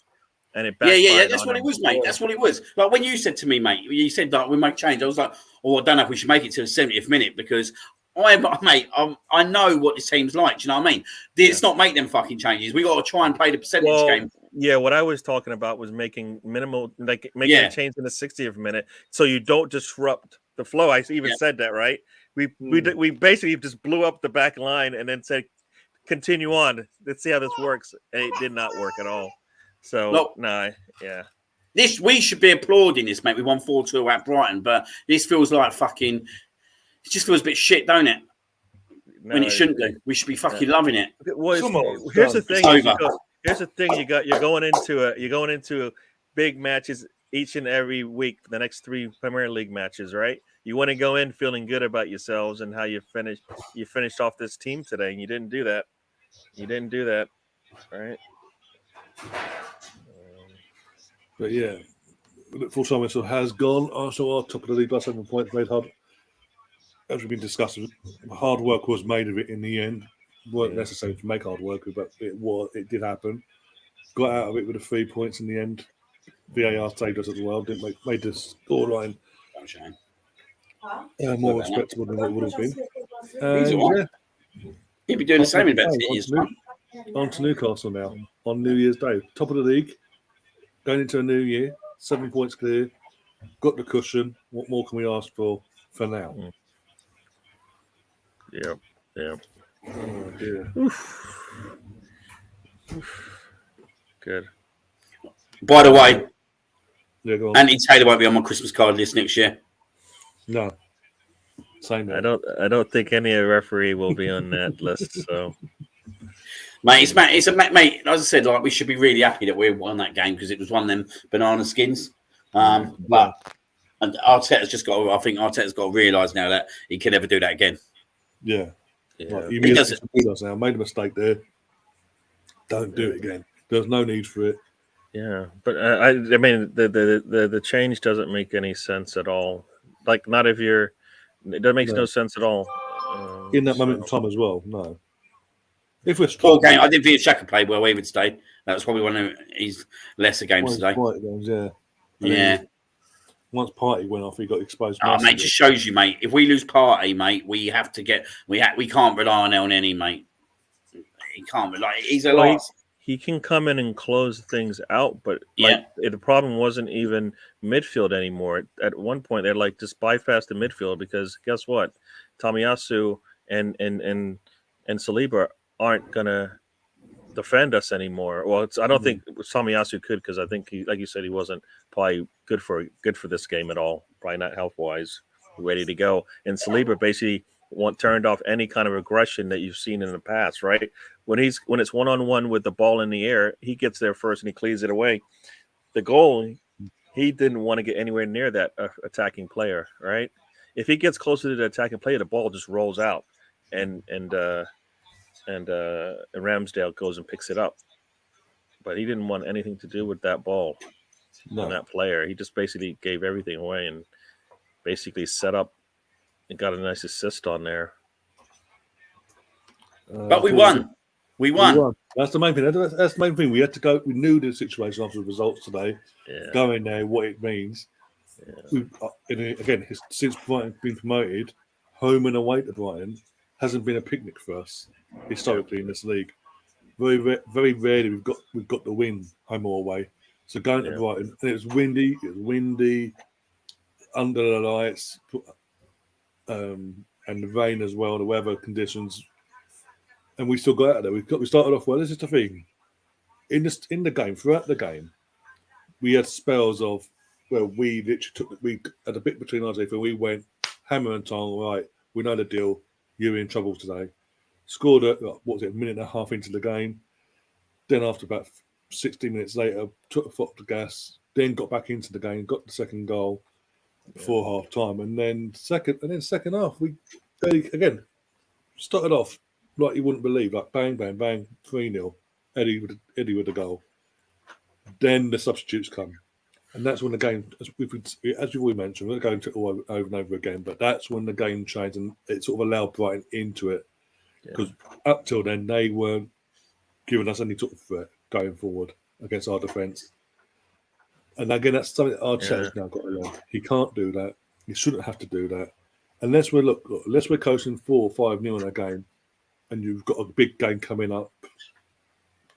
and it backfired. Yeah. That's what it was, mate. That's what it was. Like when you said to me, mate, you said that we might change. I was like, I don't know if we should make it to the 70th minute because I know what this team's like. Do you know what I mean? It's not make them fucking changes. We got to try and play the percentage game. Yeah, what I was talking about was making minimal, like making a change in the 60th minute, so you don't disrupt the flow. I even said that, right? We basically just blew up the back line and then said, "Continue on. Let's see how this works." And it did not work at all. So we should be applauding this, mate. We won 4-2 at Brighton, but this feels like fucking. It just feels a bit shit, don't it? No, when it shouldn't do. We should be fucking loving it. Here's the thing. Here's the thing. You're going into big matches each and every week. The next 3 Premier League matches, right? You want to go in feeling good about yourselves and how you finished off this team today, and you didn't do that. Right? But yeah, full time whistle has gone. Arsenal are top of the league by 7 points. Made hard, as we've been discussing, hard work was made of it in the end. Weren't necessary to make hard work, but it did happen. Got out of it with the 3 points in the end. VAR saved us as well. Didn't made the scoreline more respectable than what it would have been. He'd be doing the same in about 10 years. On to Newcastle now on New Year's Day, top of the league, going into a new year, 7 points clear. Got the cushion. What more can we ask for now? Yeah. Oh dear. Good. By the way, go on. Anthony Taylor won't be on my Christmas card list next year. No. Same. I don't think any referee will be on that list. So, mate, mate. As I said, like we should be really happy that we won that game because it was one of them banana skins. But and Arteta's just got. I think Arteta's got to realise now that he can never do that again. Yeah. Like, he does it. Now. Made a mistake there. Don't do it again. There's no need for it. Yeah, but I mean, the change doesn't make any sense at all. Like, not if you're. That makes no sense at all. In that moment in time as well, no. If we're strong, game, I didn't think Xhaka played well either today. That was probably one of his lesser games today. Games, yeah. Once Partey went off, he got exposed. Mate, just shows you, mate. If we lose Partey, mate, we have to get. We can't rely on El Neni, mate. He can't rely. He's a lot. He can come in and close things out, but the problem wasn't even midfield anymore. At one point, they're like, just bypass the midfield because guess what? Tomiyasu and Saliba aren't gonna defend us anymore. Well, I don't think Tomiyasu could because I think he, like you said, he wasn't probably good for this game at all. Probably not health wise, ready to go. And Saliba basically turned off any kind of aggression that you've seen in the past, right? When it's 1-on-1 with the ball in the air, he gets there first and he clears it away. The goal, he didn't want to get anywhere near that attacking player, right? If he gets closer to the attacking player, the ball just rolls out, and Ramsdale goes and picks it up. But he didn't want anything to do with that ball and that player. He just basically gave everything away and basically set up and got a nice assist on there. But we won. We won. That's the main thing. That's the main thing. We had to go. We knew the situation after the results today. Yeah. Going there, what it means. Yeah. Again, since Brighton been promoted, home and away to Brighton hasn't been a picnic for us historically in this league. Very, very rarely we've got the win home or away. So going to Brighton, and it was windy, under the lights, and the rain as well, the weather conditions. And we still got out of there. We started off well. This is the thing. In the game, throughout the game, we had spells of where we literally had a bit between our teeth where we went hammer and tong. Right, we know the deal. You're in trouble today. Scored a minute and a half into the game. Then after about 60 minutes later, took the foot off the gas. Then got back into the game. Got the second goal before half time, and then second half we again started off like you wouldn't believe, like bang, bang, bang, 3-0. Eddie with the goal. Then the substitutes come. And that's when the game, as we mentioned, we're going to all over and over again, but that's when the game changed and it sort of allowed Brighton into it. Because up till then, they weren't giving us any sort of threat going forward against our defence. And again, that's something that Arteta's now got to learn. He can't do that. He shouldn't have to do that. unless we're coaching 4 or 5-0 in a game, and you've got a big game coming up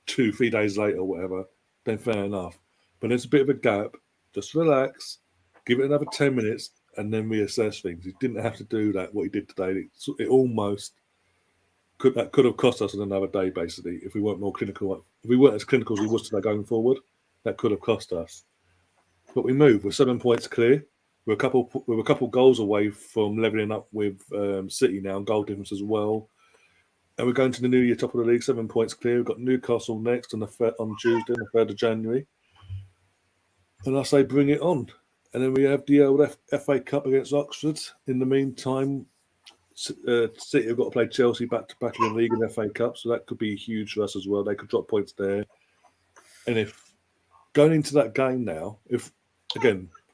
2-3 days later or whatever, then fair enough. But there's a bit of a gap. Just relax, give it another 10 minutes, and then reassess things. He didn't have to do that. What he did today, it almost could have cost us another day. Basically, if we weren't more clinical, if we weren't as clinical as we was today going forward, that could have cost us. But we moved. We're 7 points clear. We're a couple goals away from levelling up with City now, goal difference as well. And we're going to the new year top of the league, 7 points clear. We've got Newcastle next on Tuesday, the 3rd of January. And I say bring it on. And then we have the old FA Cup against Oxford. In the meantime, City have got to play Chelsea back-to-back in the league and FA Cup, so that could be huge for us as well. They could drop points there. And if going into that game now, because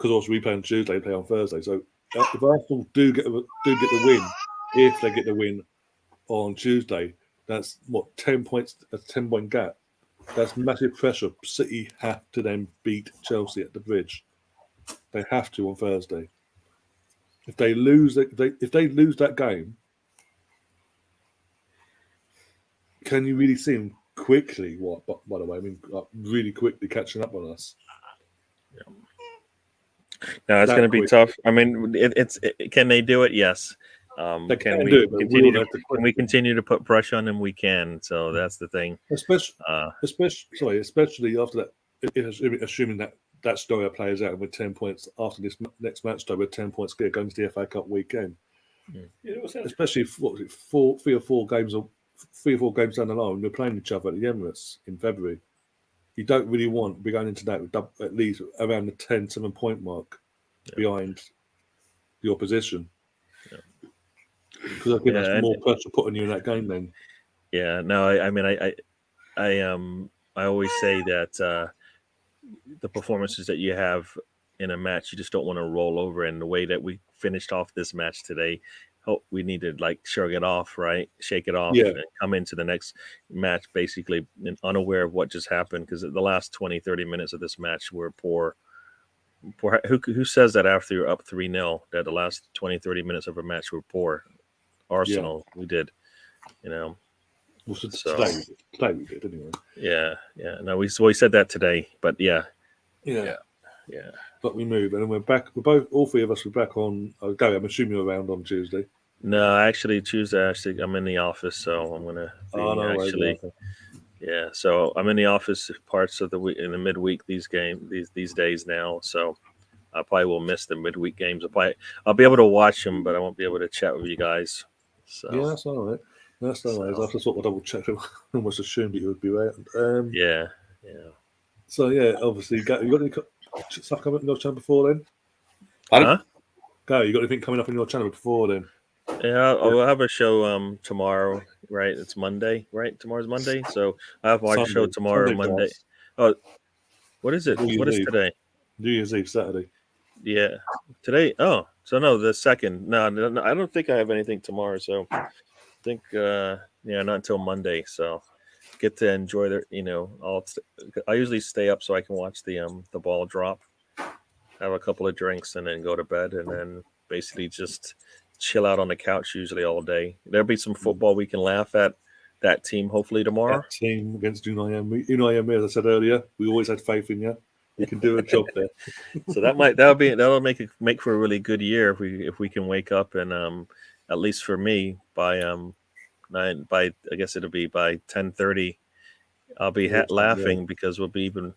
also we play on Tuesday, we play on Thursday. So if Arsenal do get the win, if they get the win on Tuesday, that's 10 points, a 10-point gap. That's massive pressure. City have to then beat Chelsea at the Bridge. They have to on Thursday. If they lose that game, can you really see them quickly? By the way, really quickly catching up on us. Yeah. No, it's going to be tough. I mean, can they do it? Yes. They can we continue to put pressure on them? We can. So that's the thing. Especially after that, assuming that story plays out with 10 points after this next match, though, with 10 points clear going to the FA Cup weekend. Yeah, especially 3 or 4 games down the line, we're playing each other at the Emirates in February. You don't really want to be going into that with at least around the 10-7 point mark behind the opposition. Because I think that's more pressure putting you in that game then. Yeah, no, I always say that the performances that you have in a match, you just don't want to roll over. And the way that we finished off this match today, we need to shake it off, and come into the next match basically unaware of what just happened, because the last 20-30 minutes of this match were poor. Who says that after you're up 3-0 that the last 20-30 minutes of a match were poor? Arsenal, we did, Well, today we did anyway. Yeah. No, we said that today, but yeah. But we move, and then we're back. All 3 of us are back on. Gary, I'm assuming you're around on Tuesday. No, actually, Tuesday. I'm in the office, so I'm gonna be Yeah, so I'm in the office parts of the week in the midweek these days now. So I probably will miss the midweek games. I'll be able to watch them, but I won't be able to chat with you guys. So yeah, that's all right. That's all right. I just thought I'd double check. I almost assumed that you would be around. Yeah. So yeah, obviously, you got any stuff coming up on your channel before then? Huh? Gary, you got anything coming up on your channel before then? Yeah, I'll have a show tomorrow. Right, it's Monday. Right, tomorrow's Monday, so I have a show tomorrow, Monday. Oh, what is it? What is today? New Year's Eve, Saturday. Yeah, today. Oh, so no, the 2nd. No, I don't think I have anything tomorrow. So I think, not until Monday. So get to enjoy I usually stay up so I can watch the ball drop, have a couple of drinks, and then go to bed, and then basically just chill out on the couch usually all day. There'll be some football we can laugh at that team hopefully tomorrow. That team against Unai, as I said earlier, we always had faith in you. You can do a job there. So that'll make for a really good year if we can wake up and at least for me by I guess it'll be by 10:30 I'll be laughing because we'll be even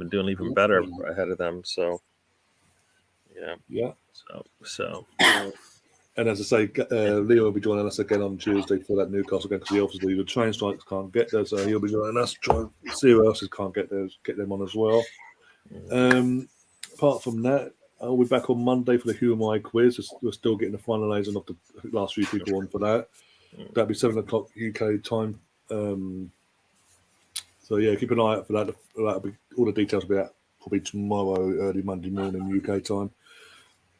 doing even better ahead of them. So yeah. So. And as I say, Leo will be joining us again on Tuesday for that Newcastle game, because he obviously the train strikes can't get there, so he'll be joining us. Try and see who else can't get there, get them on as well. Apart from that, I'll be back on Monday for the Who Am I quiz. We're still getting the finalising of the last few people on for that. That'll be 7 o'clock UK time. So yeah, keep an eye out for that. That'll be all the details will be out probably tomorrow, early Monday morning UK time,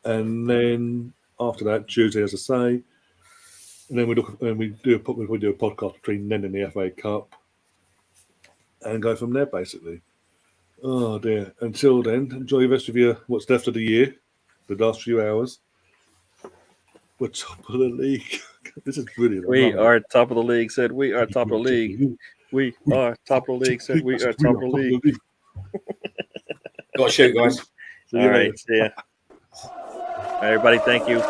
and then. After that, Tuesday, as I say, and then we do a podcast between then and the FA Cup, and go from there basically. Oh dear! Until then, enjoy the rest of what's left of the year, the last few hours. We're top of the league. This is brilliant. I We love it. are top of the league. Said we are top of the league. We are top of the league. Said we are top of the league. Got to shoot, guys. See you All later. right. See ya. All right, everybody. Thank you.